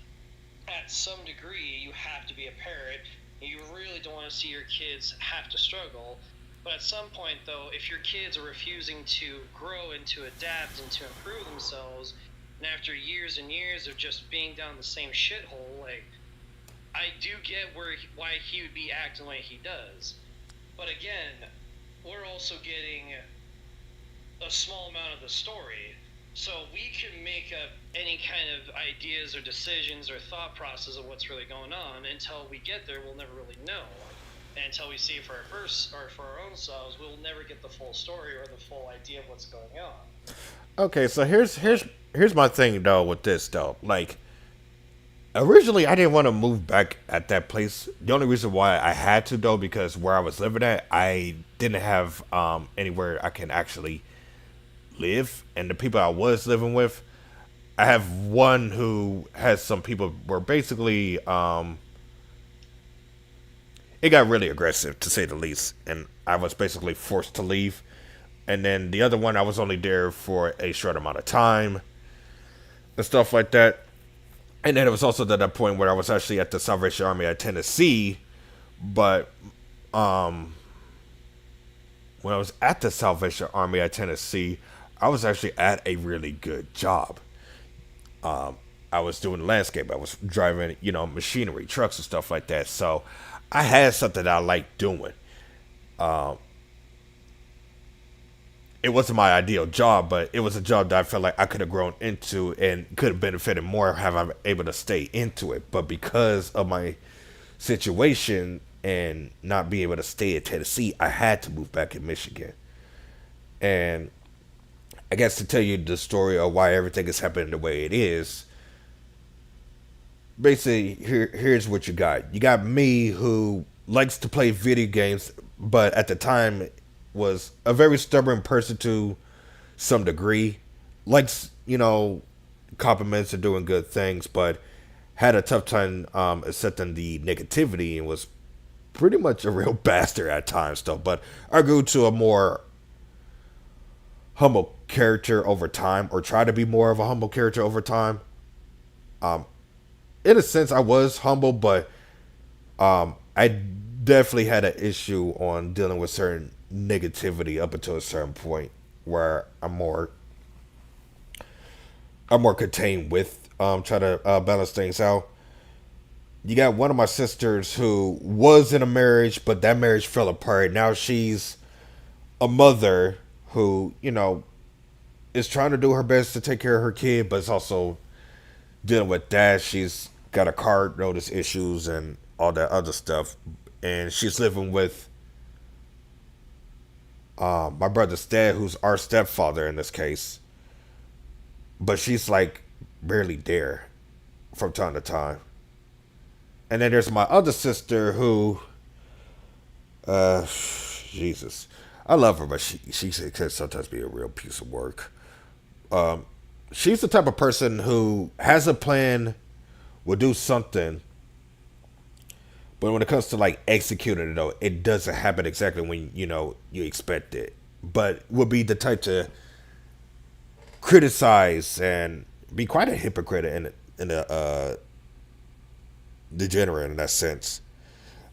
at some degree you have to be a parent. You really don't want to see your kids have to struggle. But at some point, though, if your kids are refusing to grow and to adapt and to improve themselves, and after years and years of just being down the same shithole, like, I do get why he would be acting like he does. But again, we're also getting a small amount of the story. So we can make up any kind of ideas or decisions or thought process of what's really going on. Until we get there, we'll never really know. And until we see it for our own selves, we'll never get the full story or the full idea of what's going on. Okay, so here's my thing though with this though. Like originally, I didn't want to move back at that place. The only reason why I had to though, because where I was living at, I didn't have anywhere I can actually live, and the people I was living with, I have one who has some people were basically it got really aggressive to say the least, and I was basically forced to leave. And then the other one, I was only there for a short amount of time and stuff like that. And then it was also at that point where I was actually at the Salvation Army at Tennessee, but when I was at the Salvation Army at Tennessee, I was actually at a really good job. I was doing landscape. I was driving, machinery, trucks and stuff like that. So I had something that I liked doing. It wasn't my ideal job, but it was a job that I felt like I could have grown into and could have benefited more have I been able to stay into it. But because of my situation and not being able to stay in Tennessee, I had to move back in Michigan. And I guess to tell you the story of why everything is happening the way it is, basically here's what you got. You got me who likes to play video games, but at the time was a very stubborn person to some degree. Likes, compliments and doing good things, but had a tough time accepting the negativity and was pretty much a real bastard at times though. But I grew to a more humble character over time, or try to be more of a humble character over time. In a sense, I was humble, but I definitely had an issue on dealing with certain negativity up until a certain point where I'm more contained with try to balance things out. You got one of my sisters who was in a marriage, but that marriage fell apart. Now she's a mother who, is trying to do her best to take care of her kid, but it's also dealing with that. She's got a card notice issues and all that other stuff. And she's living with my brother's dad, who's our stepfather in this case. But she's like barely there from time to time. And then there's my other sister who, Jesus, I love her, but she can sometimes be a real piece of work. She's the type of person who has a plan, will do something, but when it comes to like executing it, though, it doesn't happen exactly when you expect it. But will be the type to criticize and be quite a hypocrite in a degenerate in that sense.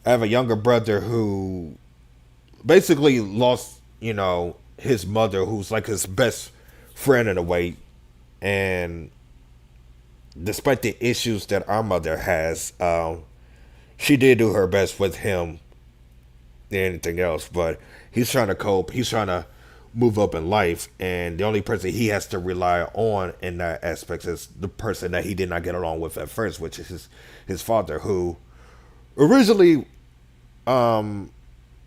I have a younger brother who basically lost, his mother, who's like his best friend in a way, and despite the issues that our mother has, she did do her best with him than anything else. But he's trying to cope. He's trying to move up in life, and the only person he has to rely on in that aspect is the person that he did not get along with at first, which is his father, who originally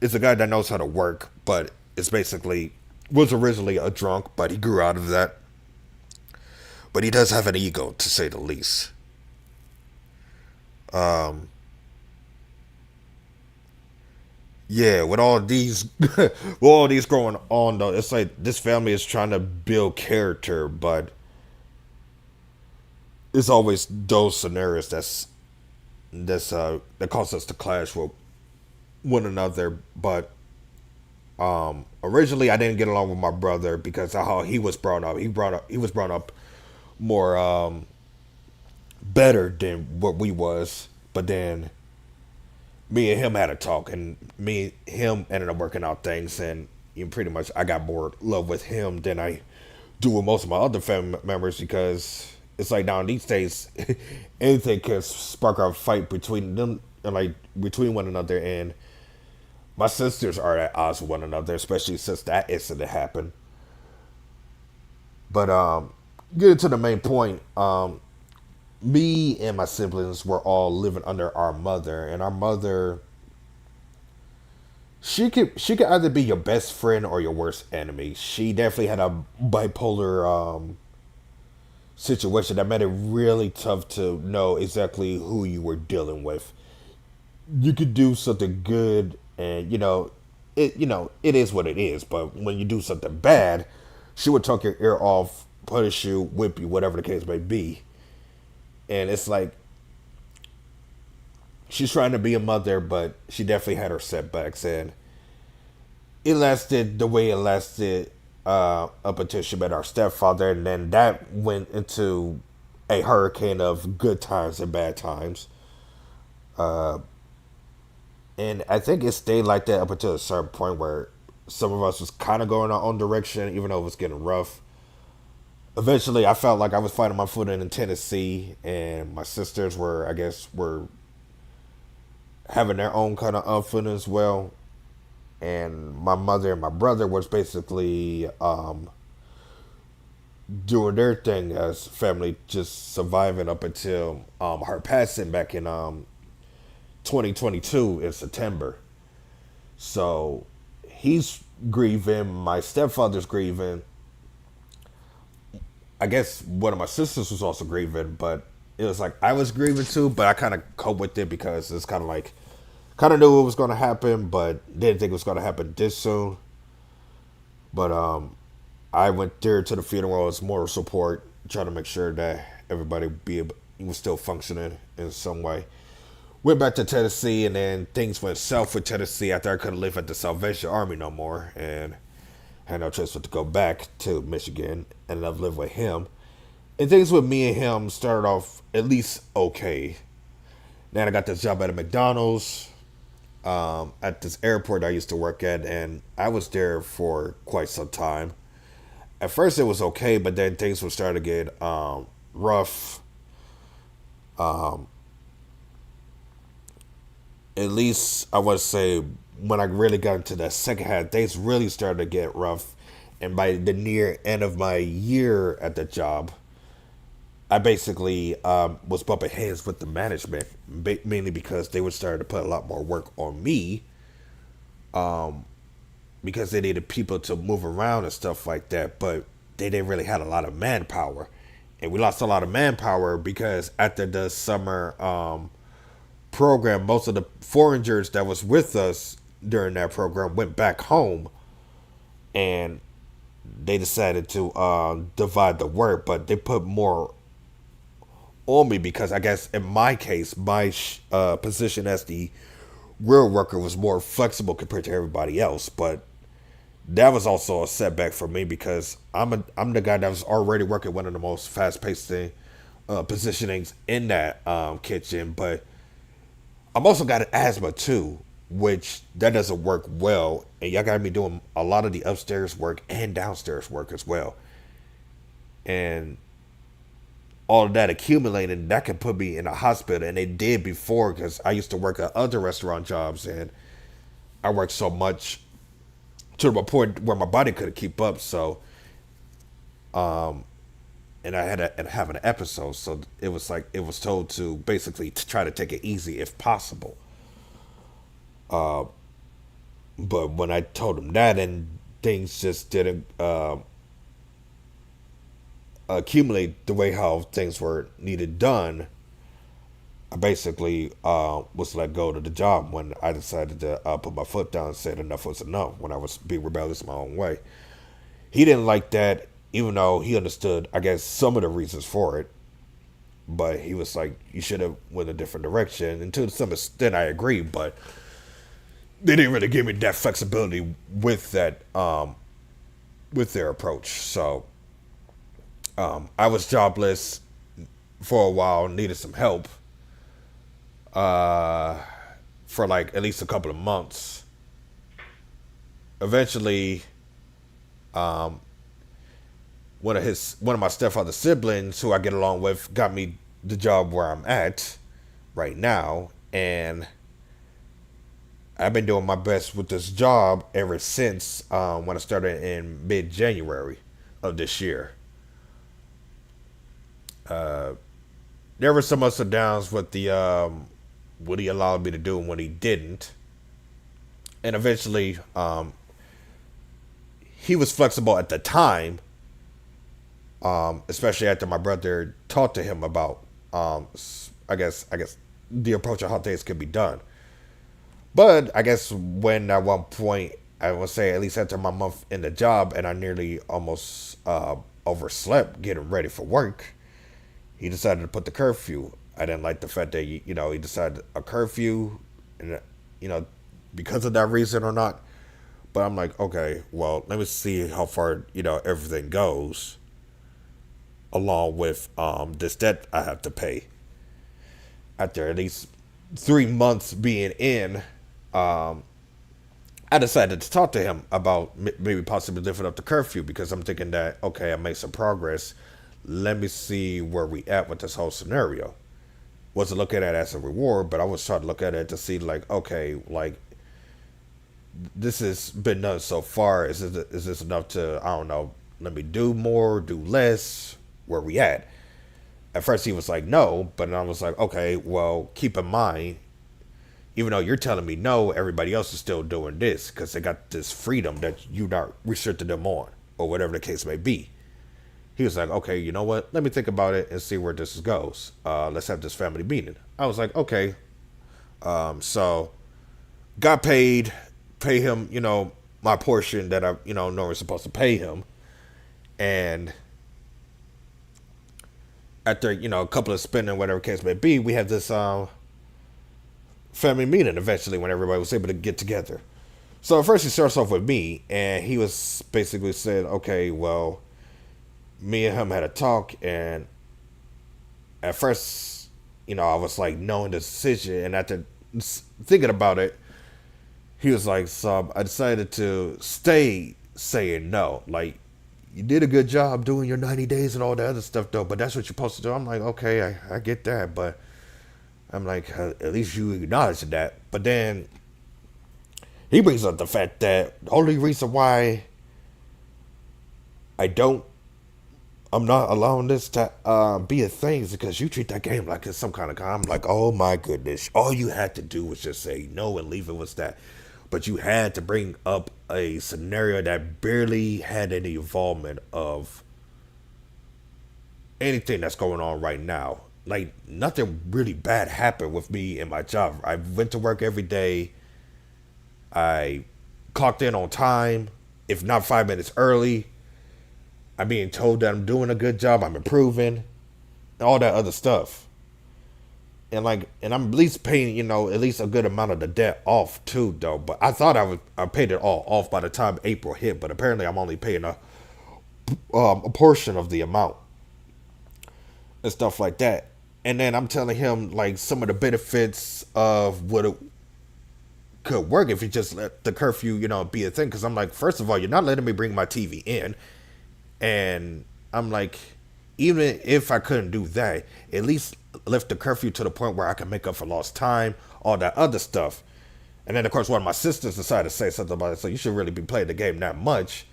is a guy that knows how to work, but is basically was originally a drunk, but he grew out of that. But he does have an ego, to say the least. Yeah, with all these going on though, it's like this family is trying to build character, but it's always those scenarios that cause us to clash with one another. But originally I didn't get along with my brother because of how he was brought up. He was brought up more better than what we was. But then me and him had a talk, and him ended up working out things, and pretty much I got more love with him than I do with most of my other family members, because it's like now these days anything can spark a fight between them and like between one another, and my sisters are at odds with one another, especially since that incident happened. But getting to the main point, me and my siblings were all living under our mother, and our mother she could either be your best friend or your worst enemy. She definitely had a bipolar situation that made it really tough to know exactly who you were dealing with. You could do something good, and it is what it is. But when you do something bad, she would talk your ear off, punish you, whip you, whatever the case may be. And it's like she's trying to be a mother, but she definitely had her setbacks, and it lasted the way it lasted up until she met our stepfather, and then that went into a hurricane of good times and bad times. And I think it stayed like that up until a certain point where some of us was kind of going our own direction, even though it was getting rough. Eventually, I felt like I was finding my footing in Tennessee, and my sisters were, I guess, were having their own kind of footing as well. And my mother and my brother was basically doing their thing as family, just surviving up until her passing back in 2022 in September. So he's grieving, my stepfather's grieving. I guess one of my sisters was also grieving, but it was like I was grieving too, but I kind of cope with it because it's kind of like, kind of knew it was going to happen, but didn't think it was going to happen this soon. But I went there to the funeral as moral support, trying to make sure that everybody was still functioning in some way. Went back to Tennessee, and then things went south with Tennessee after I couldn't live at the Salvation Army no more, and had no choice but to go back to Michigan, and I've lived with him. And things with me and him started off at least okay. Then I got this job at a McDonald's at this airport I used to work at, and I was there for quite some time. At first it was okay, but then things would start to get rough. At least I would say when I really got into that second half, things really started to get rough. And by the near end of my year at the job, I basically was bumping heads with the management, mainly because they were starting to put a lot more work on me, because they needed people to move around and stuff like that, but they didn't really have a lot of manpower. And we lost a lot of manpower because after the summer program, most of the foreigners that was with us during that program went back home, and they decided to divide the work, but they put more on me because I guess in my case, my position as the real worker was more flexible compared to everybody else. But that was also a setback for me because I'm the guy that was already working one of the most fast-paced positionings in that kitchen, but I'm also got an asthma too, which that doesn't work well, and y'all got me doing a lot of the upstairs work and downstairs work as well, and all of that accumulating, that could put me in a hospital, and it did before because I used to work at other restaurant jobs, and I worked so much to the point where my body couldn't keep up. So, and I had to have an episode, so it was like it was told to basically to try to take it easy if possible. But when I told him that, and things just didn't accumulate the way how things were needed done, I basically was let go to the job when I decided to put my foot down and said enough was enough when I was being rebellious my own way. He didn't like that, even though he understood, I guess, some of the reasons for it. But he was like, you should have went a different direction. And to some extent, I agree, but they didn't really give me that flexibility with that, with their approach. So I was jobless for a while, needed some help for like at least a couple of months. Eventually, one of my stepfather's siblings, who I get along with, got me the job where I'm at right now, and I've been doing my best with this job ever since when I started in mid-January of this year. There were some ups and downs with the what he allowed me to do and what he didn't. And eventually, he was flexible at the time, especially after my brother talked to him about, I guess the approach of how things could be done. But I guess when at one point, I would say at least after my month in the job, and I nearly almost overslept getting ready for work, he decided to put the curfew. I didn't like the fact that he decided a curfew, and you know, because of that reason or not. But I'm like, okay, well, let me see how far everything goes, along with this debt I have to pay. After at least 3 months being in, I decided to talk to him about maybe possibly lifting up the curfew, because I'm thinking that, okay, I made some progress. Let me see where we at with this whole scenario. Wasn't looking at it as a reward, but I was trying to look at it to see, like, okay, like, this has been done so far. Is this enough to, I don't know, let me do more, do less? Where we at? At first he was like, no, but I was like, okay, well, keep in mind, even though you're telling me no, everybody else is still doing this because they got this freedom that you not restricted them on, or whatever the case may be. He was like, okay, you know what? Let me think about it and see where this goes. Let's have this family meeting. I was like, okay. So got paid, pay him, my portion that I, normally supposed to pay him. And after, a couple of spending, whatever case may be, we had this family meeting eventually when everybody was able to get together. So at first he starts off with me, and he was basically said, okay, well, me and him had a talk, and at first, I was like knowing the decision, and after thinking about it, he was like, so I decided to stay saying no. Like, you did a good job doing your 90 days and all that other stuff, though, but that's what you're supposed to do. I'm like, okay, I get that, but I'm like, at least you acknowledge that. But then he brings up the fact that the only reason why I'm not allowing this to be a thing is because you treat that game like it's some kind of. I'm like, oh my goodness! All you had to do was just say no and leave it with that. But you had to bring up a scenario that barely had any involvement of anything that's going on right now. Like, nothing really bad happened with me in my job. I went to work every day. I clocked in on time, if not 5 minutes early. I'm being told that I'm doing a good job, I'm improving, and all that other stuff. And I'm at least paying, at least a good amount of the debt off too, though. But I thought I paid it all off by the time April hit, but apparently I'm only paying a portion of the amount and stuff like that. And then I'm telling him like some of the benefits of what it could work if you just let the curfew, be a thing. Because I'm like, first of all, you're not letting me bring my TV in. And I'm like, even if I couldn't do that, at least lift the curfew to the point where I can make up for lost time, all that other stuff. And then, of course, one of my sisters decided to say something about it. So you should really be playing the game that much.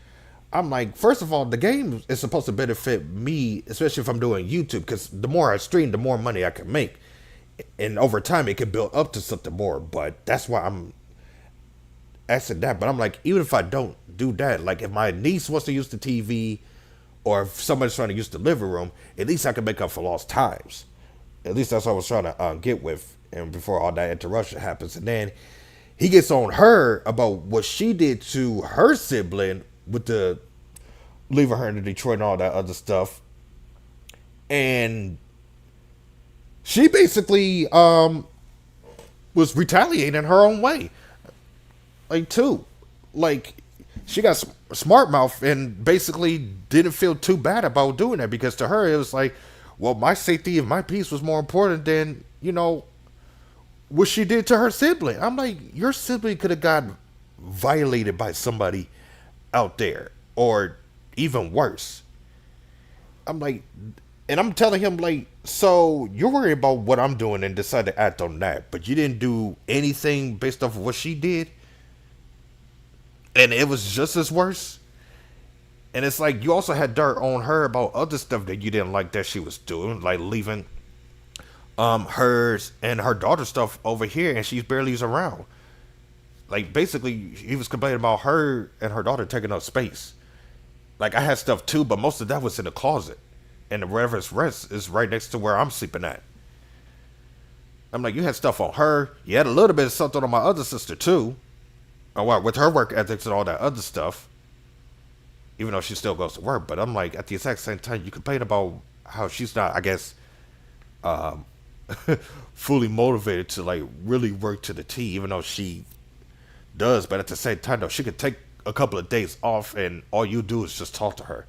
I'm like, first of all, the game is supposed to benefit me, especially if I'm doing YouTube, because the more I stream, the more money I can make. And over time, it can build up to something more. But that's why I'm asking that. But I'm like, even if I don't do that, like if my niece wants to use the TV, or if somebody's trying to use the living room, at least I can make up for lost times. At least that's what I was trying to get with, and before all that interruption happens. And then he gets on her about what she did to her sibling with the leaving her in Detroit and all that other stuff. And she basically was retaliating her own way. Like, too. Like, she got smart mouth and basically didn't feel too bad about doing that, because to her it was like, well, my safety and my peace was more important than, what she did to her sibling. I'm like, your sibling could have gotten violated by somebody out there, or even worse. I'm like, and I'm telling him, like, so you're worried about what I'm doing and decide to act on that, but you didn't do anything based off of what she did, and it was just as worse. And it's like, you also had dirt on her about other stuff that you didn't like that she was doing, like leaving hers and her daughter stuff over here, and she's barely around. like basically he was complaining about her and her daughter taking up space. Like I had stuff too, but most of that was in the closet, and the wherever's rest is right next to where I'm sleeping at. I'm like, you had stuff on her. You had a little bit of something on my other sister too. Oh, well, with her work ethics and all that other stuff. Even though she still goes to work, but I'm like, at the exact same time, you complain about how she's not, I guess, fully motivated to like really work to the T, even though she does. But at the same time, though, she could take a couple of days off, and all you do is just talk to her.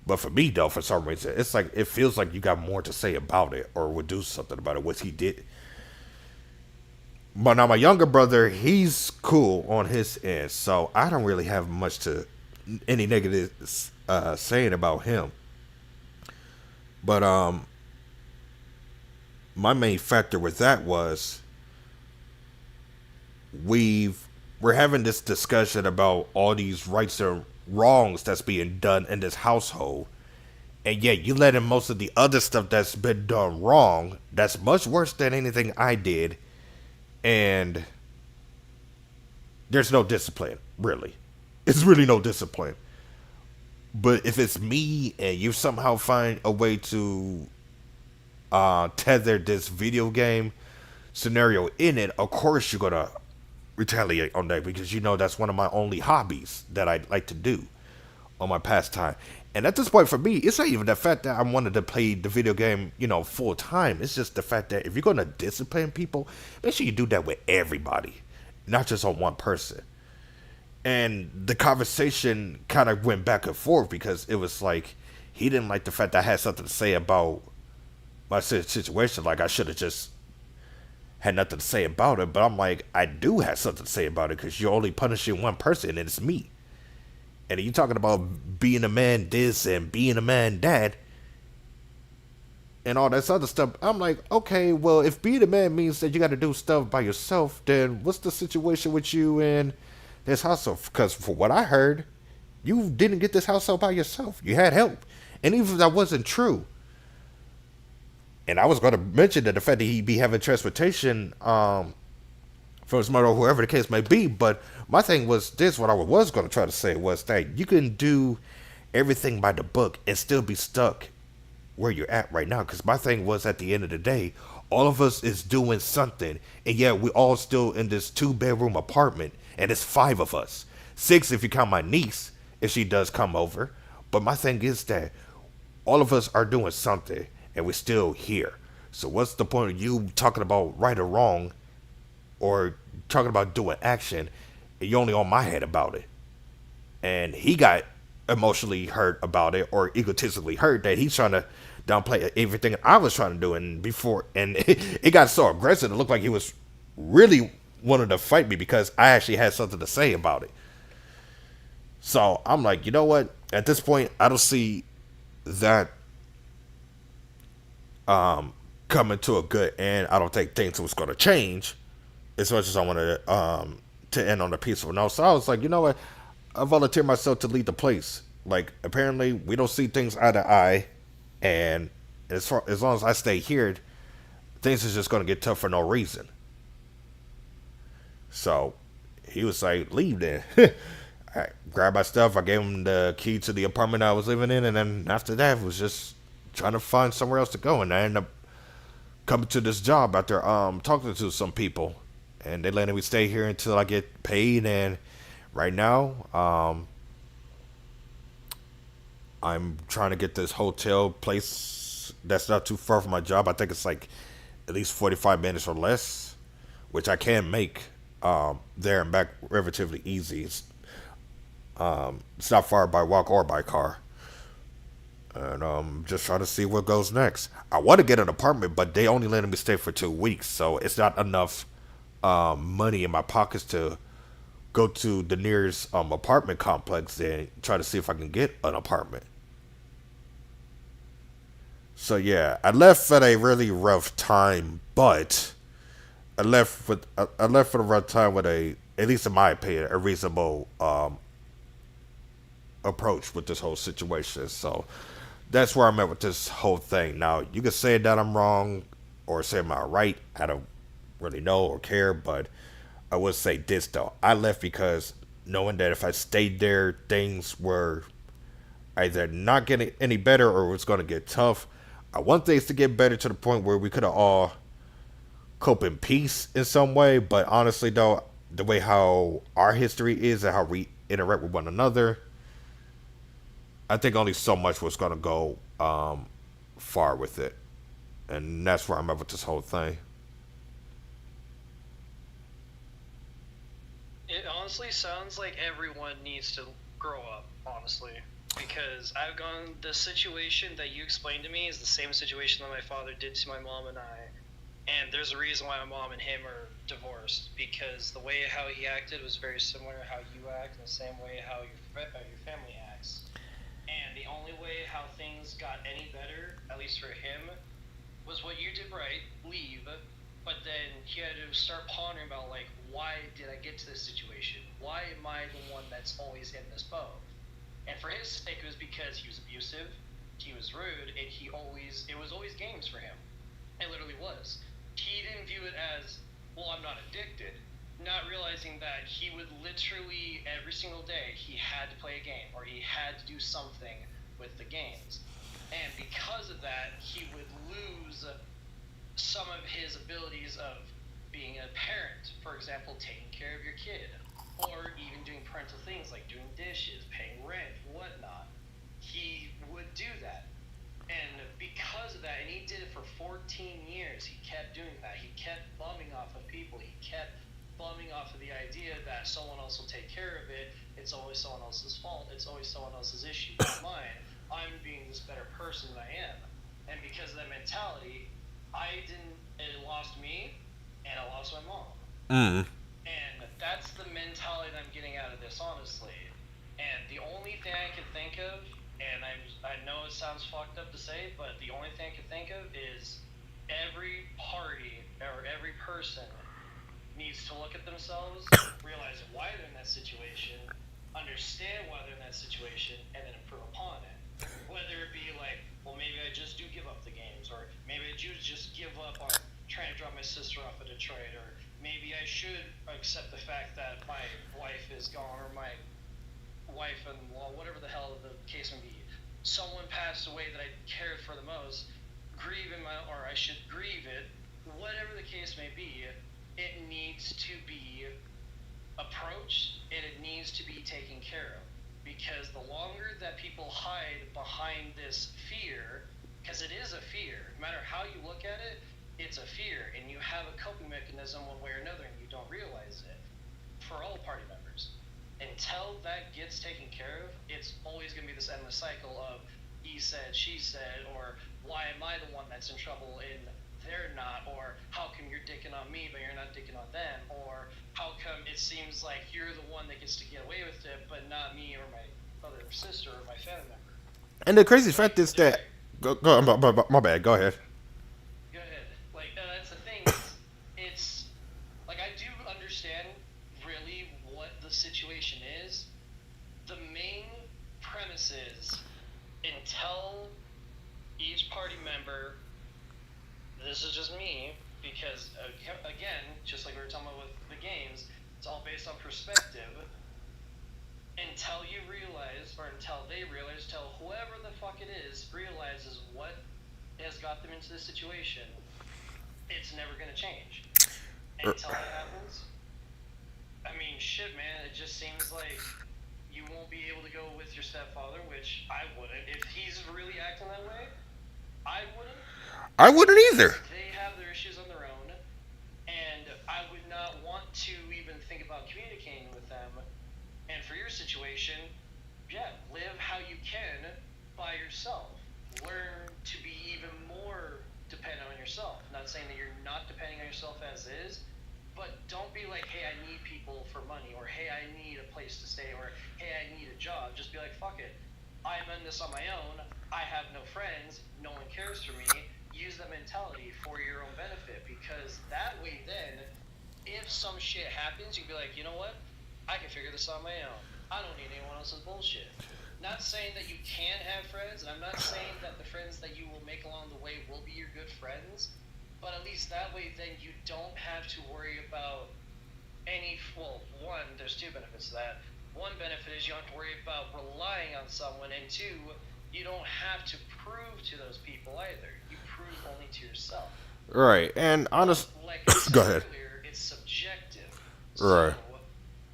But for me, though, for some reason, it's like it feels like you got more to say about it, or would do something about it, which he did. But now my younger brother, he's cool on his end, so I don't really have much to any negative saying about him. But my main factor with that was we're having this discussion about all these rights and wrongs that's being done in this household, and yet you let in most of the other stuff that's been done wrong that's much worse than anything I did, and there's no discipline, really. It's really no discipline. But if it's me and you somehow find a way to tether this video game scenario in it, of course you're gonna retaliate on that, because you know that's one of my only hobbies that I like to do on my pastime. And at this point for me, it's not even the fact that I wanted to play the video game, you know, full time. It's just the fact that if you're gonna discipline people, make sure you do that with everybody, not just on one person. And the conversation kind of went back and forth because it was like he didn't like the fact that I had something to say about my situation. Like I should have just had nothing to say about it. But I'm like, I do have something to say about it because you're only punishing one person, and it's me. And you talking about being a man this and being a man that and all that other stuff. I'm like, okay, well, if being a man means that you got to do stuff by yourself, then what's the situation with you and this household? Because for what I heard, you didn't get this household by yourself. You had help. And even if that wasn't true, and I was going to mention that the fact that he'd be having transportation for his mother or whoever the case may be, but my thing was this, what I was going to try to say was that you can do everything by the book and still be stuck where you're at right now. Because my thing was, at the end of the day, all of us is doing something, and yet we all still in this 2-bedroom apartment, and it's 5 of us. 6 if you count my niece, if she does come over. But my thing is that all of us are doing something, and we're still here. So what's the point of you talking about right or wrong, or talking about doing action, and you're only on my head about it? And he got emotionally hurt about it, or egotistically hurt, that he's trying to downplay everything I was trying to do. And before, and it got so aggressive, it looked like he was really wanted to fight me because I actually had something to say about it. So I'm like, you know what? At this point, I don't see that coming to a good end. I don't think things was going to change as much as I wanted to end on a peaceful note. So I was like, you know what? I volunteered myself to lead the place. Like, apparently we don't see things eye to eye, and as long as I stay here, things is just going to get tough for no reason. So he was like, leave then. I grabbed my stuff. I gave him the key to the apartment I was living in, and then after that was just trying to find somewhere else to go. And I ended up coming to this job after talking to some people, and they letting me stay here until I get paid. And right now, I'm trying to get this hotel place that's not too far from my job. I think it's like at least 45 minutes or less, which I can make there and back relatively easy. It's not far by walk or by car. And just trying to see what goes next. I want to get an apartment, but they only letting me stay for 2 weeks, so it's not enough money in my pockets to go to the nearest apartment complex and try to see if I can get an apartment. So yeah, I left at a really rough time, but I left for the rough time with a, at least in my opinion, a reasonable approach with this whole situation. So that's where I'm at with this whole thing. Now, you can say that I'm wrong or say I'm right. I don't really know or care, but I would say this though. I left because knowing that if I stayed there, things were either not getting any better or it was going to get tough. I want things to get better to the point where we could have all cope in peace in some way. But honestly, though, the way how our history is and how we interact with one another, I think only so much was going to go far with it. And that's where I'm at with this whole thing. It honestly sounds like everyone needs to grow up, honestly. Because I've gone, the situation that you explained to me is the same situation that my father did to my mom and I. And there's a reason why my mom and him are divorced. Because the way how he acted was very similar to how you act, and the same way how your family acts. And the only way how things got any better, at least for him, was what you did right, leave. But then he had to start pondering about, like, why did I get to this situation? Why am I the one that's always in this boat? And for his sake, it was because he was abusive, he was rude, and it was always games for him. It literally was. He didn't view it as, well, I'm not addicted, not realizing that he would literally, every single day, he had to play a game, or he had to do something with the games. And because of that, he would lose some of his abilities of being a parent, for example, taking care of your kid, or even doing parental things like doing dishes, paying rent, whatnot. He would do that. And because of that, and he did it for 14 years, he kept doing that. He kept bumming off of people. He kept bumming off of the idea that someone else will take care of it. It's always someone else's fault. It's always someone else's issue, not mine. I'm being this better person than I am. And because of that mentality, it lost me, and I lost my mom. And that's the mentality that I'm getting out of this, honestly. And the only thing I can think of, and I know it sounds fucked up to say, but the only thing I can think of is every party or every person needs to look at themselves, realize why they're in that situation, understand why they're in that situation, and then improve upon it. Whether it be like, well, maybe I just do give up the games, or maybe I do just give up on trying to drop my sister off at Detroit, or maybe I should accept the fact that my wife is gone, or my wife-in-law, whatever the hell the case may be. Someone passed away that I cared for the most, or I should grieve it, whatever the case may be, it needs to be approached, and it needs to be taken care of. Because the longer that people hide behind this fear, because it is a fear, no matter how you look at it, it's a fear, and you have a coping mechanism one way or another, and you don't realize it, for all party members. Until that gets taken care of, it's always going to be this endless cycle of he said, she said, or why am I the one that's in trouble and they're not, or how come you're dicking on me but you're not dicking on them, or how come it seems like you're the one that gets to get away with it but not me or my brother or sister or my family member. And the crazy fact is that my bad. Go ahead. Go ahead. Like that's the thing. It's like I do understand really what the situation is. The main premise is until each party member. This is just me, because, again, just like we were talking about with the games, it's all based on perspective. Until you realize, or until they realize, until whoever the fuck it is realizes what has got them into this situation, it's never going to change. And until that happens, I mean, shit, man, it just seems like you won't be able to go with your stepfather, which I wouldn't. If he's really acting that way, I wouldn't. I wouldn't either. They have their issues on their own, and I would not want to even think about communicating with them. And for your situation, yeah, live how you can by yourself. Learn to be even more dependent on yourself. Not saying that you're not depending on yourself as is, but don't be like, hey, I need people for money, or hey, I need a place to stay, or hey, I need a job. Just be like, fuck it. I'm in this on my own. I have no friends. No one cares for me. Use that mentality for your own benefit, because that way then, if some shit happens, you'd be like, you know what? I can figure this on my own. I don't need anyone else's bullshit. Not saying that you can't have friends, and I'm not saying that the friends that you will make along the way will be your good friends, but at least that way then you don't have to worry about well, one, there's two benefits to that. One benefit is you don't have to worry about relying on someone, and two, you don't have to prove to those people either. You prove only to yourself. Right, and honest. Like I said Go ahead. earlier, it's subjective. Right. So,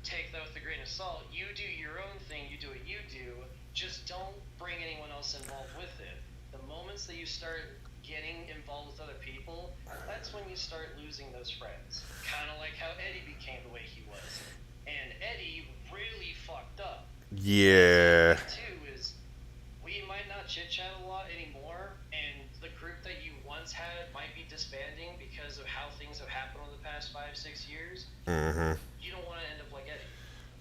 take that with a grain of salt. You do your own thing, you do what you do, just don't bring anyone else involved with it. The moments that you start getting involved with other people, that's when you start losing those friends. Kind of like how Eddie became the way he was. And Eddie really fucked up. Yeah. Too is we might not chit chat a lot anymore, and the group that you once had might be disbanding because of how things have happened over the past 5-6 years. Mm-hmm. You don't want to end up like Eddie.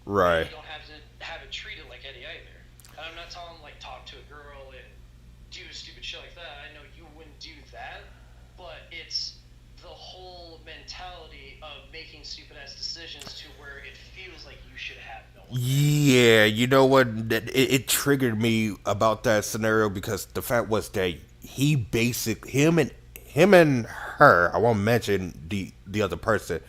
Right. You don't have to have it treated like Eddie either. And I'm not telling him like talk to a girl and do stupid shit like that. I know you wouldn't do that, but it's the whole mentality of making stupid ass decisions to where it feels like you should have no one. Yeah, you know what? It triggered me about that scenario because the fact was that he him and her. I won't mention the other person,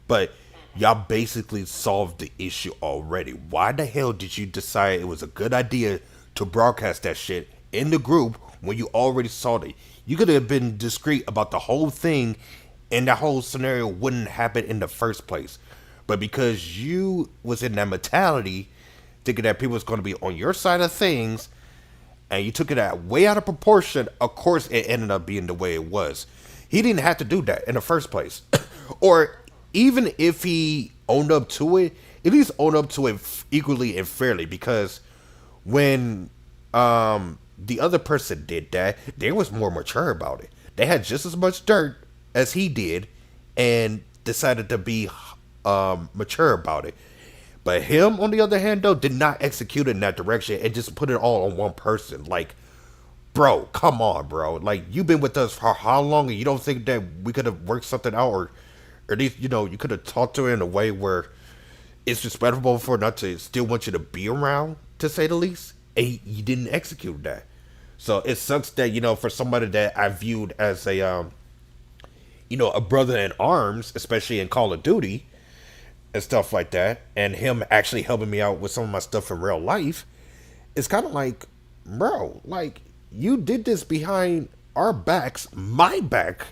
but y'all basically solved the issue already. Why the hell did you decide it was a good idea to broadcast that shit in the group when you already saw it? You could have been discreet about the whole thing, and the whole scenario wouldn't happen in the first place. But because you was in that mentality, thinking that people was going to be on your side of things, and you took it way out of proportion, of course it ended up being the way it was. He didn't have to do that in the first place. Or even if he owned up to it, at least own up to it equally and fairly, because when the other person did that, they was more mature about it. They had just as much dirt as he did and decided to be mature about it. But him, on the other hand, though, did not execute in that direction and just put it all on one person. Like, bro, come on, bro. Like, you've been with us for how long, and you don't think that we could have worked something out, or at least, you know, you could have talked to her in a way where it's respectable for not to still want you to be around, to say the least. And he didn't execute that. So it sucks that, you know, for somebody that I viewed as a, you know, a brother in arms, especially in Call of Duty and stuff like that, and him actually helping me out with some of my stuff in real life, it's kind of like, bro, like, you did this behind our backs, my back,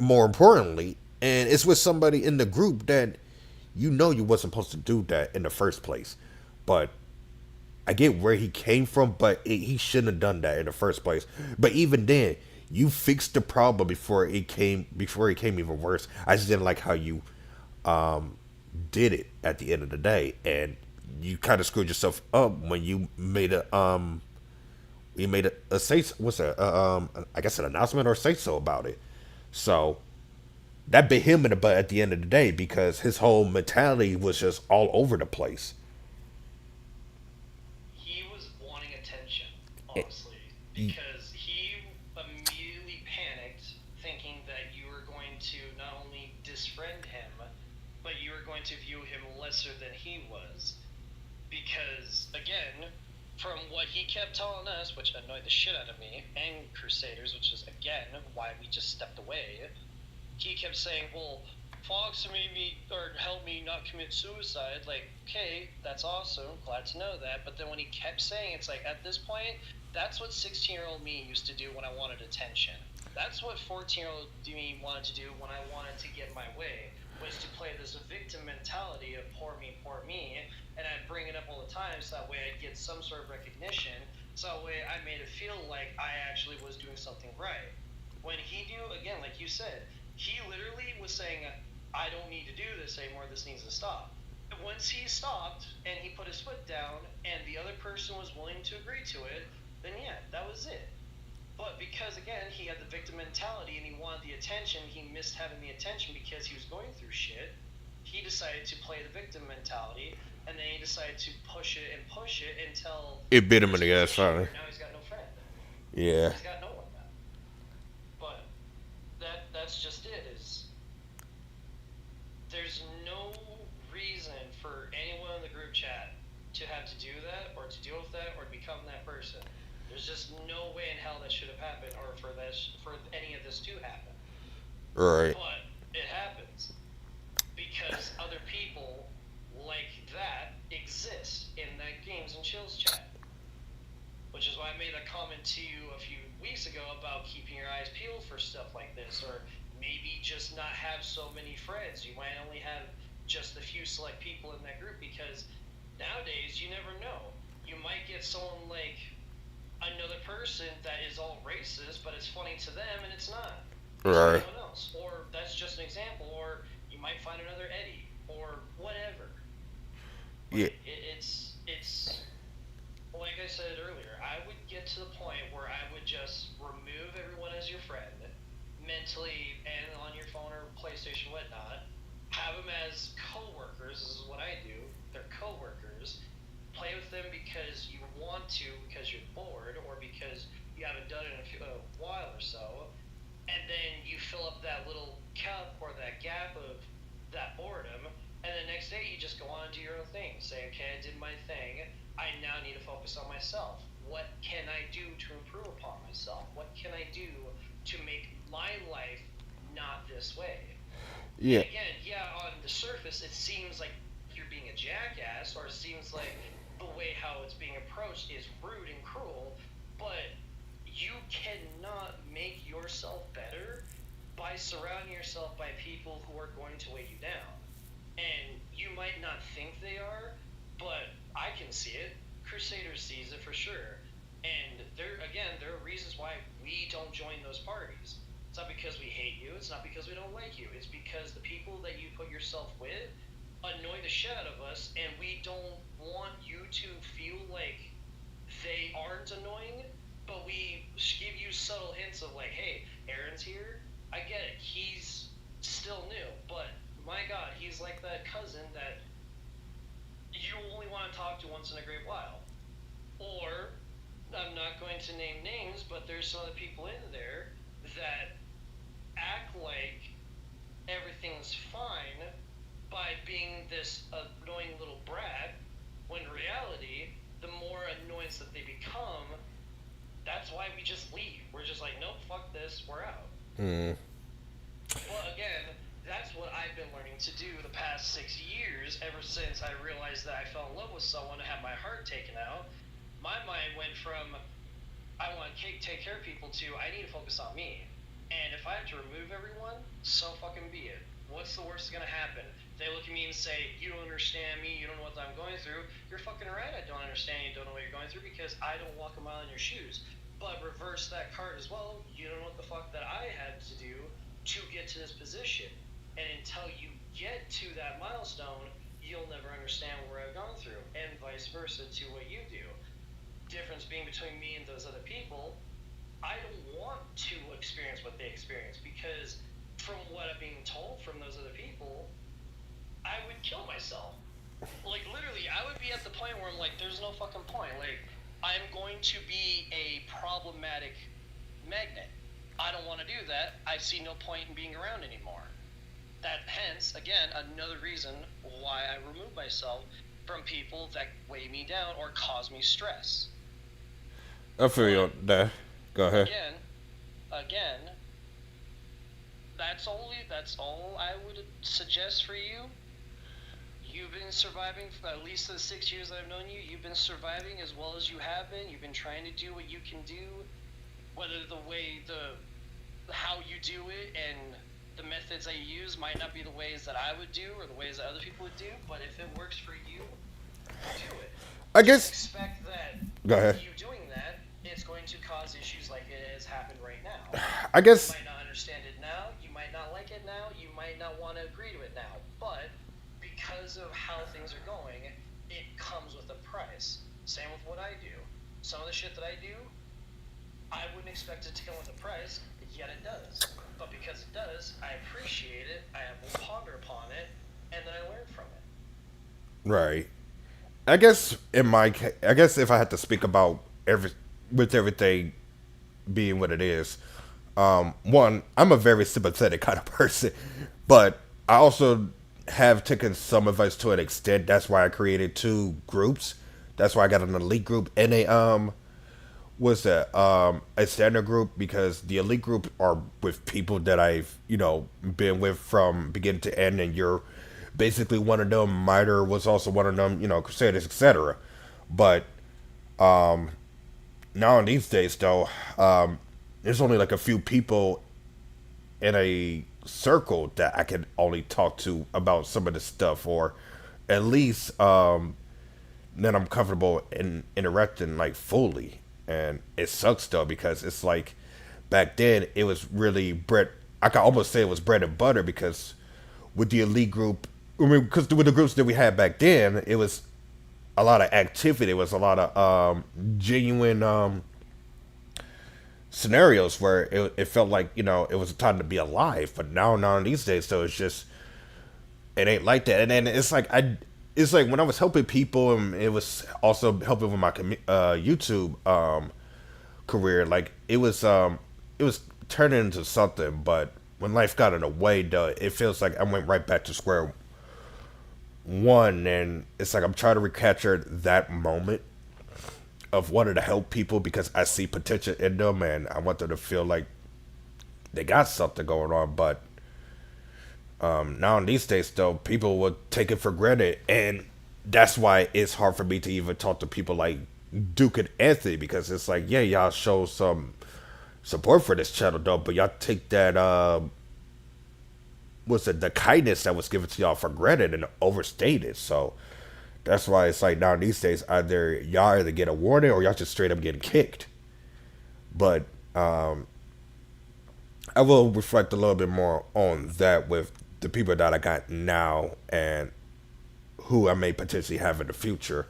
more importantly, and it's with somebody in the group that you know you wasn't supposed to do that in the first place. But I get where he came from, but he shouldn't have done that in the first place. But even then, you fixed the problem before it came even worse. I just didn't like how you did it at the end of the day, and you kind of screwed yourself up when you made a say, what's that? I guess an announcement or say so about it. So that bit him in the butt at the end of the day, because his whole mentality was just all over the place. He was wanting attention, honestly, because he immediately panicked, thinking that you were going to not only disfriend him, but you were going to view him lesser than he was. Because, again, from what he kept telling us, which annoyed the shit out of me, and Crusaders, which is, again, why we just stepped away, he kept saying, well, Fox made me, or helped me not commit suicide. Like, okay, that's awesome, glad to know that. But then when he kept saying, it's like, at this point, that's what 16-year-old me used to do when I wanted attention. That's what 14-year-old me wanted to do when I wanted to get my way, was to play this victim mentality of poor me, and I'd bring it up all the time, so that way I'd get some sort of recognition, so that way I made it feel like I actually was doing something right. When he knew, again, like you said, he literally was saying, I don't need to do this anymore, this needs to stop. And once he stopped, and he put his foot down, and the other person was willing to agree to it, then yeah, that was it. But because, again, he had the victim mentality and he wanted the attention, he missed having the attention because he was going through shit, he decided to play the victim mentality, and then he decided to push it until It bit him in the ass, finally. now he's got no friend. Yeah. He's got no one now. But that's just it, is there's no reason for anyone in the group chat to have to do that, or to deal with that, or to become that person. There's just no way in hell that should have happened, or for any of this to happen. Right. But it happens. because other people like that exist in that Games and Chills chat. Which is why I made a comment to you a few weeks ago about keeping your eyes peeled for stuff like this, or maybe just not have so many friends. You might only have just a few select people in that group, because nowadays you never know. You might get someone like another person that is all racist, but it's funny to them and it's not. Right. Someone else. Or that's just an example. Or you might find another Eddie, or whatever. Yeah. It's like I said earlier, I would get to the point where I would just remove everyone as your friend, mentally and on your phone or PlayStation, whatnot. Have them as co-workers. This is what I do. They're co-workers. Play with them because you want to, because you're bored, or because you haven't done it in a while or so. And then you fill up that little cup or that gap of that boredom, and the next day you just go on and do your own thing. Say, okay, I did my thing. I now need to focus on myself. What can I do to improve upon myself? What can I do to make my life not this way? Yeah. And again, yeah, on the surface, it seems like you're being a jackass, or it seems like the way how it's being approached is rude and cruel, but you cannot make yourself better by surrounding yourself by people who are going to weigh you down. And you might not think they are, but I can see it. Crusader sees it for sure. And there are reasons why we don't join those parties. It's not because we hate you. It's not because we don't like you. It's because the people that you put yourself with annoy the shit out of us, and we don't want you to feel like they aren't annoying, but we give you subtle hints of like, hey, Aaron's here. I get it. He's still new, but my God, he's like that cousin that you only want to talk to once in a great while. Or, I'm not going to name names, but there's some other people in there that act like everything's fine by being this annoying little brat, when in reality, the more annoyance that they become, that's why we just leave. We're just like, nope, fuck this, we're out. Well, again, that's what I've been learning to do the past 6 years, ever since I realized that I fell in love with someone and had my heart taken out. My mind went from, I want to take care of people, to, I need to focus on me. And if I have to remove everyone, so fucking be it. What's the worst that's gonna happen? They look at me and say, you don't understand me, you don't know what I'm going through. You're fucking right, I don't understand you, don't know what you're going through, because I don't walk a mile in your shoes. But reverse that card as well, you don't know what the fuck that I had to do to get to this position. And until you get to that milestone, you'll never understand where I've gone through, and vice versa to what you do. Difference being between me and those other people, I don't want to experience what they experience, because from what I'm being told from those other people, I would kill myself. Like, literally, I would be at the point where I'm like, there's no fucking point. Like, I'm going to be a problematic magnet. I don't want to do that. I see no point in being around anymore. That, hence, again, another reason why I remove myself from people that weigh me down or cause me stress. I feel you on that. Go ahead. Again, that's all I would suggest for you. You've been surviving for at least the 6 years that I've known you. You've been surviving as well as you have been. You've been trying to do what you can do, whether how you do it and the methods that you use might not be the ways that I would do or the ways that other people would do, but if it works for you, do it. I guess. Expect that. Go ahead. You doing that, it's going to cause issues like it has happened right now. I guess. You might not understand it now. You might not like it now. You might not want to agree to it now. But because of how things are going, it comes with a price. Same with what I do. Some of the shit that I do, I wouldn't expect it to come with a price, yet it does. But because it does, I appreciate it, I will ponder upon it, and then I learn from it. Right. I guess I guess if I had to speak about everything being what it is, one, I'm a very sympathetic kind of person, but I also have taken some advice to an extent. That's why I created 2 groups. That's why I got an elite group and a standard group, because the elite group are with people that I've, been with from beginning to end, and you're basically one of them. Miter was also one of them, you know, Crusaders, etc. But now in these days, though, there's only like a few people in a circle that I can only talk to about some of this stuff, or at least that I'm comfortable in interacting like fully. And it sucks though, because it's like back then it was really bread. I can almost say it was bread and butter, because with the elite group, I mean, because with the groups that we had back then, it was a lot of activity. It was a lot of genuine scenarios where it felt like, you know, it was a time to be alive. But now these days, though, it's just, it ain't like that. And then it's like it's like when I was helping people, and it was also helping with my YouTube career. Like it was turning into something. But when life got in the way, though, it feels like I went right back to square one, and it's like I'm trying to recapture that moment of wanting to help people because I see potential in them, and I want them to feel like they got something going on. But now in these days, though, people will take it for granted, and that's why it's hard for me to even talk to people like Duke and Anthony, because it's like, yeah, y'all show some support for this channel, though, but y'all take that the kindness that was given to y'all for granted and overstated. So that's why it's like now these days, y'all either get a warning or y'all just straight up getting kicked. But I will reflect a little bit more on that with the people that I got now and who I may potentially have in the future.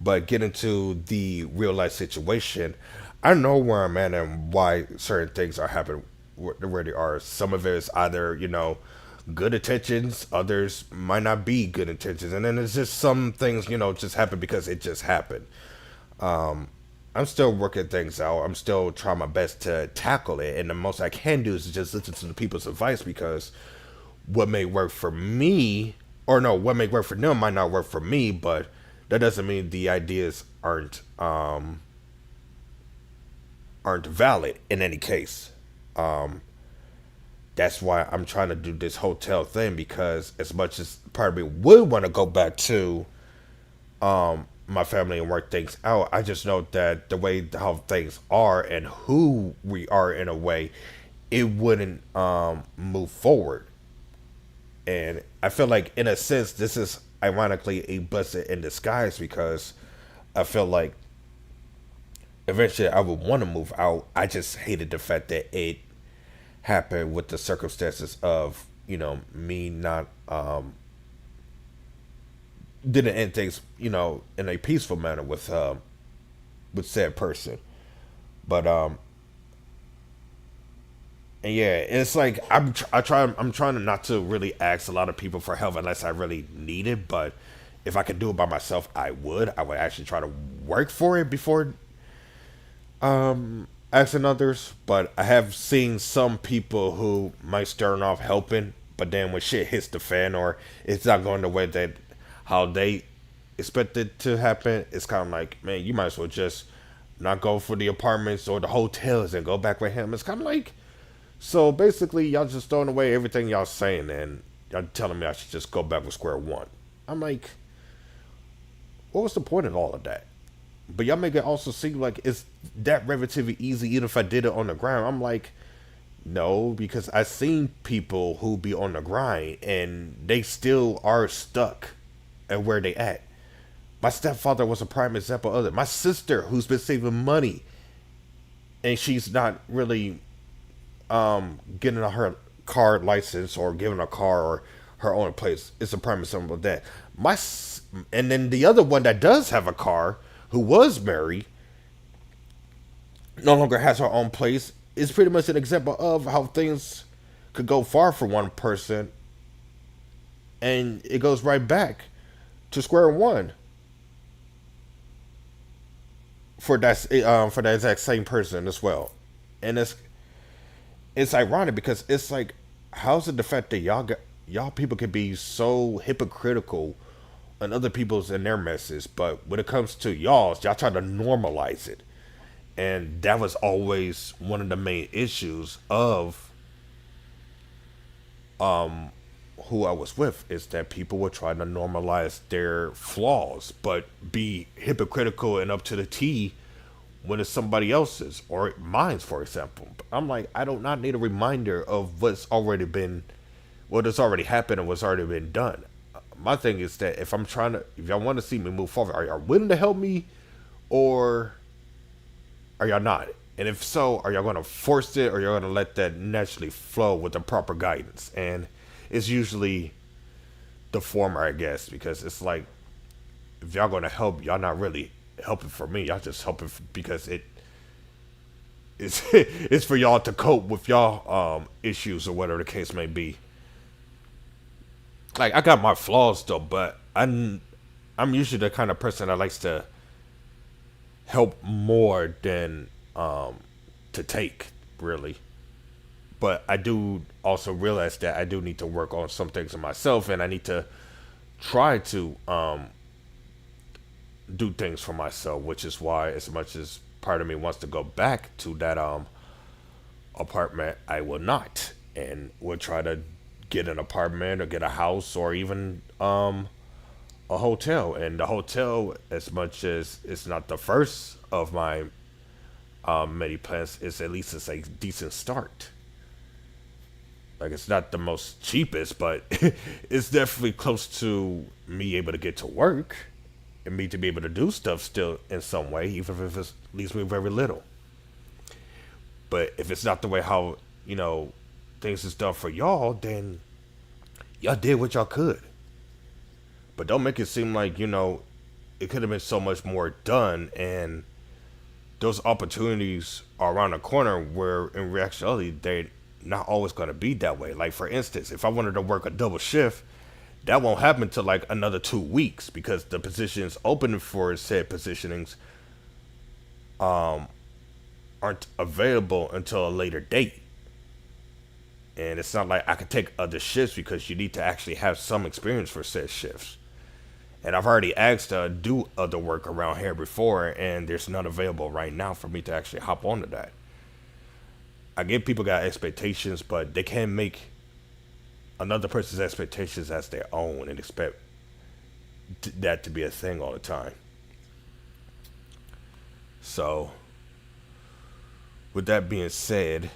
But get into the real life situation, I know where I'm at and why certain things are happening where they are. Some of it is either, you know, good intentions, others might not be good intentions, and then it's just some things, you know, just happen because it just happened. I'm still working things out. I'm still trying my best to tackle it, and the most I can do is just listen to the people's advice, because what may work for me, or no, what may work for them might not work for me, but that doesn't mean the ideas aren't valid in any case. That's why I'm trying to do this hotel thing, because as much as part of me would want to go back to my family and work things out, I just know that the way how things are and who we are in a way, it wouldn't move forward. And I feel like in a sense this is ironically a blessing in disguise, because I feel like eventually I would want to move out. I just hated the fact that it happened with the circumstances of, you know, me not didn't end things, you know, in a peaceful manner with said person. But and yeah, it's like I'm trying not to really ask a lot of people for help unless I really need it. But if I could do it by myself, I would actually try to work for it before asking others. But I have seen some people who might start off helping, but then when shit hits the fan or it's not going the way that how they expect it to happen, it's kind of like, man, you might as well just not go for the apartments or the hotels and go back with him. It's kind of like, so basically y'all just throwing away everything y'all saying and y'all telling me I should just go back with square one. I'm like, what was the point of all of that? But y'all make it also seem like it's that relatively easy, even if I did it on the ground. I'm like, no, because I've seen people who be on the grind and they still are stuck at where they at. My stepfather was a prime example of it. My sister, who's been saving money, and she's not really getting her car license or giving a car or her own place, is a prime example of that. And then the other one that does have a car, who was married, no longer has her own place, is pretty much an example of how things could go far for one person and it goes right back to square one for that exact same person as well. And it's ironic because it's like, how's it the fact that y'all people can be so hypocritical on other people's and their messes, but when it comes to y'all try to normalize it. And that was always one of the main issues of who I was with is that people were trying to normalize their flaws, but be hypocritical and up to the T when it's somebody else's or mine's, for example. I'm like, I do not need a reminder of what has already happened and what's already been done. My thing is that if y'all want to see me move forward, are y'all willing to help me, or are y'all not? And if so, are y'all going to force it, or y'all going to let that naturally flow with the proper guidance? And it's usually the former, I guess, because it's like, if y'all going to help, y'all not really helping for me. Y'all just helping because it's for y'all to cope with y'all issues or whatever the case may be. Like, I got my flaws though, but I'm usually the kind of person that likes to help more than to take, really. But I do also realize that I do need to work on some things in myself, and I need to try to do things for myself, which is why, as much as part of me wants to go back to that apartment, I will not, and will try to get an apartment or get a house or even a hotel. And the hotel, as much as it's not the first of my many plans, it's at least it's a decent start. Like, it's not the most cheapest, but it's definitely close to me able to get to work and me to be able to do stuff still in some way, even if it leaves me very little. But if it's not the way how, things is done for y'all, then y'all did what y'all could. But don't make it seem like, it could have been so much more done, and those opportunities are around the corner where in reality they're not always going to be that way. Like, for instance, if I wanted to work a double shift, that won't happen till like another 2 weeks, because the positions open for said positionings aren't available until a later date. And it's not like I could take other shifts, because you need to actually have some experience for said shifts. And I've already asked to do other work around here before, and there's none available right now for me to actually hop onto that. I get people got expectations, but they can't make another person's expectations as their own and expect that to be a thing all the time. So, with that being said,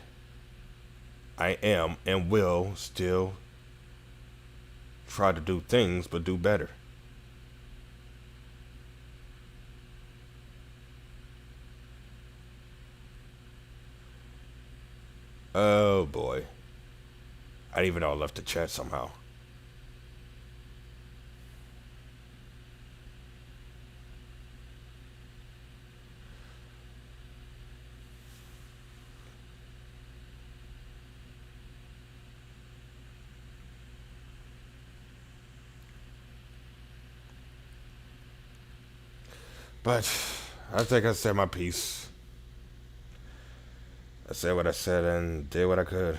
I am and will still try to do things, but do better. Oh boy. I didn't even know I left the chat somehow. But I think I said my piece. I said what I said and did what I could.